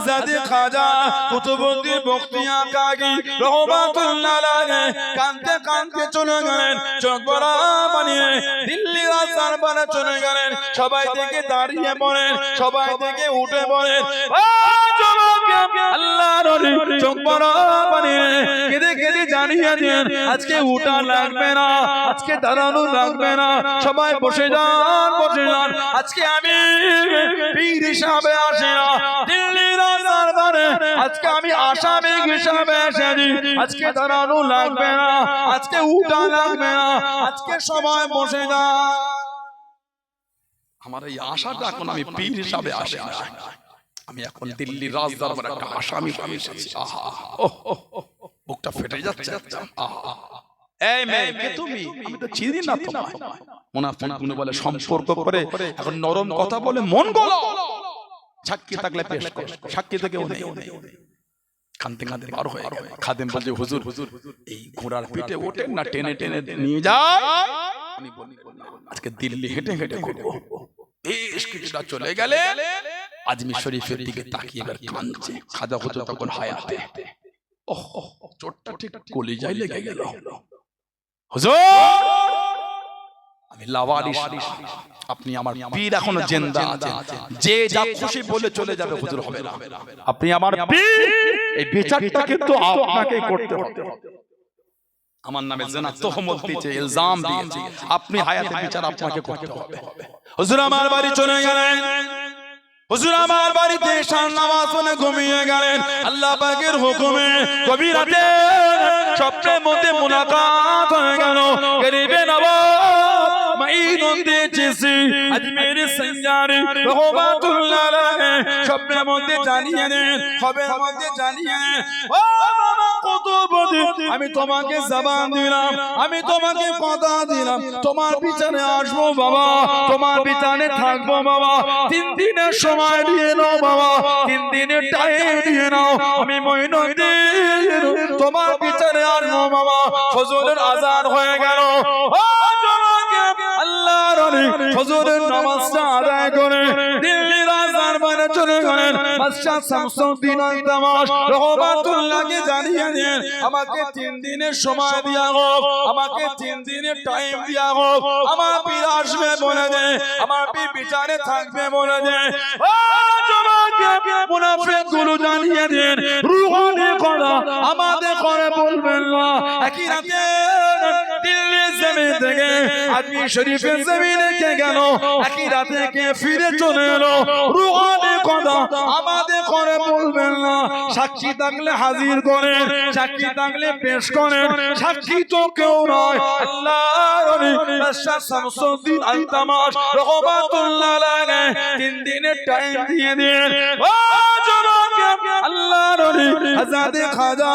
হযরত খাজা কুতুবউদ্দিন বখতিয়ার কাকি রহমাতুল্লাহ আলাইহি কাঁদতে কাঁদতে চলে গেলেন, চোখ ভরা বানিয়ে দিল্লির দরবারে চলে গেলেন। সবাই থেকে দাঁড়িয়ে পড়েন, সবাই থেকে উঠে পড়েন। আল্লাহর ওলি চোখ ভরা বানিয়ে কেঁদে কেঁদে জানিয়ে দেন, আজকে উঠা লাগবে না, আজকে দাঁড়ানো লাগবে না, সবাই বসে যান, বসে যান। আজকে আমি পীর হিসাবে আসি না দিল্লির দরবারে, আজকে আমি আসামি হিসাবে এসেছি। আজকে দাঁড়ানো লাগবে না, আজকে উঠা লাগবে না, আজকে সবাই বসে যান। আমার এই আশাটা এখন আমি পীর হিসাবে আসি না, আমি এখন দিল্লির রাজ দরবারে একটা আসামি হয়ে এসেছি। আহা, বুকটা ফেটে যাচ্ছে। আহা, এই মেয়ে কে তুমি? আমি তো চিনি না তোমায়। মুনাফিকগুলো বলে সম্পর্ক করে এখন নরম কথা বলে মন গলা। সাক্ষী থাকলে পেশ কর, সাক্ষী থেকে কেউ নেই। কাঁদতে কাঁদতে বার হয়ে গেল। খাদেম বলছে হুজুর এই ঘোড়ার পিঠে ওঠেন না, টেনে টেনে নিয়ে যায়। আমি বলি আজকে দিল্লি হেঁটে হেঁটে করবো। বেশ কিছুটা চলে গেলে আজমির শরীফের দিকে তাকিয়ে এবার কাঁদছে। খাজা হুজুর তখন হায়াতে। ওহ, চোটটা ঠিক কলিজায় লেগে গেল। হুজুর আমি লাওয়ারিস, আপনি আমার পীর এখনো জিন্দা আছেন, যে যা খুশি বলে চলে যাবে হুজুর হবে না। আপনি আমার পীর, এই বিচারটা কিন্তু আপনাকেই করতে হবে। আমার নামে জিনা তোহমত দিয়েছে, ইলজাম দিয়েছে, আপনি হায়াতে বিচার আপনাকে করতে হবে। হুজুর আমার বাড়ি চলে গেলেন, হুজুর আমার বাড়িতে ঈশার নামাজ পড়ে ঘুমিয়ে গেলেন। আল্লাহ পাকের হুকুমে গভীর রাতে স্বপ্নের মধ্যে মুলাকাত হয়ে গেল। গরিবে নবাব মাইনুদ্দিন চিশতি আজমের সঞ্জারি রহমাতুল্লাহ আলাইহি স্বপ্নের মধ্যে জানিয়ে দেন, খবরের মধ্যে জানিয়ে দেন, ও বাবা কুতুবউদ্দিন, আমি তোমাকে জবান দিলাম, আমি তোমাকে কথা দিলাম, তোমার বিচারে আসবো বাবা, তোমার বিচারে থাকবো বাবা। 3 দিনের সময় দিয়ে নাও বাবা, 3 দিনের টাইম দিয়ে নাও, আমি মাইনুদ্দিন তোমার বিচারে আসবো বাবা। ফজরের আযান হয়ে গেল। আল্লাহর ওলি ফজরের নামাজটা আদায় করে দিল্লির দরবারে চলে গেলেন। বাদশাহ শামসুদ্দিন আলতামাশ রহমাতুল্লাহকে জানিয়ে দেন, আমাকে 3 দিনের সময় দেয়া হোক, আমাকে 3 দিনের টাইম দেয়া হোক, আমার পীর আসবে বলে দে, আমার পীর বিচারে থাকবে বলে দে। ও জমাকে মুনাফিকগুলো জানিয়ে দেন, রুহানি কথা আমাদের করে বলবেন না। একই রাতে দিল্লির জমিন থেকে আজমির শরীফের জমিনে কে গেল, একই রাতে কে ফিরে চলে এলো। রুহানি কথা আমাদের করে বলবেন না। সাক্ষী থাকলে হাজির করেন, সাক্ষী থাকলে পেশ করেন, সাক্ষী তো কেউ নয়। আল্লাহর ওলি বাদশাহ শামসুদ্দিন আলতামাশ রহমাতুল্লাহ আলাইহি 3 দিনের টাইম দিয়ে দেন। ও জমাকে আল্লাহর ওলি হযরত খাজা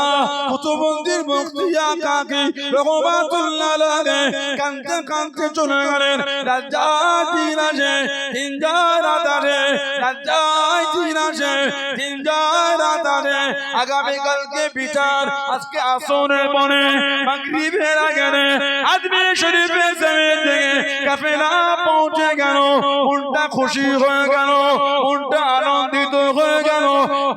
কুতুবউদ্দিন বখতিয়ার কাকি রহমাতুল্লাহ আলাইহি কাঁদতে কাঁদতে চলে গেলেন। রাজ্জাক দিন আসে, দিন যায় রাত আসে, রাজ্জাক দিন আসে, দিন যায় রাত আসে। আগামীকালকে বিচার, আজকে আসরের পরে মাগরিবের আগে আজমির শরীফের জমিন থেকে কাফেলা পৌঁছে গেল। মনটা খুশি হয়ে গেল, মনটা আনন্দিত হয়ে গেল।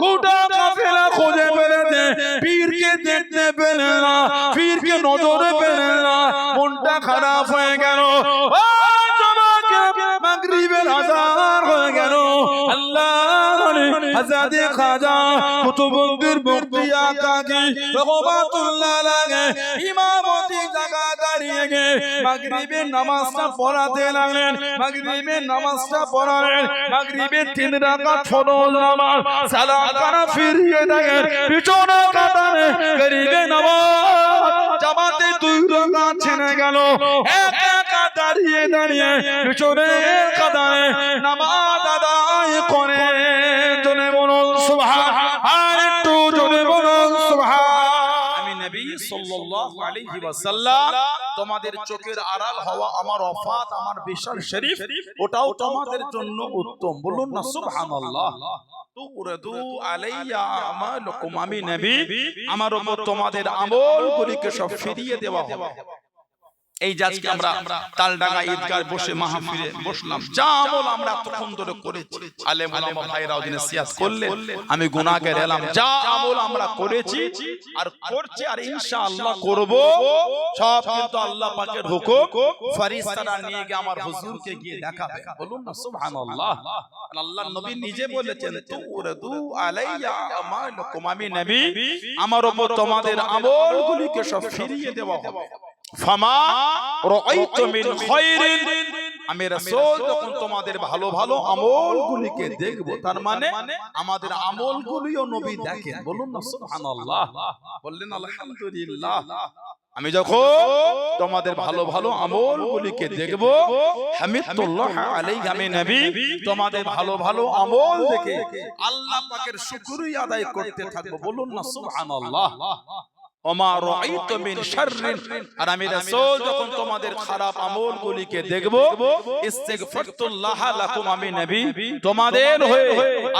গোটা কাফেলা খুঁজে পেলেছে, পীরকে দেখতে পেলেন না, পীরকে নজরে পেলেন না, মনটা খারাপ হয়ে গেল। মাগরিবের আযান হয়ে গেল। আল্লাহর ওলি হযরত খাজা কুতুবউদ্দিন বখতিয়ার কাকি রহমাতুল্লাহ আলাইহি ইমামতি জায়গা দাঁড়িয়ে গিয়ে মাগরিবের নামাজটা পড়াতে লাগলেন। মাগরিবের নামাজটা পড়ালেন। মাগরিবের 3 রাকাত ফরজ নামাজ সালাম কানা ফিরিয়ে দেখেন পিছনে কাতারে গরিবে নবাব জামাতে 2 রাকাত ছেড়ে গেল। একা দাঁড়িয়ে দাঁড়িয়ে পিছনে কাতারে নামাজ আদায় করে। জোরে বলুন সুবহান, আর একটু জোরে বলুন সুবহান। আমি নবী সাল্লাল্লাহু আলাইহি ওয়াসাল্লাম, তোমাদের চোখের আড়াল হওয়া আমার ওফাত, আমার বিশাল শরীফ, ওটাও তোমাদের জন্য উত্তম। বলুন না সুবহানাল্লাহ। তুরদু আলাইয়া আমালুকুম, আমি নবী, আমার উপর তোমাদের আমলগুলিকে সব ফিরিয়ে দেওয়া হবে। এই যে আজকে আমরা তালডাঙ্গা ঈদগায় বসে মাহফিলে বসলাম, যা আমল আমরা এতক্ষণ ধরে করেছি, আলেম ওলামা ভাইরাও যিনি সিয়াস করলেন, আমি গুনাহগার এলাম, যা আমল আমরা করেছি আর করছি আর ইনশাআল্লাহ করব, সব কিন্তু আল্লাহ পাকের হুকুম। ফেরেশতারা নিয়ে গিয়ে আমার হুজুরকে গিয়ে দেখাবে, বলুন না সুবহানাল্লাহ। আল্লাহর নবী নিজে বলেছেন, তুরদু আলাইয়া আমালুকুম, আমি নবী আমার উপর তোমাদের আমলগুলিকে সব ফিরিয়ে দেওয়া হবে। ফামা রাআইতু মিন খায়রিন, আমি রাসূল যখন তোমাদের ভালো ভালো আমলগুলিকে দেখব, তার মানে আমাদের আমলগুলিও নবী দেখেন, বলুন না সুবহানাল্লাহ, বললেন আলহামদুলিল্লাহ। আমি যখন তোমাদের ভালো ভালো আমলগুলিকে দেখব, হামিদুল্লাহ আলাইহি, আমি নবী তোমাদের ভালো ভালো আমল দেখে আল্লাহ পাকের শুকরিয়া আদায় করতে থাকব, বলুন না সুবহানাল্লাহ। ওমা রাআইতু মিন শাররিন, আর আমি রাসূল যখন তোমাদের খারাপ আমলগুলিকে দেখব, ইস্তিগফারতুল্লাহ লাকুম, আমি নবী তোমাদের হয়ে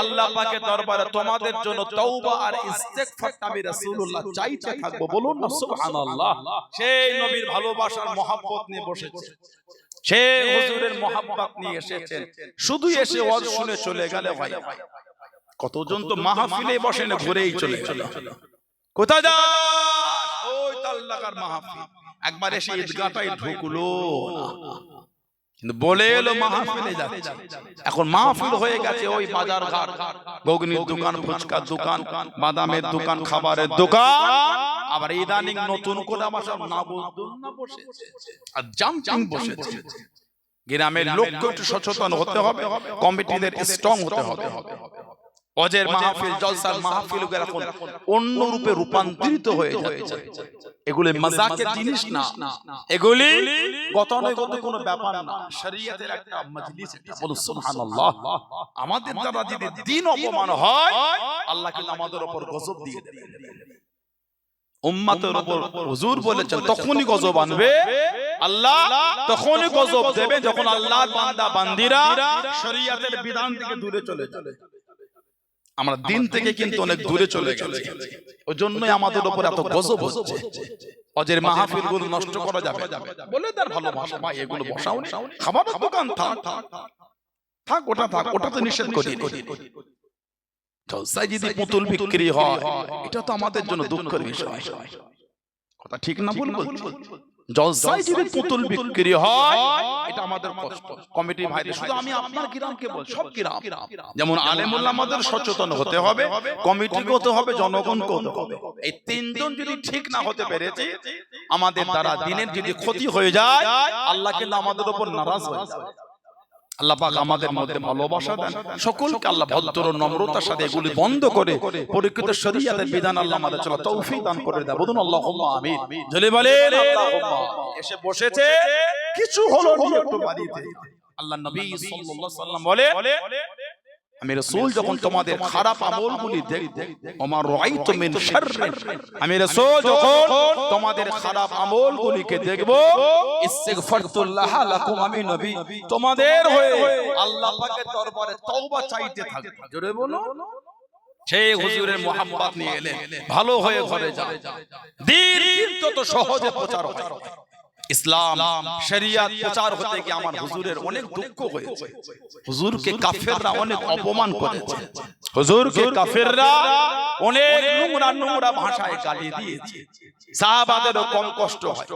আল্লাহ পাকের দরবারে তোমাদের জন্য তওবা আর ইস্তিগফার আমি রাসূলুল্লাহ চাইতে থাকব, বলুন না সুবহানাল্লাহ। সেই নবীর ভালোবাসার মহব্বত নিয়ে বসেছে, সেই হুজুরের মহব্বত নিয়ে এসেছেন, শুধু এসে ওয়াজ শুনে চলে গেলে ভাই, কতজন তো মাহফিলে বসে না, ঘুরেই চলে গেল। কোথায় যা ওই তালডাঙ্গার মাহফিল, একবার এসে ঈদগাহটাই ঢুকলো না, কিন্তু বলে এলো মাহফিলে যাচ্ছে। এখন মাহফিল হয়ে গেছে ওই বাজার ঘাট, ঘুগনির দোকান, ফুচকার দোকান, বাদামের দোকান, খাবারের দোকান, আবার ইদানিং নতুন করে আমার সব নাবুদুল্লাহ বসেছে আর জাম্পিং বসেছে। গ্রামের লোককে একটু সচেতন হতে হবে, কমিটিদের স্ট্রং হতে হবে। ওয়াজের মাহফিল, জলসার মাহফিল এখন অন্য রূপে রূপান্তরিত হয়ে যাচ্ছে। এগুলি মাজাকের জিনিস না, এগুলি গতানুগত কোনো ব্যাপার না, শরীয়তের একটা মজলিস, বলুন সুবহানাল্লাহ। আমাদের দ্বারা যদি দ্বীন অপমান হয়, আল্লাহ কিন্তু আমাদের উপর গজব দিয়ে দেবেন। উম্মতের উপর হুজুর বলেছেন তখনই গজব আনবে আল্লাহ, তখনই গজব দেবে যখন আল্লাহর বান্দা বান্দিরা শরীয়তের বিধান থেকে দূরে চলে যাবে। আমরা দিন থেকে কিন্তু অনেক দূরে চলে গেছি, ওই জন্যই আমাদের উপর এত গজব হচ্ছে। ওয়াজের মাহফিল গুলো নষ্ট করা যাবে বলে তার ভালোবাসা, ভাই এগুলো বসাও না, খাবারের দোকান থাক থাক, ওটা থাক, ওটা তো নিষেধ করি। জলসায় যদি পুতুল বিক্রি হয়, এটা তো আমাদের জন্য দুঃখের বিষয়, কথা ঠিক না বলবো? জলসায় যদি পুতুল বিক্রি হয়, এটা আমাদের কষ্ট। কমিটি ভাইদের, শুধু আমি আপনার গ্রামকে বল, সব গ্রাম, যেমন আলেম ওলামাদের সচেতন হতে হবে, কমিটিকে হতে হবে, জনগণকে হতে হবে। এই তিনজন যদি ঠিক না হতে পেরেছে, আমাদের দ্বারা দিনের যদি ক্ষতি হয়ে যায়, আল্লাহ কিন্তু আমাদের উপর নারাজ হয়ে যাবে। আল্লাহ পাক আমাদের মধ্যে ভালোবাসা দেন, সকলকে আল্লাহ ভদ্র নম্রতার সাথে এগুলি বন্ধ করে পরিকৃত শরীয়তের বিধান আল্লাহ আমাদের চলা তৌফিক দান করে দেন, বলুন আল্লাহুম্মা আমিন। জলে বলেন আল্লাহুম্মা। এসে বসেছে, কিছু হলো নিয়ে একটু বাড়িতে, আল্লাহ নবী সাল্লাল্লাহু আলাইহি সাল্লাম বলে, আমি রাসূল যখন তোমাদের খারাপ আমলগুলি দেখব, ওমা রাআইতু মিন শাররিন, আমি রাসূল যখন তোমাদের খারাপ আমলগুলিকে দেখব, ইস্তিগফারতুল্লাহ লাকুম, আমি নবী তোমাদের হয়ে আল্লাহ পাকের দরবারে তওবা চাইতে থাকব। জোরে বলো। সেই হুজুরের মুহাব্বত নিয়ে এলে ভালো হয়ে ঘরে যাবে, দ্বীন তত সহজে প্রচার হয়। ইসলাম শরিয়ত প্রচার হতে গিয়ে আমার হুজুরের অনেক দুঃখ হয়েছে, হুজুরকে কাফেররা অনেক অপমান করেছে, হুজুরকে কাফেররা অনেক নোংরা নোংরা ভাষায় গালি দিয়েছে, সাহাবাদেরও কম কষ্ট হয়,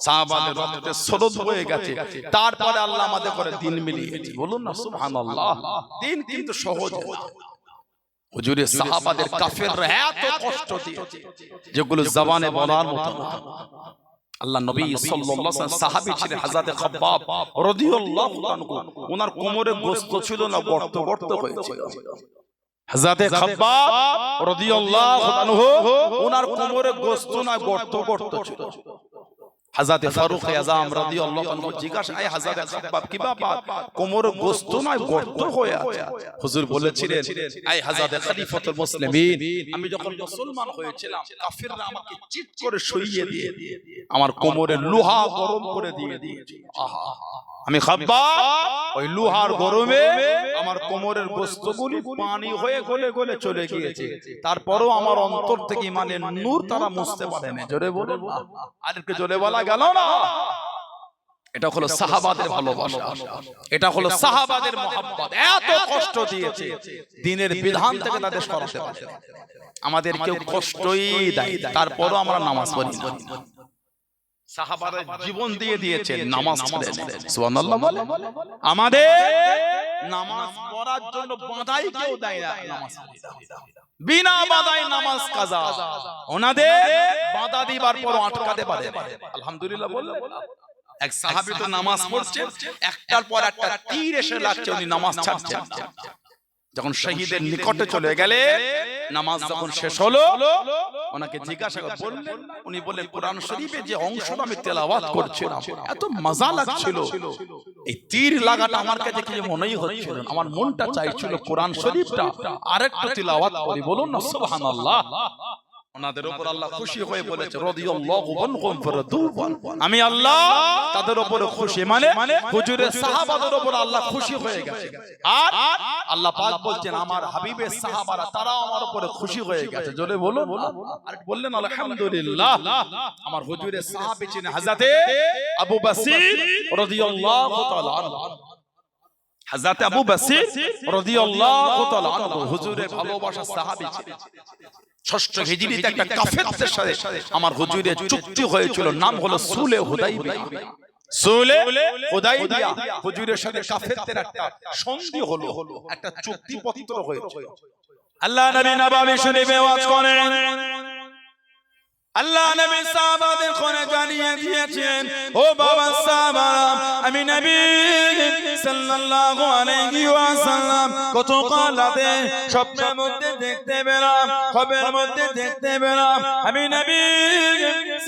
সাহাবাদের রক্তে সরদ হয়ে গেছে, তারপরে আল্লাহ আমাদের করে দিন মিলিয়েছে, বলুন না সুবহানাল্লাহ। দিন কিন্তু সহজ না, হুজুরের সাহাবাদের কাফেররা এত কষ্ট দিয়েছে যেগুলো জবানে বলার মতো না। আল্লাহ নবী সাল্লাল্লাহু আলাইহি ওয়াসাল্লাম সাহাবী ছিলেন হযরত খাব্বাব রাদিয়াল্লাহু আনহু, ওনার কোমরে গোশত ছিল না, গর্ত গর্ত হয়েছিল। হযরত খাব্বাব রাদিয়াল্লাহু আনহু, ওনার কোমরে গোশত না, গর্ত গর্ত ছিল। হযরত ফারুক আযম রাদিয়াল্লাহু আনহু জিজ্ঞাসা, আয় হযরত খাব্বাব কি ব্যাপার, কোমরে গোশত না, গর্ত হয়ে আছে? হুজুর বলেছিলেন, আয় হযরত খলিফাতুল মুসলিমিন, আমি যখন মুসলমান হয়েছিলাম, কাফিররা আমাকে চিৎ করে সইয়ে দিয়ে আমার কোমরে লোহা গরম করে দিয়ে দিয়েছে। আহা, আমি খাব্বাব ওই লোহার গরমে আমার কোমরের গোশতগুলি পানি হয়ে গলে গলে চলে গিয়েছে, তারপরও আমার অন্তর থেকে ইমানের নূর তারা মুছতে পারে না। জোরে বলুন, আর একটু জোরে বলা গেল না? এটা হলো সাহাবাদের ভালোবাসা, এটা হলো সাহাবাদের মহব্বত। এত কষ্ট দিয়েছে, দ্বীনের বিধান থেকে তাদের সরাতে পারে। আমাদের কেউ কষ্টই দেয়, তারপরও আমরা নামাজ পড়ি না। সাহাবারা জীবন দিয়ে দিয়েছে, নামাজ পড়ে না। সুবহানাল্লাহ বলে। আমাদের নামাজ পড়ার জন্য বাধাই কেউ দেয় না, নামাজ বিনা বাধায় নামাজ কাজা। ওনাদের বাধা দিবার পরও আটকাতে পারে। আলহামদুলিল্লাহ বললেন। এক সাহাবী তো নামাজ পড়ছে, একটার পর একটা তীর এসে লাগছে, উনি নামাজ ছাড়ছেন না। যখন শহীদের নিকটে চলে গেলে, নামাজ যখন শেষ হলো, ওনাকে জিজ্ঞাসা করলেন, উনি বললেন কোরআন শরীফে যে অংশটা আমি তেলাওয়াত করছিলাম এত মজা লাগছিল, এই তীর লাগাটা আমার কাছে কিছু মনেই হচ্ছিল না, আমার মনটা চাইছিল কোরআন শরীফটা আরেকটু তেলাওয়াত করি। বলুন না সুবহানাল্লাহ। ওনাদের উপর আল্লাহ খুশি হয়ে বলেছে রাদিয়াল্লাহু আনহুম ফারাদুন, আমি আল্লাহ তাদের উপর খুশি, মানে হুজুরের সাহাবাদের উপর আল্লাহ খুশি হয়ে গেছে। আর আল্লাহ পাক বলছেন আমার হাবিবের সাহাবারা তারাও আমার উপর খুশি হয়ে গেছে। জোরে বলুন। আর বললেন আলহামদুলিল্লাহ। আমার হুজুরের সাহাবী ছিলেন হযরতে আবু বসির রাদিয়াল্লাহু তাআলা আনহু। হযরতে আবু বসির রাদিয়াল্লাহু তাআলা আনহু হুজুরের ভালোবাসার সাহাবী ছিলেন। ষষ্ঠ হিজরিতে একটা কাফেরদের সাথে আমার হুজুরের চুক্তি হয়েছিল, নাম হলো সুলে হুদাইবিয়া। সুলে হুদাইবিয়া, হুজুরের সাথে কাফেরদের একটা সন্ধি হলো, একটা চুক্তিপত্র হয়েছিল। আল্লাহ নবী নববী শরীফে ওয়াজ করেন, আল্লাহ নবী সাহাবাদের কোনে জানিয়ে দিয়েছেন, ও বাবা সাহাবারা, আমি নবী সাল্লাল্লাহু আলাইহি ওয়াসাল্লাম কত কালাতে স্বপ্নের মধ্যে দেখতে পেলাম, খবরের মধ্যে দেখতে পেলাম, আমি নবী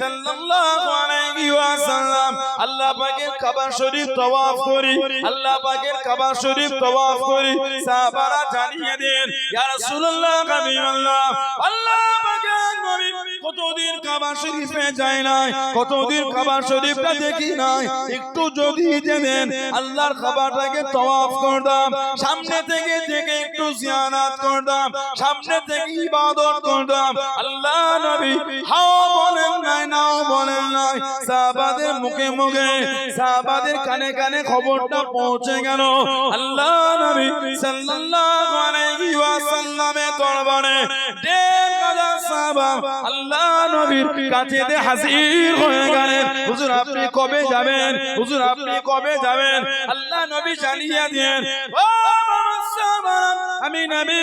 সাল্লাল্লাহু আলাইহি ওয়াসাল্লাম আল্লাহ পাকের কাবা শরীফ তওয়াফ করি, আল্লাহ পাকের কাবা শরীফ তওয়াফ করি। সাহাবারা জানিয়ে দেন, ইয়া রাসূলুল্লাহ, হাবিবাল্লাহ, আল্লাহ পাকের নবী কতদিন কাবা শরীফে যায় নাই, কতদিন কাবা শরীফটা দেখি নাই, একটু যদি যেতেন আল্লাহর কাবাটাকে তওয়াফ করতাম, সামনে থেকে থেকে একটু জিয়ারত করতাম, সামনে থেকে ইবাদত করতাম। আল্লাহ নবী হাও বলেন নাই, নাও বলেন নাই, সাহাবাদের মুখে মুখে, সাহাবাদের কানে কানে খবরটা পৌঁছে গেল। আল্লাহ নবী সাল্লাল্লাহু আলাইহি ওয়াসাল্লামের দরবারে ১,৫০০ সাহাবা আল্লাহ নবীর কাছে হাজির হয়ে গেলেন। হুজুর আপনি কবে যাবেন? হুজুর আপনি কবে যাবেন? আল্লাহ নবী জানিয়ে দেন, ও সাহাবা, আমি নবী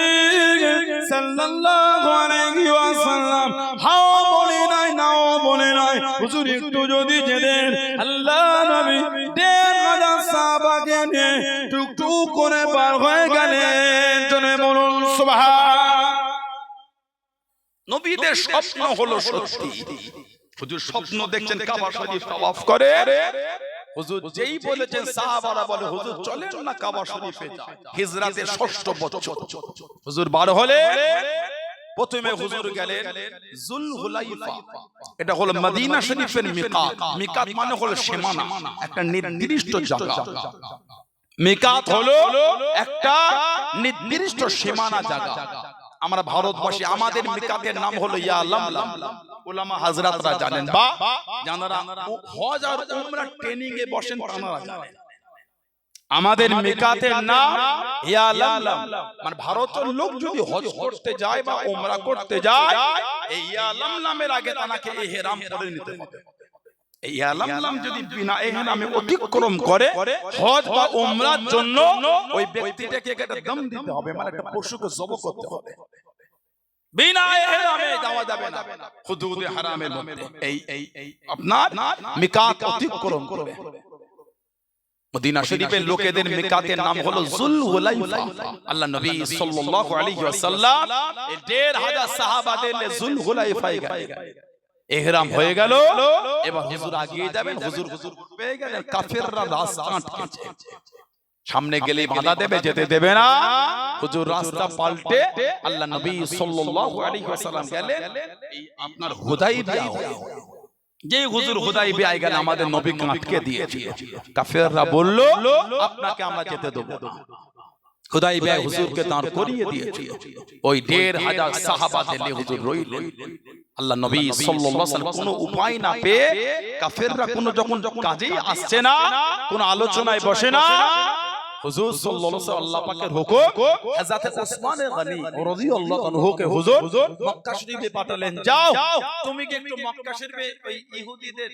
সাল্লাল্লাহু আলাইহি ওয়াসাল্লাম হাও বলে নাই, নাও বলে নাই, হুজুর একটু যদি যেতেন। আল্লাহ নবী ১,৫০০ সাহাবাকে নিয়ে টুকটুক করে পার হয়ে গেলেন। জনে বলুন সুবহান। নবীদের স্বপ্ন হলো সত্যি। হুজুর স্বপ্ন দেখছেন কাবা শরীফ তওয়াফ করে। হুজুর যেই বলেছেন, সাহাবারা বলে হুজুর চলেন না কাবা শরীফে যাই। হিজরাতের ৬ষ্ঠ বছর হুজুর বার হলে প্রথমে হুজুর গেলেন যুলহুলাইফা, এটা হলো মদিনা শরীফের মিকাত। মিকাত মানে হলো সীমানা, একটা নির্দিষ্ট জায়গা। মিকাত হলো একটা নির্দিষ্ট সীমানা জায়গা। আমরা ভারতবাসী, আমাদের মিকাতের নাম হলো ইয়া লামলাম। উলামা হযরতরা জানেন, বা যারা হজ আর উমরা ট্রেনিং এ বসেন তারা জানেন, আমাদের মিকাতের নাম ইয়া লামলাম। মানে ভারতের লোক যদি হজ করতে যায় বা উমরা করতে যায়, এই ইয়া লামলামের আগে তাকে ইহরাম পরে নিতে হবে। এই ইয়া লামলাম যদি বিনা ইহরামে অতিক্রম করে হজ বা উমরার জন্য, ওই ব্যক্তিটাকে একটা দম দিতে হবে, মানে একটা পশুকে জবাই করতে হবে। বিনা ইহরামে যাওয়া যাবে না হুদুদে হারামের মধ্যে। এই আপনার মিকাত অতিক্রম করবে। মদিনা শরীফের লোকেদের মিকাতের নাম হলো যুলহুলাইফা। আল্লাহ নবী সাল্লাল্লাহু আলাইহি ওয়াসাল্লাম এই ১,৫০০ সাহাবাদের নিয়ে যুলহুলাইফায় গেলেন। ইহরাম হয়ে গেল, এবার হুজুর আগিয়ে যাবেন। হুজুর পেয়ে গেলেন কাফেররা রাস্তা আটকেছে, সামনে গেলে বাধা দেবে, যেতে দেবে না। হুজুর রাস্তা পাল্টে আল্লাহ নবী সাল্লাল্লাহু আলাইহি ওয়াসাল্লাম গেলেন এই আপনার হুদাইবিয়া হয়ে। যে হুজুর হুদাইবিয়ায় গেলে আমাদের নবীকে আটকে দিয়েছিল, কাফেররা বলল আপনাকে আমরা যেতে দেব না। হুদাইবিয়ায় হুজুরকে দাঁড় করিয়ে দিয়েছিল। ওই ১৫০০ সাহাবাদের নিয়ে হুজুর রইলেন। আল্লাহ নবী সাল্লাল্লাহু আলাইহি ওয়াসাল্লাম কোনো উপায় না পেয়ে, কাফেররা কোনো যখন কাজেই আসছে না, কোনো আলোচনায় বসে না, হুজুর সাল্লাল্লাহু আলাইহি ওয়াসাল্লাম আল্লাহ পাকের হুকুম হযরত ওসমান গনি রাদিয়াল্লাহু আনহুকে হুজুর মক্কা শরীফে পাঠালেন, যাও তুমি কি একটু মক্কা শরীফে ওই ইহুদিদের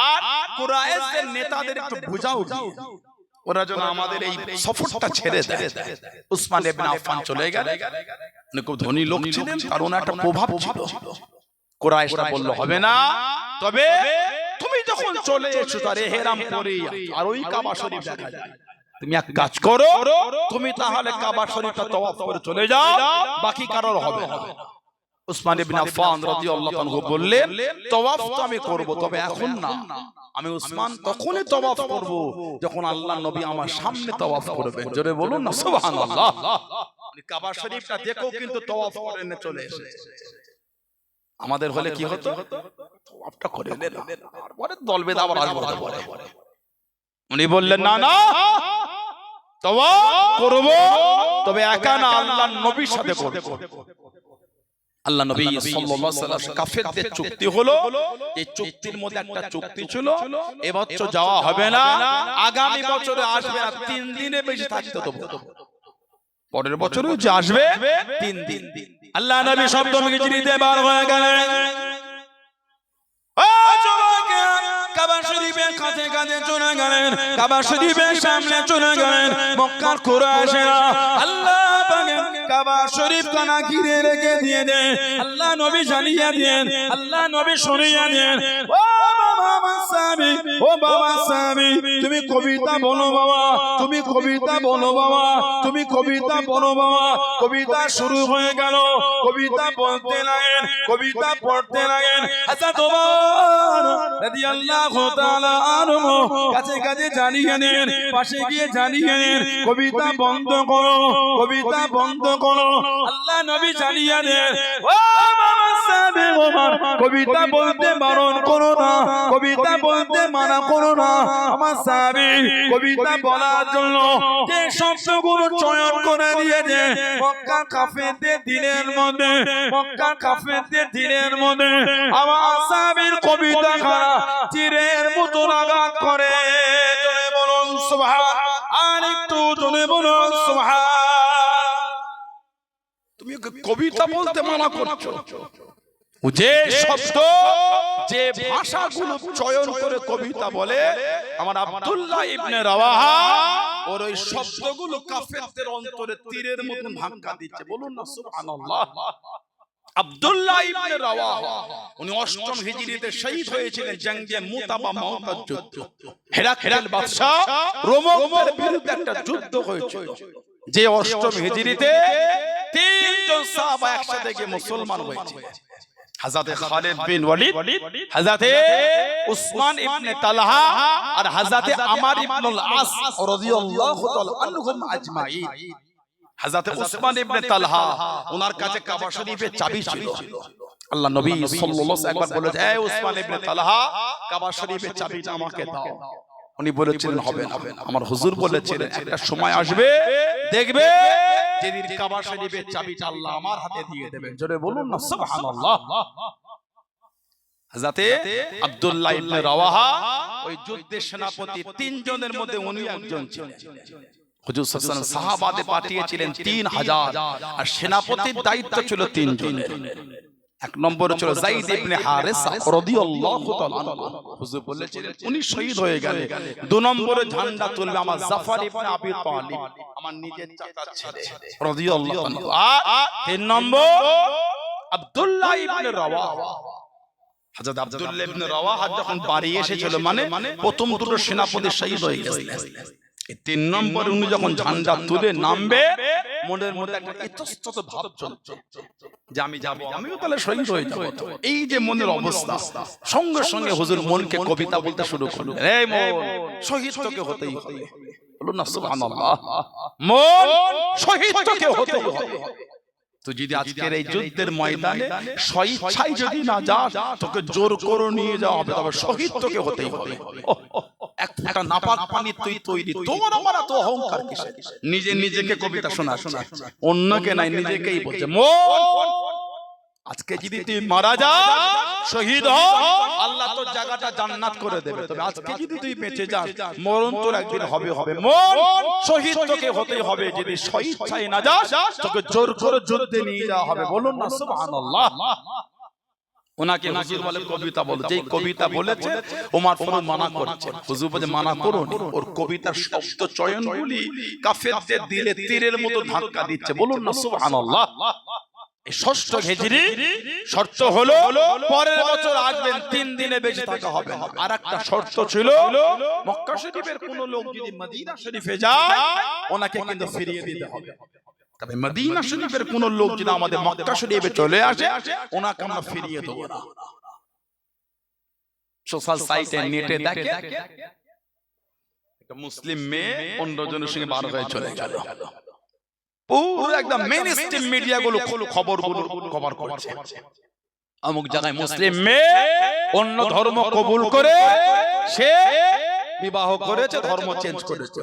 আর কুরাইশদের নেতাদের একটু বুঝাও, ওরা যেন আমাদের এই সফরটা ছেড়ে দেয়। উসমান ইবনে আফফান চলে গেলেন। উনি খুব ধনী লোক ছিলেন, কারণ একটা প্রভাব ছিল। কুরাইশরা বলল হবে না, তবে তুমি যখন চলে এসো তার ইহরাম পরে আর ওই কাবা শরীফ দেখা যায়, তুমি এক কাজ করো, তুমি তাহলে কাবা শরীফটা তওয়াফ করে চলে যাও, বাকি কারোর হবে না। উসমান ইবনে আফফান রাদিয়াল্লাহু আনহু বললেন, তওয়াফ তো আমি করব, তবে এখন না। আমি উসমান তখনই তওয়াফ করব যখন আল্লাহর নবী আমার সামনে তওয়াফ করবেন। জোরে বলুন না সুবহানাল্লাহ। কাবা শরীফটা দেখো কিন্তু তওয়াফ করে নিয়ে চলে এসেছে। আমাদের হলে কি হতো, তওয়াফটা করে নিলাম আর পরে দলবেদ আবার আসবো পরে। উনি বললেন না না, তওয়াফ করব, তবে একা না, আল্লাহর নবীর সাথে করব। আল্লাহ নবী সাল্লাল্লাহু আলাইহি ওয়াসাল্লাম কাফেরদের চুক্তি হলো, এই চুক্তির মধ্যে একটা চুক্তি ছিল, এবছর যাওয়া হবে না, আগামী বছরে আসবে না, 3 দিনে বেশি থাকতে দেব, পরের বছরও যে আসবে 3 দিন। আল্লাহ নবী শব্দ হিজরিতে বার হয়ে গেলেন। কাবা শরীফের কাছে কাছে চলে গেলেন, কাবা শরীফের সামনে চলে গেলেন। মক্কার কুরাইশরা আল্লাহ পাকের কাবা শরীফ কানা ঘিরে রেখে দিয়ে দেন। আল্লাহ নবী জানিয়ে দেন, আল্লাহ নবী শুনিয়ে দেন, ও বাবা সাহাবী, ও বাবা সাহাবী, তুমি কবিতা বলো বাবা, তুমি কবিতা বলো বাবা, তুমি কবিতা বলো বাবা। কবিতা শুরু হয়ে গেল, কবিতা বলতে লাগেন, কবিতা পড়তে লাগেন। হযরত ওমর রাদিয়াল্লাহু তাআলা আনহু কাছে কাছে জানিয়ে দেন, পাশে গিয়ে জানিয়ে দেন, কবিতা বন্ধ করো, কবিতা বন্ধ করো। আল্লাহ নবী জানিয়ে দেন, ও বাবা সাহাবী ওমর, কবিতা বলতে বারণ করো না, কবিতা বলতে মানা করো না। আমার সাহাবী কবিতা বলার জন্য যে শব্দগুলো চয়ন করে দিয়েছে, মক্কা কাফেরদের দিনের মধ্যে, মক্কা কাফেরদের দিনের মধ্যে আমার সাহাবীর কবিতা খানা তীরের মতো আঘাত করে। জোরে বলুন সুবহান, আর একটু জোরে বলুন সুবহান। তুমি কবিতা বলতে মানা করছো, যে শব্দ যে ভাষাগুলো চয়ন করে কবিতা বলে, আমার আব্দুল্লাহ ইবনে রাওয়াহা ওর ওই শব্দগুলো কাফেরদের অন্তরে তীরের মতন ধাক্কা দিচ্ছে। বলুন না সুবহানাল্লাহ। আব্দুল্লাহ ইবনে রাওয়াহা উনি ৮ম হিজরিতে শহীদ হয়েছিলেন জঙ্গে মুতা বা মুতার যুদ্ধ। হেরাক্লিস বাদশা রোমকদের বিরুদ্ধে একটা যুদ্ধ হয়েছিল, যে ৮ম হিজরিতে ৩ জন সাহাবা একসাথে গিয়ে মুসলমান হয়েছে। হযরত খালিদ বিন ওয়ালিদ, হযরত উসমান ইবনে তালহা আর হযরত আমর ইবনুল আস রাদিয়াল্লাহু তাআলা আনহুম আজমাইন। হযরত উসমান ইবনে তালহা ওনার কাছে কাবা শরীফের চাবি ছিল। আল্লাহ নবী সাল্লাল্লাহু আলাইহি ওয়াসাল্লাম একবার বলেছে, হে উসমান ইবনে তালহা, কাবা শরীফের চাবিটা আমাকে দাও। উনি বলেছিলেন হবে না। আমার হুজুর বলেছিলেন একটা সময় আসবে দেখবে যেদিন কাবা শরীফের চাবিটা আল্লাহ আমার হাতে দিয়ে দেবেন। জোরে বলুন না সুবহানাল্লাহ। হযরত আব্দুল্লাহ ইবনে রাওয়াহা ওই যুদ্ধের সেনাপতি, ৩ জনের মধ্যে উনি একজন ছিলেন। হুজুর সাল্লাল্লাহু আলাইহি ওয়াসাল্লাম সাহাবাদের পাঠিয়েছিলেন ৩০০০, আর সেনাপতির দায়িত্ব ছিল ৩ জনের। ১ নম্বরে ছিল যায়েদ ইবনে হারেসা রাদিয়াল্লাহু তাআলা আনহু, হুজুর বলেছিলেন উনি শহীদ হয়ে গেলেন। ২ নম্বরে ঝান্ডা তুলবে আমার জাফর ইবনে আবি তালিব, আমার নিজের চাচার ছেলে রাদিয়াল্লাহু আনহু। আর ৩ নম্বর আব্দুল্লাহ ইবনে রাওয়াহা। হযরত আব্দুল্লাহ ইবনে রাওয়াহা যখন বাড়ি এসেছিল, মানে প্রথম দুটো সেনাপতি শহীদ হয়ে গেছিলেন, ৩ নম্বরে উনি যখন ঝান্ডা তুলে নামবে, মনের মধ্যে একটা ইতস্তত ভাব চলছে যে আমি যাব, আমিও তাহলে শহীদ হয়ে যাব। এই যে মনের অবস্থা, সঙ্গে সঙ্গে হুজুর মনকে কবিতা বলতে শুরু করলেন, এই মন, শহীদ তোকে হতেই হবে। বলুন না সুবহানাল্লাহ। মন, শহীদ তোকে হতেই হবে। তো যদি আজকের এই যুদ্ধের ময়দানে স্বইচ্ছায় যদি না যাস, তোকে জোর করে নিয়ে যাওয়া হবে, তবে শহীদ তোকে হতেই হবে। এক ফোঁটা নাপাক পানি তুই তৈরি, তোমার আমার এত অহংকার কিসের? নিজেকে কবিতা শোনা, অন্যকে নাই, নিজেকেই বলছে। আজকে যদি তুই মারা যাস, শহীদ হ, আল্লাহ তোর জায়গাটা জান্নাত করে দেবে। তবে আজকে যদি তুই বেঁচে যাস, মরণ তোর একদিন হবে। মরণ শহীদ তোকে হতেই হবে। যদি স্বইচ্ছায় না যাস, তোকে জোর করে যুদ্ধে নিয়ে যাওয়া হবে। বলুন না সুবহানাল্লাহ। ওনাকে হুজুর বলে কবিতা বলে, যেই কবিতা বলেছে ওমর ফারুক মানা করছে। হুজুর বলে মানা করুন, ওর কবিতার শব্দ চয়নগুলি কাফেরদের দিলে তীরের মতো ধাক্কা দিচ্ছে। বলুন না সুবহানাল্লাহ। ষষ্ঠ হিজরি শর্ত হলো পরের বছর আসবেন, 3 দিনে বেঁচে থাকা হবে না। আর একটা শর্ত ছিল, মক্কা শরীফের কোন লোক যদি মদিনা শরীফে যায়, ওনাকে কিন্তু ফিরিয়ে দিতে হবে। তবে মদিনা শরীফের কোন লোক যদি আমাদের মক্কা শরীফে চলে আসে, ওনাকে আমরা ফিরিয়ে দেবো না। সোশ্যাল সাইটে নেটে দেখে একটা মুসলিম মেয়ে অন্যজনের সঙ্গে বার হয়ে চলে গেল। পুরো একদম মেইনস্ট্রিম মিডিয়া গুলো খবরগুলো কভার করছে। অমুক জায়গায় মুসলিম মেয়ে অন্য ধর্ম কবুল করে সে বিবাহ করেছে, ধর্ম চেঞ্জ করেছে।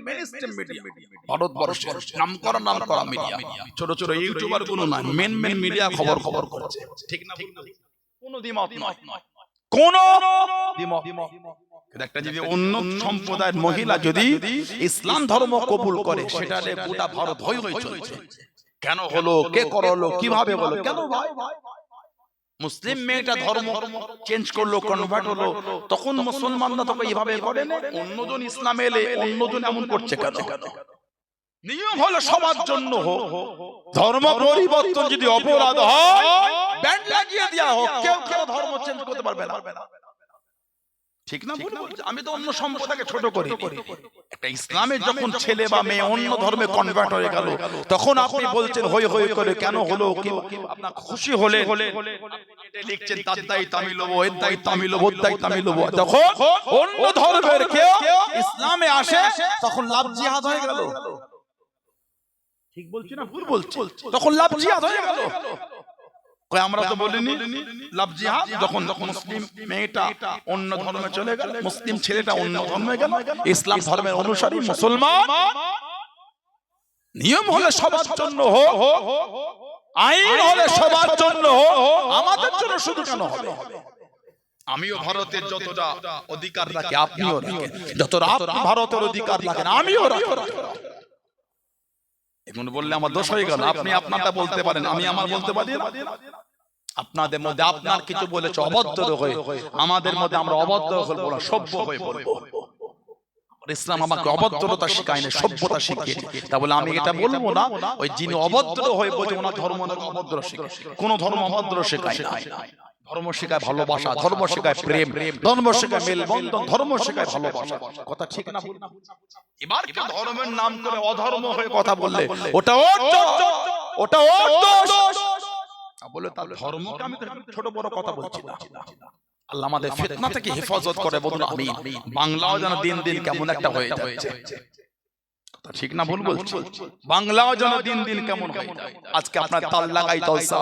মেইনস্ট্রিম মিডিয়া, ভারতবর্ষের নামকরা মিডিয়া, ছোট ছোট ইউটিউবার গুলো না, মেন মিডিয়া খবর করছে। ঠিক না? কোনো দ্বিমত নয়, কোনো দ্বিমত। একটা যদি অন্য সম্প্রদায়ের মহিলা যদি ইসলাম ধর্ম কবুল করে, সেটা গোটা ভারত হই চলছে। কেন হলো, কে করলো, কিভাবে হলো, কেন ভাই? মুসলিম মেয়েটা ধর্ম চেঞ্জ করলো, কনভার্ট হলো, তখন মুসলমানরা তোকে এইভাবে করে না। অন্যজন ইসলাম এলে অন্যজন এমন করছে কেন? নিয়ম হলো সবার জন্য হোক। ধর্ম পরিবর্তন যদি অপরাধ হয়, ব্যান্ড লাগিয়ে দেওয়া হোক, কেউ ধর্ম চেঞ্জ করতে পারবে না। ঠিক না? আমি তো অন্য সম্প্রদায়কে ছোট করি। একটা ইসলামের যখন ছেলে বা মেয়ে অন্য ধর্মে কনভার্ট হয়ে গেল, তখন আপনি বলছেন হই করে কেন হলো? আপনার খুশি হলে লিখছেন তার দায়িত্ব আমি লব, এর দায়িত্ব আমি লব, ওর দায়িত্ব আমি লব। তখন অন্য ধর্মের কেউ ইসলামে আসে, তখন লাভ জিহাদ হয়ে গেল। ঠিক বলছি না ভুল বলছি? তখন লাভ জিহাদ হয়ে গেল। আমরা তো বলিনি লাভ জিহাদ। যখন মুসলিম মেয়েটা অন্য ধর্মে চলে গেল, মুসলিম ছেলেটা অন্য ধর্মে গেল, ইসলাম ধর্মের অনুসারী মুসলমান, নিয়ম হলে সবার জন্য হোক, আইন হলে সবার জন্য হোক, আমাদের জন্য শুধু কেন হবে? আমিও ভারতের যতটা অধিকার রাখি, আপনিও রাখেন। যতটা আপনি ভারতের অধিকার রাখেন, আমিও রাখি। এখন বললে আমার দোষ হয়ে গেল। আপনি আপনারটা বলতে পারেন, আমি আমার বলতে পারি না। আপনাদের মধ্যে আপনার কিছু বলেছে অভদ্র হয়ে, আমাদের মধ্যে আমরা অভদ্র হয়ে বলা, সভ্য হয়ে বলবো। ইসলাম আমাকে অভদ্রতা শেখায় না, সভ্যতা শিখিয়েছে। তা বলে আমি এটা বলবো না ওই যিনি অভদ্র হয়ে বলছে ওনার ধর্ম অভদ্র শেখায়। কোন ধর্ম অভদ্র শেখায় না। ধর্ম শেখায় ভালোবাসা, ধর্ম শেখায় প্রেম, ধর্ম শেখায় মেলবন্ধন, ধর্ম শেখায় ভালোবাসা। কথা ঠিক না? এবার কি ধর্মের নাম করে অধর্ম হয়ে কথা বললে ওটা ওর দোষ। বলে তার ধর্মকে আমি ছোট বড় কথা বলছি না। আল্লাহ আমাদের ফিতনা থেকে হেফাজত করে, বলুন আমিন। বাংলাও যেন দিন দিন কেমন একটা হয়ে যাচ্ছে। কথা ঠিক না ভুল বলছি? বাংলাও যেন দিন দিন কেমন হয়ে যায়। আজকে আপনার তাল লাগাই জলসা,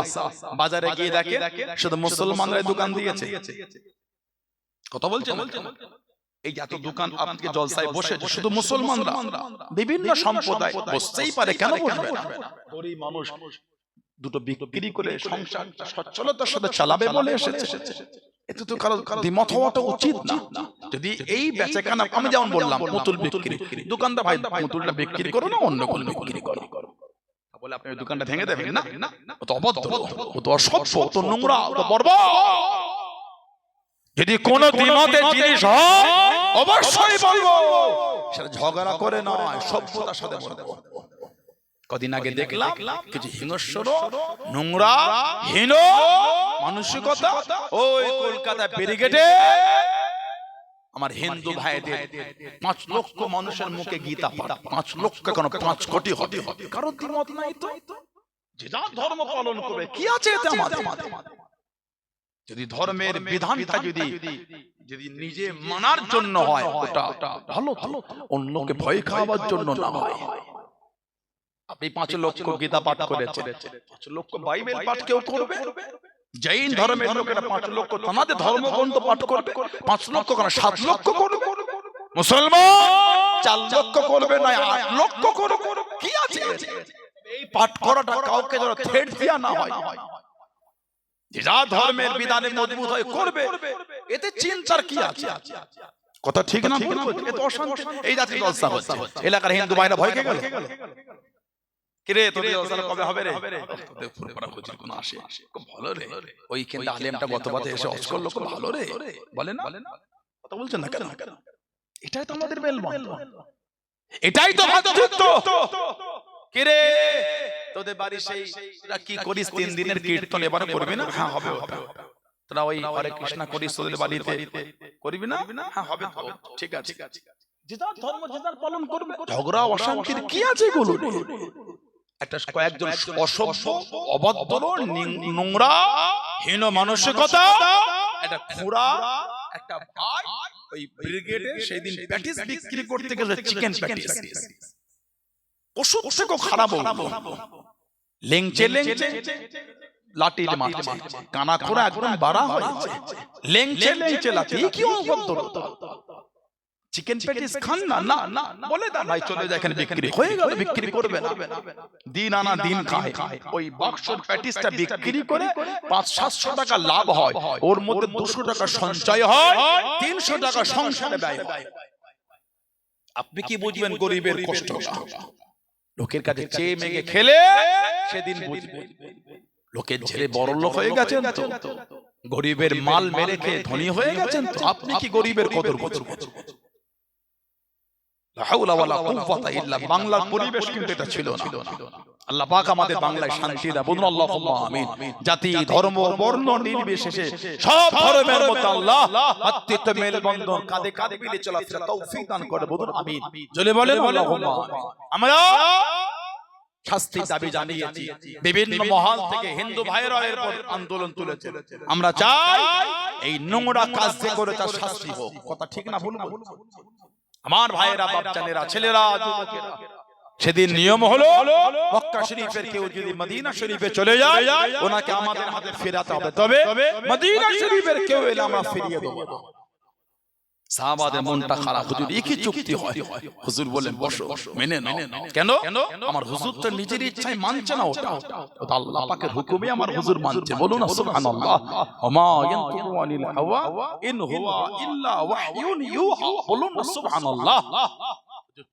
বাজারে গিয়ে দেখে শুধু মুসলমানরাই দোকান দিয়েছে। কথা বলছেন? এই এত দোকান আপনাকে জলসায় বসে শুধু মুসলমানরা, বিভিন্ন সম্প্রদায় বসতেই পারে, কেন বসবে না? গরিব মানুষ দুটো বিক্রি করে সংসারটা সচ্ছলতার সাথে চালাবে বলে এসেছে। এতে তো কারো দ্বিমত হওয়াটা উচিত না। যদি এই বেচাকেনা, আমি যেমন বললাম পুতুল বিক্রি, দোকানদার ভাই পুতুলটা বিক্রি করো না, অন্য কোনো বিক্রি করো, বলে আপনি ওই দোকানটা ভেঙে দেবেন না? ও তো অভদ্র, ও তো অসভ্য, ও তো নোংরা, ও তো বর্বর। যদি কোন দ্বিমতের জিনিস হয় অবশ্যই বলবো, সেটা ঝগড়া করে নয়, সভ্যতার সাথে বলবো। কদিন আগে দেখলাম কিছু হিংস্র, নোংরা, হীন মানসিকতা ওই কলকাতা ব্যারিকেডে আমার হিন্দু ভাইদের 5 লক্ষ মানুষের মুখে গীতা পাঠ, 5 লক্ষ কেন 5 কোটি হবে। কারণ দ্বিমত নাই তো, যে যার ধর্ম পালন করবে, কি আছে এতে আমাদের? যদি ধর্মের বিধানটা যদি নিজে মানার জন্য হয়, ওটা ভালো, অন্যকে ভয় খাওয়াবার জন্য না হয়। আপনি 5 লক্ষ গীতা পাঠ করেছেন, 5 লক্ষ বাইবেল পাঠ কেউ করবে? জৈন ধর্মের লোকেরা 5 লক্ষ তোমাদের ধর্মগ্রন্থ পাঠ করবে, 5 লক্ষ কেন 7 লক্ষ করবে। মুসলমান 4 লক্ষ করবে না 8 লক্ষ করবে, কি আছে? এই পাঠ করাটা কাউকে যেন থ্রেট দিয়া না হয়, যে যা ধর্মের বিধানে মজবুত হয়ে করবে, এতে চিন্তার কি আছে? কথা ঠিক না ভুল? এত অশান্তি এই জাতীয় জলসা হচ্ছে, এলাকার হিন্দু ভাইরা ভয় খেয়ে গেল। কিরে তোদের জলসা কবে হবে রে? তোদের ফুরফুরা হুজুর কোন আসে, খুব ভালো রে, ওই কিন্তু আলেমটা গতবাতে এসে অস করলো, খুব ভালো রে, বলে না? কথা বলছেন না কেন? এটাই তো আমাদের মেলবন্ধন, এটাই তো ভাতৃত্ব। কিরে তোদের বাড়ি সেই কি করিস 3 দিনের কীর্তন এবারে করবি না? হ্যাঁ হবে হবে। তোরা ওই হরে কৃষ্ণ করিস তোদের বাড়িতে করবি না? হ্যাঁ হবে, ঠিক আছে। যে যার ধর্ম যে যার পালন করবে, ঝগড়া অশান্তির কি আছে এগুলো? একটা কয়েকজন অসভ্য অভদ্র নোংরা হীন মানসিকতা, একটা খুড়া একটা ভাই ওই ব্রিগেডে সেদিন প্যাটিস বিক্রি করতে গেল, চিকেন প্যাটিস, ওষুধ থেকেও খারাপ লেংচে লেংচে লাঠি মারছে, কানা খোরা একদম বাড়া হয়েছে, লেংচে লেংচে লাঠি, কি অভদ্রতা! চিকেন প্যাটিস খান না, না না বলে দাও ভাই, চলে যায়, এখানে বিক্রি হয়ে গেল, বিক্রি করবে না, দিন আনা দিন খায়, ওই বাক্সর প্যাটিসটা বিক্রি করে 500-700 টাকা লাভ হয়, ওর মধ্যে 200 টাকা সঞ্চয় হয়, 300 টাকা সংসারে ব্যয় হয়। আপনি কি বুঝবেন গরিবের কষ্ট? লোকের কাছে চেয়ে মেগে খেলে সেদিন বুঝবে। লোকের ছেলে বড় লোক হয়ে গেছেন তো, গরিবের মাল মেরে খেয়ে ধনী হয়ে গেছেন তো, আপনি কি গরিবের কদর বুঝবেন? বাংলার পরিবেশ কিন্তু এটা ছিল না। আল্লাহ পাক আমাদের বাংলায় শান্তি দাও, বলুন আল্লাহুম্মা আমিন। জাতি ধর্ম বর্ণ নির্বিশেষে সব ধর্মের মধ্যে আল্লাহ ভাতৃত্ব মেলবন্ধন কাঁধে কাঁধে মিলে চলাফেরা তৌফিক দান করে, বলুন আমিন। জোরে বলেন আল্লাহুম্মা আমিন। আমরা শাস্তি দাবি জানিয়েছি, বিভিন্ন মহল থেকে হিন্দু ভাইরা এরপর আন্দোলন তুলেছে। আমরা চাই এই নোংরা কাজ যে করে তার শাস্তি হোক। কথা ঠিক না ভুল? আমার ভাইয়েরা, বাপজানেরা, ছেলেরা, যুবকেরা, সেদিন নিয়ম হলো মক্কা শরীফের কেউ যদি মদিনা শরীফে চলে যায় ওনাকে আমাদের হাতে ফেরাতে হবে, তবে মদিনা শরীফের কেউ এলে আমরা ফিরিয়ে দেব না। সাহাবাদের মনটা খারাপ, হুজুর কি চুক্তি হয়? হুজুর বলেন বসো, মেনে নাও। কেন? আমার হুজুর তো নিজের ইচ্ছায় মানছে না, ওটা আল্লাহ পাকের হুকুমে আমার হুজুর মানছে, বলুন না সুবহানাল্লাহ। ওমা ইয়ানতিকু আনিল হাওয়া ইন হুয়া ইল্লা ওয়াহয়ুন ইউহা, বলুন না সুবহানাল্লাহ।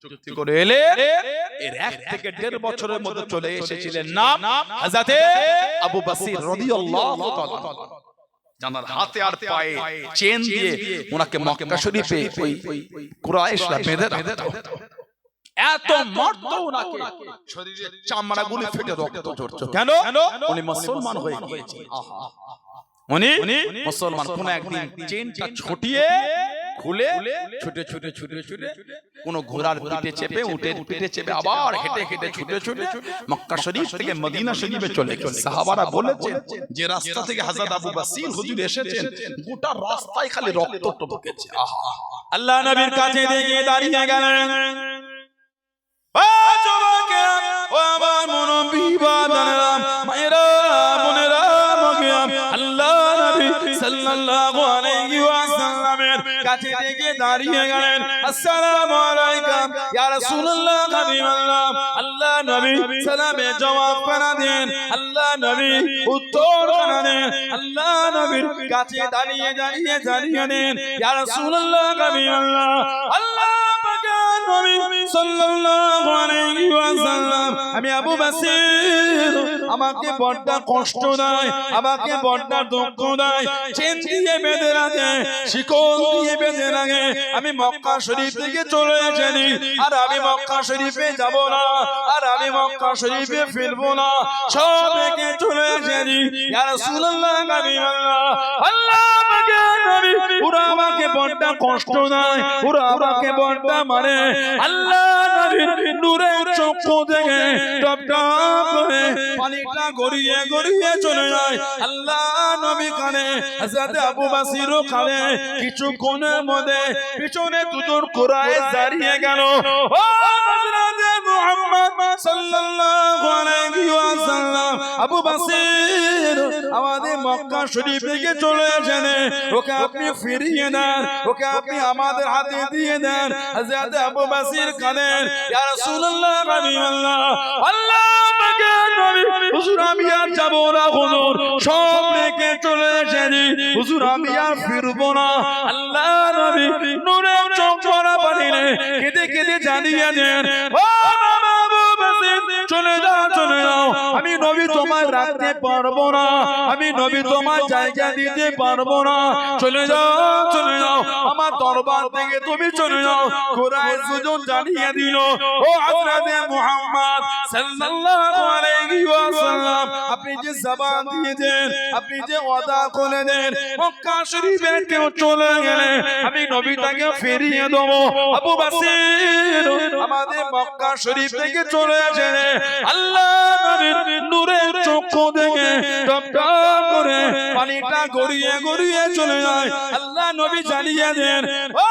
চুক্তি করে এলে এর 1 থেকে 1.5 বছরের মধ্যে চলে এসেছিলেন নাম হযরতে আবু বসির রাদিয়াল্লাহু তাআলা। জানার হাতে আর পায়ে চেন দিয়ে ওনাকে মক্কা শরীফে ওই কুরাইশরা বেঁধে রাখতো, এত মারতো ওনাকে, শরীরের চামড়াগুলো ফেটে রক্ত ঝরতো। কেন? উনি মুসলমান হয়ে গিয়েছে। উনি মুসলমান। কোন একদিন চেনটা ছটিয়ে খুলে ছুটে ছুটে ছুটে ছুটে কোন ঘোড়ার পিঠে চেপে, উটের পিঠে চেপে আবার হেঁটে হেঁটে ছুটে ছুটে মক্কা শরীফ থেকে মদিনা শরীফে চলে গেছে। সাহাবারা বলেছেন যে রাস্তা থেকে হযরত আবু বসির হুজুর এসেছেন, গোটা রাস্তায় খালি রক্ত টপকেছে। আল্লাহ নবীর কাছে দিয়ে দাঁড়িয়ে গেলেন, ও যুবকেরা, ও আমার মুরব্বি বাবারা, মায়েরা, বোনেরা, আল্লাহ নবী সাল্লাল্লাহু আলাইহি ওয়াসাল্লামের কাছে থেকে দাঁড়িয়ে গেলেন। আসসালামু আলাইকুম ইয়া রাসূলুল্লাহ, হাবিবাল্লাহ। আল্লাহ নবী সালামে জবাব করে দেন, আল্লাহ নবী উত্তর করে দেন। আল্লাহ নবীর কাছে দাঁড়িয়ে দাঁড়িয়ে জানিয়ে দেন, ইয়া রাসূলুল্লাহ, হাবিবাল্লাহ। আল্লাহ পাকের নবী সাল্লাল্লাহু আলাইহি ওয়াসাল্লাম, আমি আবু বসির, আমাকে বড় কষ্ট দেয়, আমাকে বড় দুঃখ দেয়, চেন দিয়ে বেঁধে রাখে, শিকল দিয়ে বেঁধে রাখে। আমি মক্কা শরীফ থেকে চলে এসেছি, আর আমি মক্কা শরীফে যাব না, আর আমি মক্কা শরীফে ফিরবো না, সব রেখে চলে এসেছি। ইয়া রাসূলুল্লাহ, হাবিবাল্লাহ। আল্লাহ পাকের নবী, ওরা আমাকে বড় কষ্ট দেয়, ওরা আমাকে বড় মারে। আল্লাহ নবীর নূরের চক্ষু থেকে টপ টপ করে পানিটা গড়িয়ে গড়িয়ে চলে যায়। আল্লাহ নবী কানে, হযরত আবু বসিরও কানে। কিছুক্ষণের মধ্যে পিছনে দুজন কুরাইশ দাঁড়িয়ে গেল। ও হযরত মুহাম্মদ সাল্লাল্লাহু আলাইহি ওয়াসাল্লাম আবু বসির আমাদের মক্কা শরীফ থেকে চলে আসেন, ওকে আপনি ফিরিয়ে দেন, ওকে আপনি আমাদের হাতে দিয়ে দেন। হযরত আবু বসির কাঁদেন, ইয়া রাসূলুল্লাহ হাবিবাল্লাহ, আল্লাহ পাকে নবী, হুজুর আমি আর যাব না, হুজুর সব রেখে চলে এসেছি, হুজুর আমি আর ফিরবো না। আল্লাহ নবী নূরের চোখ ভরা পানিতে কেঁদে কেঁদে জানিয়ে দেন, ও বাবা আবু বসির, চলে যাও চলে যাও, আমি নবী তোমায় রাখতে পারবো না, আমি নবী তোমায় জায়গা দিতে পারবো না, চলে যাও চলে যাও, আমার দরবার থেকে তুমি চলে যাও। কুরাইশ দুজন জানিয়ে দিল, ও হযরত মুহাম্মদ সাল্লাল্লাহু আলাইহি ওয়াসাল্লাম, আপনি যে জবান দিয়েছেন, আপনি যে ওয়াদা করে দেন, মক্কা শরীফে কেউ চলে গেলে আমি নবীটাকে ফিরিয়ে দেব। আবু বসির আমাদের মক্কা শরীফ থেকে চলে আসে, আল্লাহ নবীর নূরের চক্ষু দেখে টপ টপ করে পানিটা গড়িয়ে গড়িয়ে চলে যায়। আল্লাহ নবী জানিয়ে দেন, ও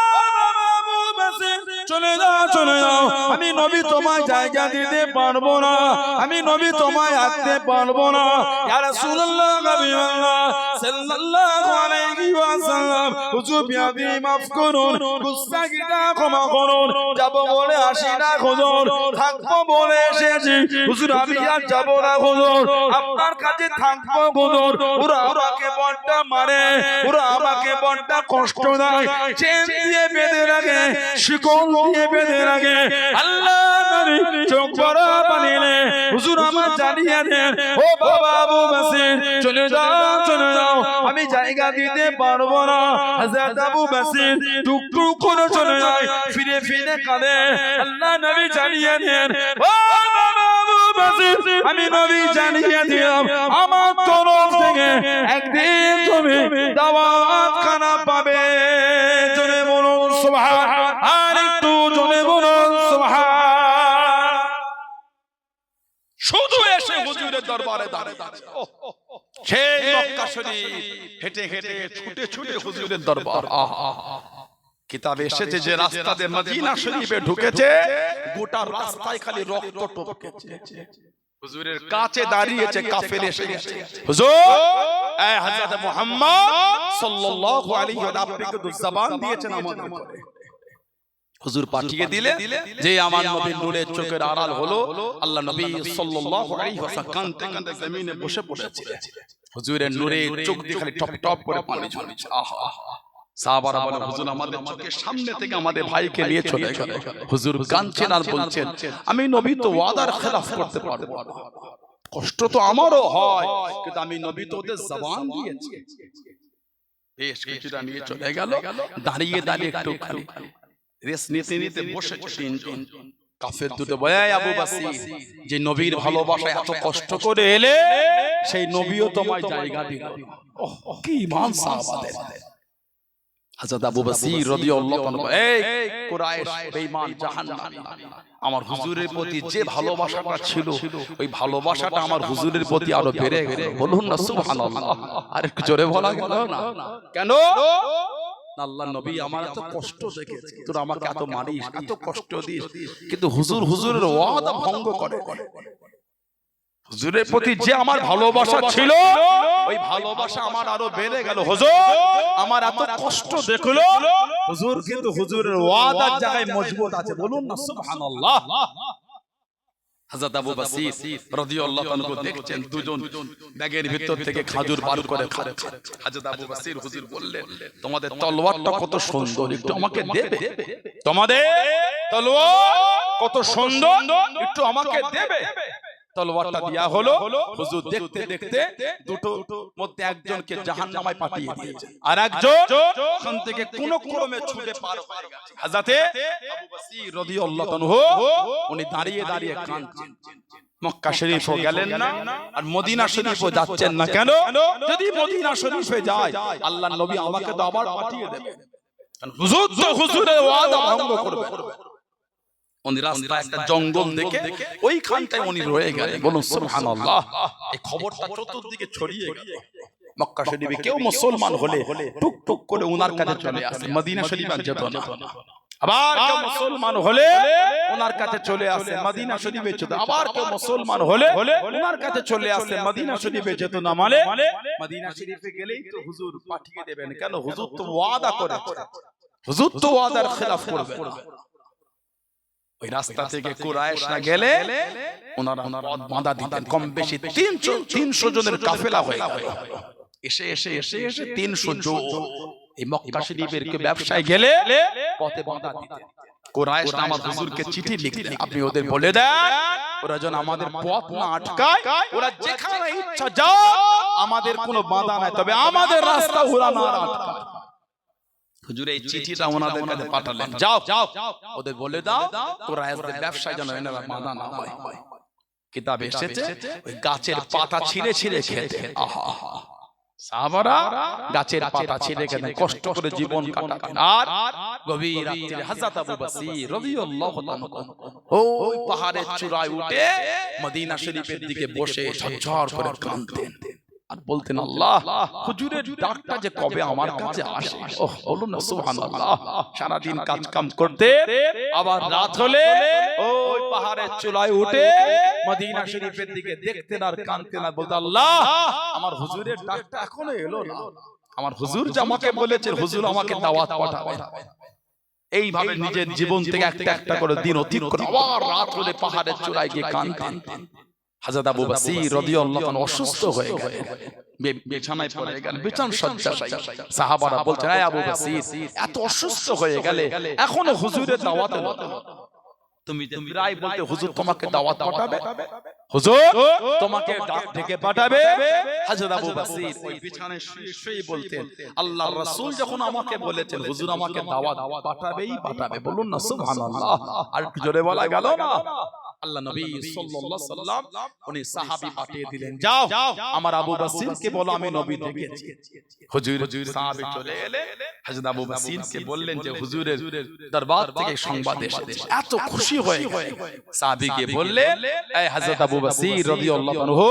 আবু বসির, চলে যাও চলে যাও, আমি নবী তোমায় জায়গা দিতে পারবো না, আমি নবী তোমায় আনতে পারবো না। ইয়া রাসূলুল্লাহ হাবিবাল্লাহ সাল্লাল্লাহু আলাইহি ওয়াসাল্লাম, হুজুর বিয়াদি মাফ করুন, গুস্তাখিটা ক্ষমা করুন, যাব বলে আসি না হুজুর, থাকবো বলে এসেছি, হুজুর আমি আর যাব না হুজুর, আপনার কাছে থাকবো হুজুর। ওরা আমাকে বড্ড মারে, ওরা আমাকে বড্ড কষ্ট দেয়, চেন দিয়ে বেঁধে রাখে, শিকল দিয়ে বেঁধে রাখে। আল্লাহ নবী চোখ ভরা পানিতে হুজুর আমার জানিয়ে দেন, ও বাবা আবু বসির, চলে যাও চলে যাও, আমি জায়গা দিতে পারবো না। হযরত আবু বসির টুক টুক করে চলে যায়, ফিরে ফিরে কাঁদে। আল্লাহ নবী জানিয়ে দেন, ও বাবা আবু বসির, আমি নবী জানিয়ে দিলাম, আমার তরফ থেকে একদিন তুমি দাওয়াত খানা পাবে। জোরে বলুন সুবহান, আর একটু জোরে বলুন সুবহান। শুধু এসে হুজুরের দরবারে দাঁড়িয়ে সেই মক্কা শরীফ হেঁটে হেঁটে ছুটে ছুটে হুজুরের দরবার। কিতাবে এসেছে যে রাস্তা দিয়ে মদিনা শরীফে ঢুকেছে, গোটা রাস্তায় খালি রক্ত টপকেছে। হুজুরের কাছে দাঁড়িয়েছে কাফের এসে গেছে, হুজুর এই হযরত মুহাম্মদ সাল্লাল্লাহু আলাইহি ওয়া সাল্লাম আপনি তো জবান দিয়েছেন আমাদের উপরে, হুজুর পাঠিয়ে দিলে যে আমার নবীর নূরের চোখের আড়াল হলো। আল্লাহ নবী সাল্লাল্লাহু আলাইহি ওয়াসাল্লাম কাঁদতে কাঁদতে জমিনে বসে পড়েছে, হুজুরের নূরের চোখ দিয়ে খালি টপ টপ করে পানি ঝরছে। আহা, সাহাবারা বলে, হুজুর আমাদের চোখের সামনে থেকে আমাদের ভাইকে নিয়ে চলে গেল। হুজুর কাঁদছেন আর বলছেন, আমি নবী তো ওয়াদার খেলাফ করতে পারবো না, কষ্ট তো আমারও হয়, কিন্তু আমি নবী তো ওদের জবান দিয়েছি। বেশ কিছুটা নিয়ে চলে গেল, দাঁড়িয়ে দাঁড়িয়ে একটু খালি রেস নিতে নিতে বসেছে তিনজন। কাফের দুটো বলে, আবু বসির, যে নবীর ভালোবাসায় এত কষ্ট করে এলে, সেই নবীও তোমায় জায়গা দিল। ওহ কি ঈমান সাহাবাদের। হযরত আবু বসির রাদিয়াল্লাহু আনহু, এই কুরাইশ বেঈমান জাহান্নামী, আমার হুজুরের প্রতি যে ভালোবাসাটা ছিল, ওই ভালোবাসাটা আমার হুজুরের প্রতি আরো বেড়ে গেল। বলুন না সুবহানাল্লাহ, আর একটু জোরে বলা গেল না? কেন? আল্লাহ নবী আমার এত কষ্ট দেখেছে, তোরা আমাকে এত মারিস, এত কষ্ট দিস, কিন্তু হুজুরের ওয়াদা ভঙ্গ করে। হুজুরের প্রতি যে আমার ভালোবাসা ছিল, ওই ভালোবাসা আমার আরো বেড়ে গেল। হুজুর আমার এত কষ্ট দেখলো, হুজুর কিন্তু হুজুরের ওয়াদার জায়গায় মজবুত আছে। বলুন না সুবহানাল্লাহ। হযরত আবু বসির রাদিয়াল্লাহু আনহু দেখছেন দুজন ব্যাগের ভিতর থেকে খাজুর বার করে খাচ্ছে। হযরত আবু বসির হুজুর বললেন, তোমাদের তলোয়ারটা কত সুন্দর, একটু আমাকে দেবে? তোমাদের তলোয়ার কত সুন্দর, একটু আমাকে দেবে? তলোয়ারটা দেয়া হলো। হুজুর দেখতে দেখতে দুটো মধ্যে একজনকে জাহান্নামে পাঠিয়ে দিয়েছে, আর একজন ওখান থেকে কোন ক্রমে ছুটে পার হয়ে গেছে। হযরতে আবু বসির রাদিয়াল্লাহু আনহু উনি দাঁড়িয়ে দাঁড়িয়ে কাঁদছেন। মক্কা শরীফও গেলেন না, আর মদিনা শরীফও যাচ্ছেন না। কেন? যদি মদিনা শরীফে যায়, আল্লাহর নবী আমাকে তো আবার পাঠিয়ে দেবেন, হুজুর তো হুজুরের ওয়াদা ভঙ্গ করবে। উনি রাস্তায় একটা জঙ্গল দেখে ওইখানটায় উনি রয়ে গেলেন। বলুন সুবহানাল্লাহ। এই খবরটা চতুর্দিকে ছড়িয়ে গেল। মক্কা শরীফে কেউ মুসলমান হলে টুক টুক করে উনার কাছে চলে আসে, মদিনা শরীফে যেত না। আবার কেউ মুসলমান হলে ওনার কাছে চলে আসে মদিনা শরীফে যেত, আবার কেউ মুসলমান হলে ওনার কাছে চলে আসে মদিনা শরীফে যেত না, মানে মদিনা শরীফে গেলেই তো হুজুর পাঠিয়ে দেবেন। কেন? হুজুর তো ওয়াদা করেছে, হুজুর তো ওয়াদার খেলাফ করবে না। ওই রাস্তা থেকে কুরাইশরা গেলে ওনারা পথ বাঁধা দিতেন। কম বেশি 300 জনের কাফেলা হয়ে গেল। এসে 300 জন এই মক্কা শরীফের কে ব্যবসায় গেলে পথে বাঁধা দিতেন। কুরাইশ আমার হুজুরকে চিঠি লিখলেন, আপনি ওদের বলে দেন ওরা যেন আমাদের পথ না আটকায়, ওরা যেখানে ইচ্ছা যাও, আমাদের কোনো বাধা নাই, তবে আমাদের রাস্তা ওরা না আটকায়। হুজুর এই চিঠিটা ওনাদের কাছে পাঠালেন, যাও ওদের বলে দাও কুরাইশদের ব্যবসায় যেন এনারা বাধা না হয়। কিতাবে এসেছে ওই গাছের পাতা ছিঁড়ে খেতে। আহা, সাহাবারা গাছের পাতা ছিঁড়ে খেতে কষ্ট করে জীবন কাটাতেন। আর গভীর রাতে হযরত আবু বসির রাদিয়াল্লাহু তাআলা ওই পাহাড়ের চূড়ায় উঠে মদিনা শরীফের দিকে বসে ঝরঝর করে কাঁদতেন আর বলতেন, আল্লাহ হুজুরের ডাকটা যে কবে আমার কাছে আসে। ওহ, বলুন না সুবহানাল্লাহ। সারা দিন কাজ কাম করতে, আবার রাত হলে ওই পাহাড়ের চূড়ায় উঠে মদিনা শরীফের দিকে দেখতেন আর কাঁদতেন আর বলতেন, আল্লাহ আমার হুজুরের ডাকটা এখনো এলো না, আমার হুজুর যে আমাকে বলেছেন হুজুর আমাকে দাওয়াত পাঠাবেন। এইভাবে নিজের জীবন থেকে একটা করে দিন অতীত করে আবার রাত হলে পাহাড়ের চূড়ায় গিয়ে কাঁদতেন। হযরত আবু বসির রাদিয়াল্লাহু আনহু অসুস্থ হয়ে গেলেন, বিছানায় পড়ে গেলেন, বিছানা শয্যাশায়ী। সাহাবারা বলছেন, এই আবু বসির এত অসুস্থ হয়ে গেলে এখনো হুজুরের দাওয়াত এলো না, তুমি যে প্রায় বলতে হুজুর তোমাকে দাওয়াত পাঠাবে, হুজুর তোমাকে ডাক থেকে পাঠাবে। হযরত আবু বসির ওই বিছানায় শুয়ে বলতেন, আল্লাহর রাসূল যখন আমাকে বলেছেন হুজুর আমাকে দাওয়াত পাঠাবে, বলুন না সুবহানাল্লাহ। আর একটু জোরে বলা গেল না? আল্লাহ নবী সাল্লাল্লাহু আলাইহি ওয়াসাল্লাম উনি সাহাবী পাঠিয়ে দিলেন, যাও আমার আবু বসিরকে বলো আমি নবী দেখেছি। হুজুর সাহাবী চলে এলেন, হযরত আবু বসিরকে বললেন যে হুজুরের দরবার থেকে সংবাদ এসেছে। এত খুশি হয়ে গেলেন, সাহাবীকে বললেন, এই হযরত আবু বসির রাদিয়াল্লাহু আনহু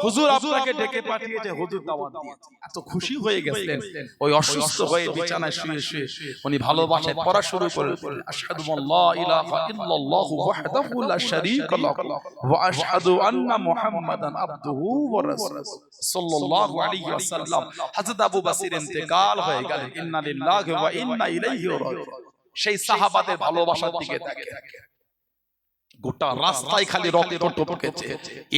হুজুর আপনাকে ডেকে পাঠিয়েছে, হুজুর দাওয়াত দিয়েছে। এত খুশি হয়ে গেলেন, ওই অসুস্থ হয়ে বিছানায় শুয়ে উনি ভালোবাসায় পড়া শুরু করলেন, আশহাদু আল্লা ইলাহা ইল্লাল্লাহু ওয়াহদাহু লা শারীকা লাহু ওয়া আশহাদু আন্না মুহাম্মাদান আবদুহু ওয়া রাসূলুহু সাল্লাল্লাহু আলাইহি ওয়াসাল্লাম। হযরত আবু বসির ইন্তেকাল হয়ে গেলেন, ইন্না লিল্লাহি ওয়া ইন্না ইলাইহি রাজিউন। সেই সাহাবাদের ভালোবাসার দিকে তাকিয়ে গোটা রাস্তায় খালি রক্ত টপকেছে,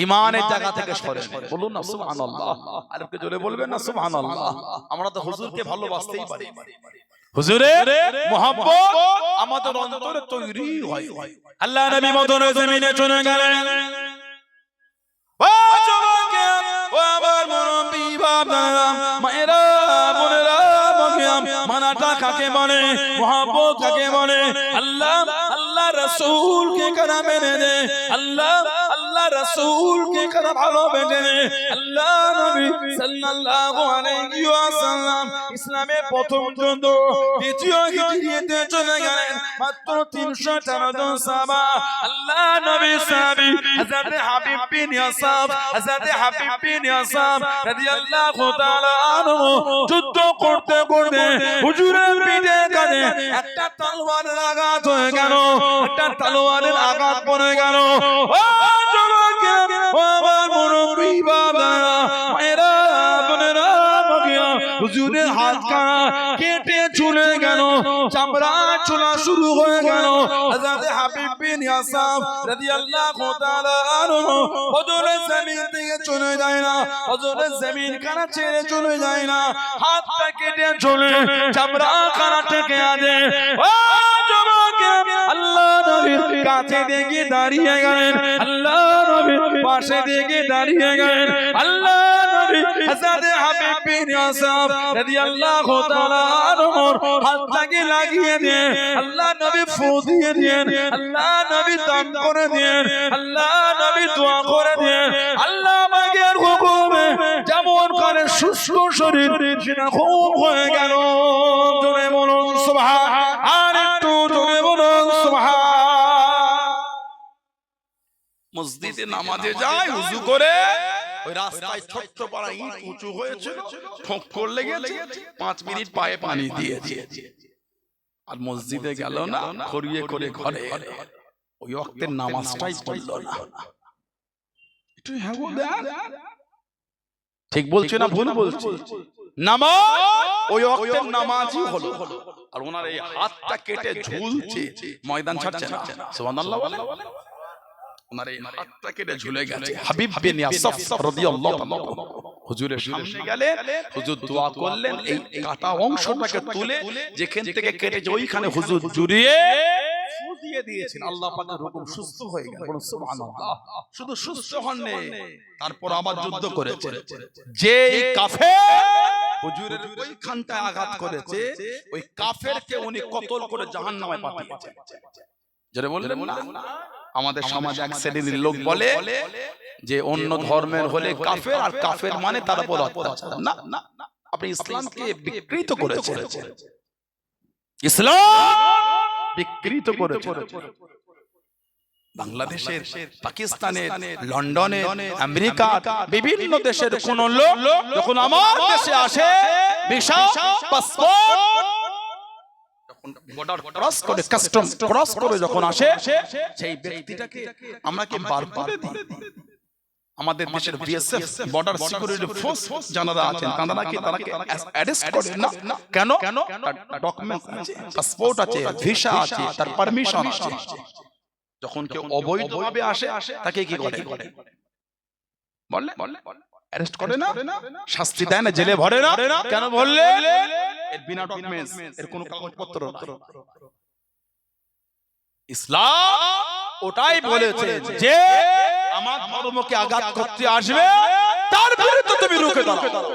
ঈমানের জায়গা থেকে সরে নেই। বলুন না সুবহানাল্লাহ। আর একটু জোরে বলবেন না সুবহানাল্লাহ। আমরা তো হুজুরকে ভালোবাসতেই পারি, হুজুরের মুহাব্বত আমাদের অন্তরে তৈরি হয়। আল্লাহ নবী মদিনার জমিনে চলে গেলেন। ও যুবকেরা, ও আমার মুরব্বি বাবারা, মায়েরা, বোনেরা, বগিয়াম, মানাটা কাকে বলে, মুহাব্বত কাকে বলে? আল্লাহ রাসূলকে কারা মেনে দে, আল্লাহ রাসূলকে কারা ভালোবেসে দে। আল্লাহ নবী সাল্লাল্লাহু আলাইহি ওয়াসাল্লাম ইসলামের প্রথম যুদ্ধ দ্বিতীয় হিজরিতে চলে গেলেন, মাত্র 304 জন সাহাবা। আল্লাহ নবী সাহাবী হযরত হাবিব বিন ইয়াসাব রাদিয়াল্লাহু তাআলা আনহু যুদ্ধ করতে হুজুরের পিঠে কাঁধে একটা তলোয়ারের আঘাত হয়ে গেল, একটা তলোয়ারের আঘাত পড়ে গেল। ও যুবকেরা, ও আমার মুরব্বি বাবারা, মায়েরা, বোনেরা, বগিয়া, হুজুরের হাত কেটে চলে গেল, চামড়া ছোলা শুরু হয়ে গেল। হযরত হাবিব বিন ইয়াসাব রাদিয়াল্লাহু তাআলা আনহু হুজুরের জমিন থেকে চলে যায় না, হুজুরের জমিন কানা ছেড়ে চলে যায় না, হাতটা কেটে চলে চামড়া কানা থেকে আদে। ও যুবকেরা, আল্লাহ নবীর কাছে দেখে দাঁড়িয়ে গেলেন, আল্লাহ নবীর পাশে দেখে দাঁড়িয়ে গেলেন। আল্লাহ নবী হযরত হাবিব বিন ইয়াসাব রাদিয়াল্লাহু তাআলা আনহুর হাতটাকে লাগিয়ে দিয়ে আল্লাহ নবী ফু দিয়ে দেন, আল্লাহ নবী দান করে দেন, আল্লাহ নবী দোয়া করে দেন। আল্লাহ পাকের হুকুমে যেমন করে সুস্থ শরীর সেটা খুব হয়ে গেল। জোরে বলুন সুবহান, আর একটু জোরে বলুন সুবহান। মসজিদে নামাজে যায়, ওযু করে ওই রাস্তায় ছোট্ট পাড়া ইট উঁচু হয়েছিল, ঠোক করলে গেছে 5 মিনিট পায়ে পানি দিয়ে দিয়েছে। আর মসজিদে গেল না, খড়িয়ে করে ঘরে ওই ওয়াক্তের নামাজটাই পড়লো না। একটু হ্যাঁ গো দেন, ঠিক বলছি না ভুল বলছি? নামাজ ওই ওয়াক্তের নামাজই হলো, আর ওনার এই হাতটা কেটে ঝুলছে, ময়দান ছাড়ছে না। সুবহানাল্লাহ বলে, ওনার এই হাতটা কেটে ঝুলে গেছে। হাবিব বিন ইয়াসাফ রাদিয়াল্লাহু তাআলা হুজুরের সামনে গেলেন, হুজুর দোয়া করলেন, এই কাটা অংশটাকে তুলে যেখান থেকে কেটেছে ওইখানে হুজুর জুড়িয়ে ফু দিয়ে দিয়েছেন। আল্লাহ পাকের হুকুম সুস্থ হয়ে গেল। বলুন সুবহানাল্লাহ। শুধু সুস্থ হননি, তারপর আবার যুদ্ধ করেছে। যে কাফের হুজুরের ওইখানটায় আঘাত করেছে, ওই কাফেরকে উনি কতল করে জাহান্নামে পাঠিয়েছেন। যারা বললেন না, আমাদের সমাজে এক শ্রেণীর লোক বলে যে অন্য ধর্মের হলে কাফের, আর কাফের মানে তার উপর অত্যাচার। না, আপনি ইসলামকে বিকৃত করেছেন, ইসলাম বিকৃত করেছেন। বাংলাদেশের, পাকিস্তানের, লন্ডনের, আমেরিকা, বিভিন্ন দেশের কোন লোক যখন আমার দেশে আসে, ভিসা, পাসপোর্ট, বর্ডার ক্রস করে, কাস্টম ক্রস করে যখন আসে, সেই ব্যক্তিটাকে আমরা কি বার করে দিই? আমাদের দেশের বিএসএফ, বর্ডার সিকিউরিটি ফোর্স যারা আছেন, তারা কি তারাকে অ্যারেস্ট করে না? কেন? তার ডকুমেন্ট আছে, পাসপোর্ট আছে, ভিসা আছে, তার পারমিশন আছে। যখন কেউ অবৈধভাবে আসে, তাকে কি করে? বললে অ্যারেস্ট করে না, শাস্তি দেয় না, জেলে ভরে না। কেন বললে? এর বিনা ডকুমেন্টস, এর কোনো কাগজপত্র না। ইসলাম ওটাই বলেছে যে আমার ধর্মকে আঘাত করতে আসবে, তার বিরুদ্ধে তুমি রুখে দাঁড়াও।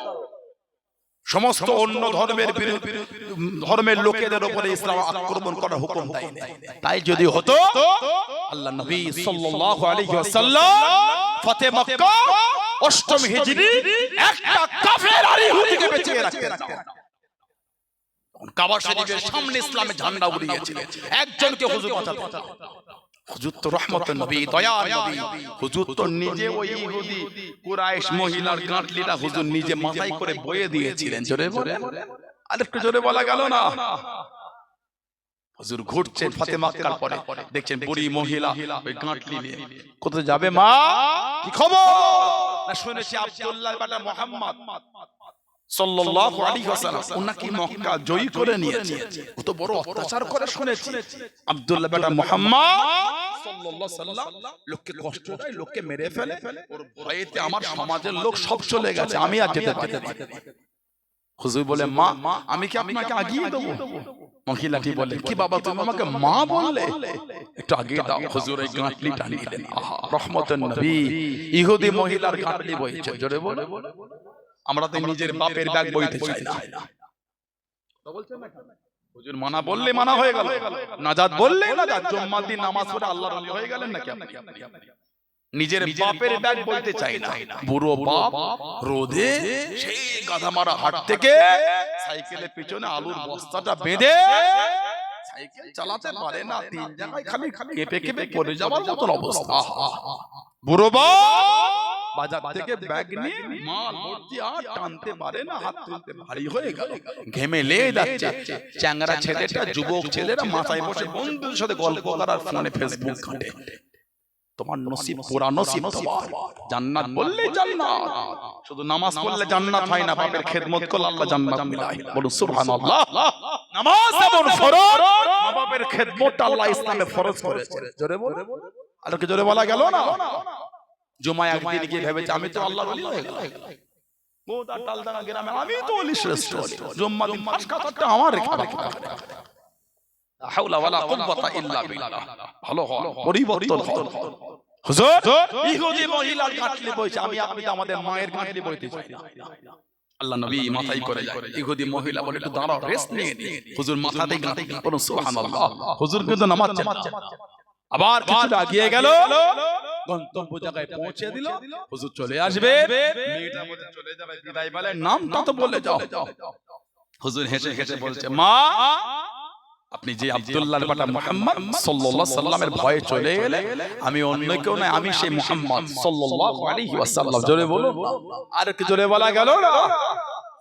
সমস্ত অন্য ধর্মের লোকেদের উপরে ইসলাম আক্রমণ করার হুকুম দেয়। তাই যদি হতো, আল্লাহ নবী সাল্লাল্লাহু আলাইহি ওয়াসাল্লাম ফতে মক্কা 8ম হিজরি একটা কাফের আর ইহুদিকে বাঁচিয়ে রাখতেন। কাবা শরীফের সামনে ইসলামের ঝান্ডা উড়িয়েছিলেন, একজনকে হুজুর বাঁচাতেন। হুজুর তো রহমতের নবী, দয়ার নবী। হুজুর তো নিজে ওই ইহুদি কুরাইশ মহিলার গাঁটলিটা হুজুর নিজে মাথায় করে বয়ে দিয়েছিলেন। জোরে বলে, আরেকটু জোরে বলা গেল না? হুজুর ঘুরছেন ফতে মক্কার পরে, দেখছেন বুড়ি মহিলা ওই গাঁটলি নিয়ে। কোথায় যাবে মা? কি খবর? না শুনেছি আব্দুল্লাহর বেটা মুহাম্মদ সাল্লাল্লাহু আলাইহি ওয়াসাল্লাম উনাকে মক্কা জয় করে নিয়েছে। কত বড় অত্যাচার করে শুনেছি। আব্দুল্লাহ বেটা মুহাম্মদ সাল্লাল্লাহু আলাইহি ওয়াসাল্লাম লোককে কষ্ট দেয়, লোককে মেরে ফেলে। ওর ভয়েতে আমার সমাজের লোক সব চলে গেছে, আমি আর যেতে পারি না। হুজুর বলে, মা আমি কি আপনাকে আগিয়ে দেব? মহিলাটি বলে, কি বাবা তুমি আমাকে মা বললে? একটু আগে দাও। হুজুর এই গাঁটলি টানিয়ে দিলেন। আহা, রহমতের নবী। ইহুদি মহিলার গাঁটলি বইছে। জোরে বলে, আমরা তো নিজের বাপের ব্যাগ বইতে চাই না। হুজুর মানা বললে মানা হয়ে গেল, নাজাত বললে নাজাত। জুম্মার দিন নামাজ পড়ে আল্লাহর ওলি হয়ে গেলেন নাকি আপনি? নিজের বাপের ব্যাগ বইতে চাই না। বুড়ো বাপ রোদে সেই গাধামারা হাট থেকে সাইকেলের পিছনে আলুর বস্তাটা বেঁধে সাইকেল চালাতে পারে না, 3 জায়গায় খালি কেঁপে কেঁপে পড়ে যাওয়ার মতন অবস্থা। বুড়ো বাপ বাজার থেকে ব্যাগ নিয়ে মাল ভর্তি আর টানতে পারে না, হাত তুলতে ভারী হয়ে গেল, ঘেমে লেগে যাচ্ছে। চ্যাংরা ছেলেটা, যুবক ছেলেরা মাথায় বসে বন্ধুদের সাথে গল্প করার ফোনে ফেসবুক ঘাটে। তোমার নসিব পুরা নসিব তোমার। জান্নাত বললে জান্নাত, শুধু নামাজ পড়লে জান্নাত হয় না, বাপের খেদমত করলে আল্লাহ জান্নাত মিলায়। বলুন সুবহানাল্লাহ। নামাজ যেমন ফরজ, মা বাপের খেদমতটা আল্লাহ ইসলামে ফরজ করেছে। জোরে বল, আর কি জোরে বলা গেল না? জুমায় একদিন গিয়ে ভেবেছে আমি তো আল্লাহর ওলি হয়ে গেলাম। গোটা টালডাঙ্গা গ্রামে আমি তো ওলি শ্রেষ্ঠ। জুম্মা দিন পাঁচ কাতারটা আমার রেখা রেখা। লা হাওলা ওয়ালা কুওয়াতা ইল্লা বিল্লাহ। ভালো হল, পরিবর্তন হল। হুজুর ইহুদি মহিলার গাঁটলি বইছে, আমি আপনি তো আমাদের মায়ের গাঁটলি বইতে চাই না। আল্লাহ নবী মাথায় করে যায়। ইহুদি মহিলা বলে, একটু দাঁড়াও, রেস্ট নিয়ে নি। হুজুর মাথাতে গাঁটলি, বলুন সুবহানাল্লাহ। হুজুর কিন্তু নামাজ চাচ্ছে। আবার কিছুটা এগিয়ে গেল, গন্তব্য জায়গায় পৌঁছে দিল। হুজুর চলে আসবে, মেয়েটা বলে চলে যাবে, বিদায় বলে নামটা তো বলে যাও। হুজুর হেসে হেসে বলছে, মা আপনি যে আব্দুল্লাহর বেটা মুহাম্মদ সাল্লাল্লাহু আলাইহি ওয়াসাল্লামের ভয়ে চলে গেলে, আমি অন্য কেউ নয়, আমি সেই মুহাম্মদ সাল্লাল্লাহু আলাইহি ওয়াসাল্লাম। জোরে বলো, আর কি জোরে বলা গেল না?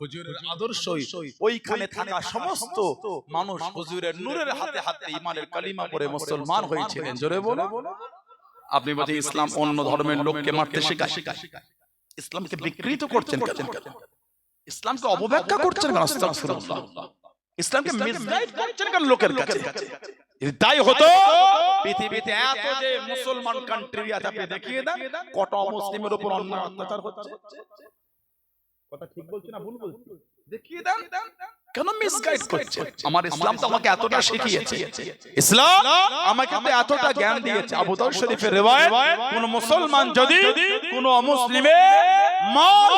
হুজুরের আদর্শই ওইখানে থাকা সমস্ত মানুষ হুজুরের নূরের হাতে হাতে ঈমানের কালিমা পড়ে মুসলমান হয়েছিলেন। জোরে বলো। আপনি বলছেন ইসলাম অন্য ধর্মের লোককে মারতে শেখায়, ইসলামকে বিকৃত করছেন কেন? ইসলামকে অপব্যাখ্যা করছেন কেন? আস্তাগফিরুল্লাহ। ইসলামকে মিসগাইড করছেন কেন লোকের কাছে? যদি তাই হতো পৃথিবীতে এত যে মুসলমান কান্ট্রি আছে আপনি দেখিয়ে দেন কত মুসলিমের উপর অন্যায় অত্যাচার হচ্ছে। কথা ঠিক বলছি না ভুল বলছি? দেখিয়ে দেন কেন মিসগাইড করছে? আমার ইসলাম তো আমাকে এতটা শিখিয়েছে, ইসলাম আমাকে তো এতটা জ্ঞান দিয়েছে। আবু দাউদ শরীফের রিওয়ায়াত, কোন মুসলমান যদি কোন অমুসলিমের মাল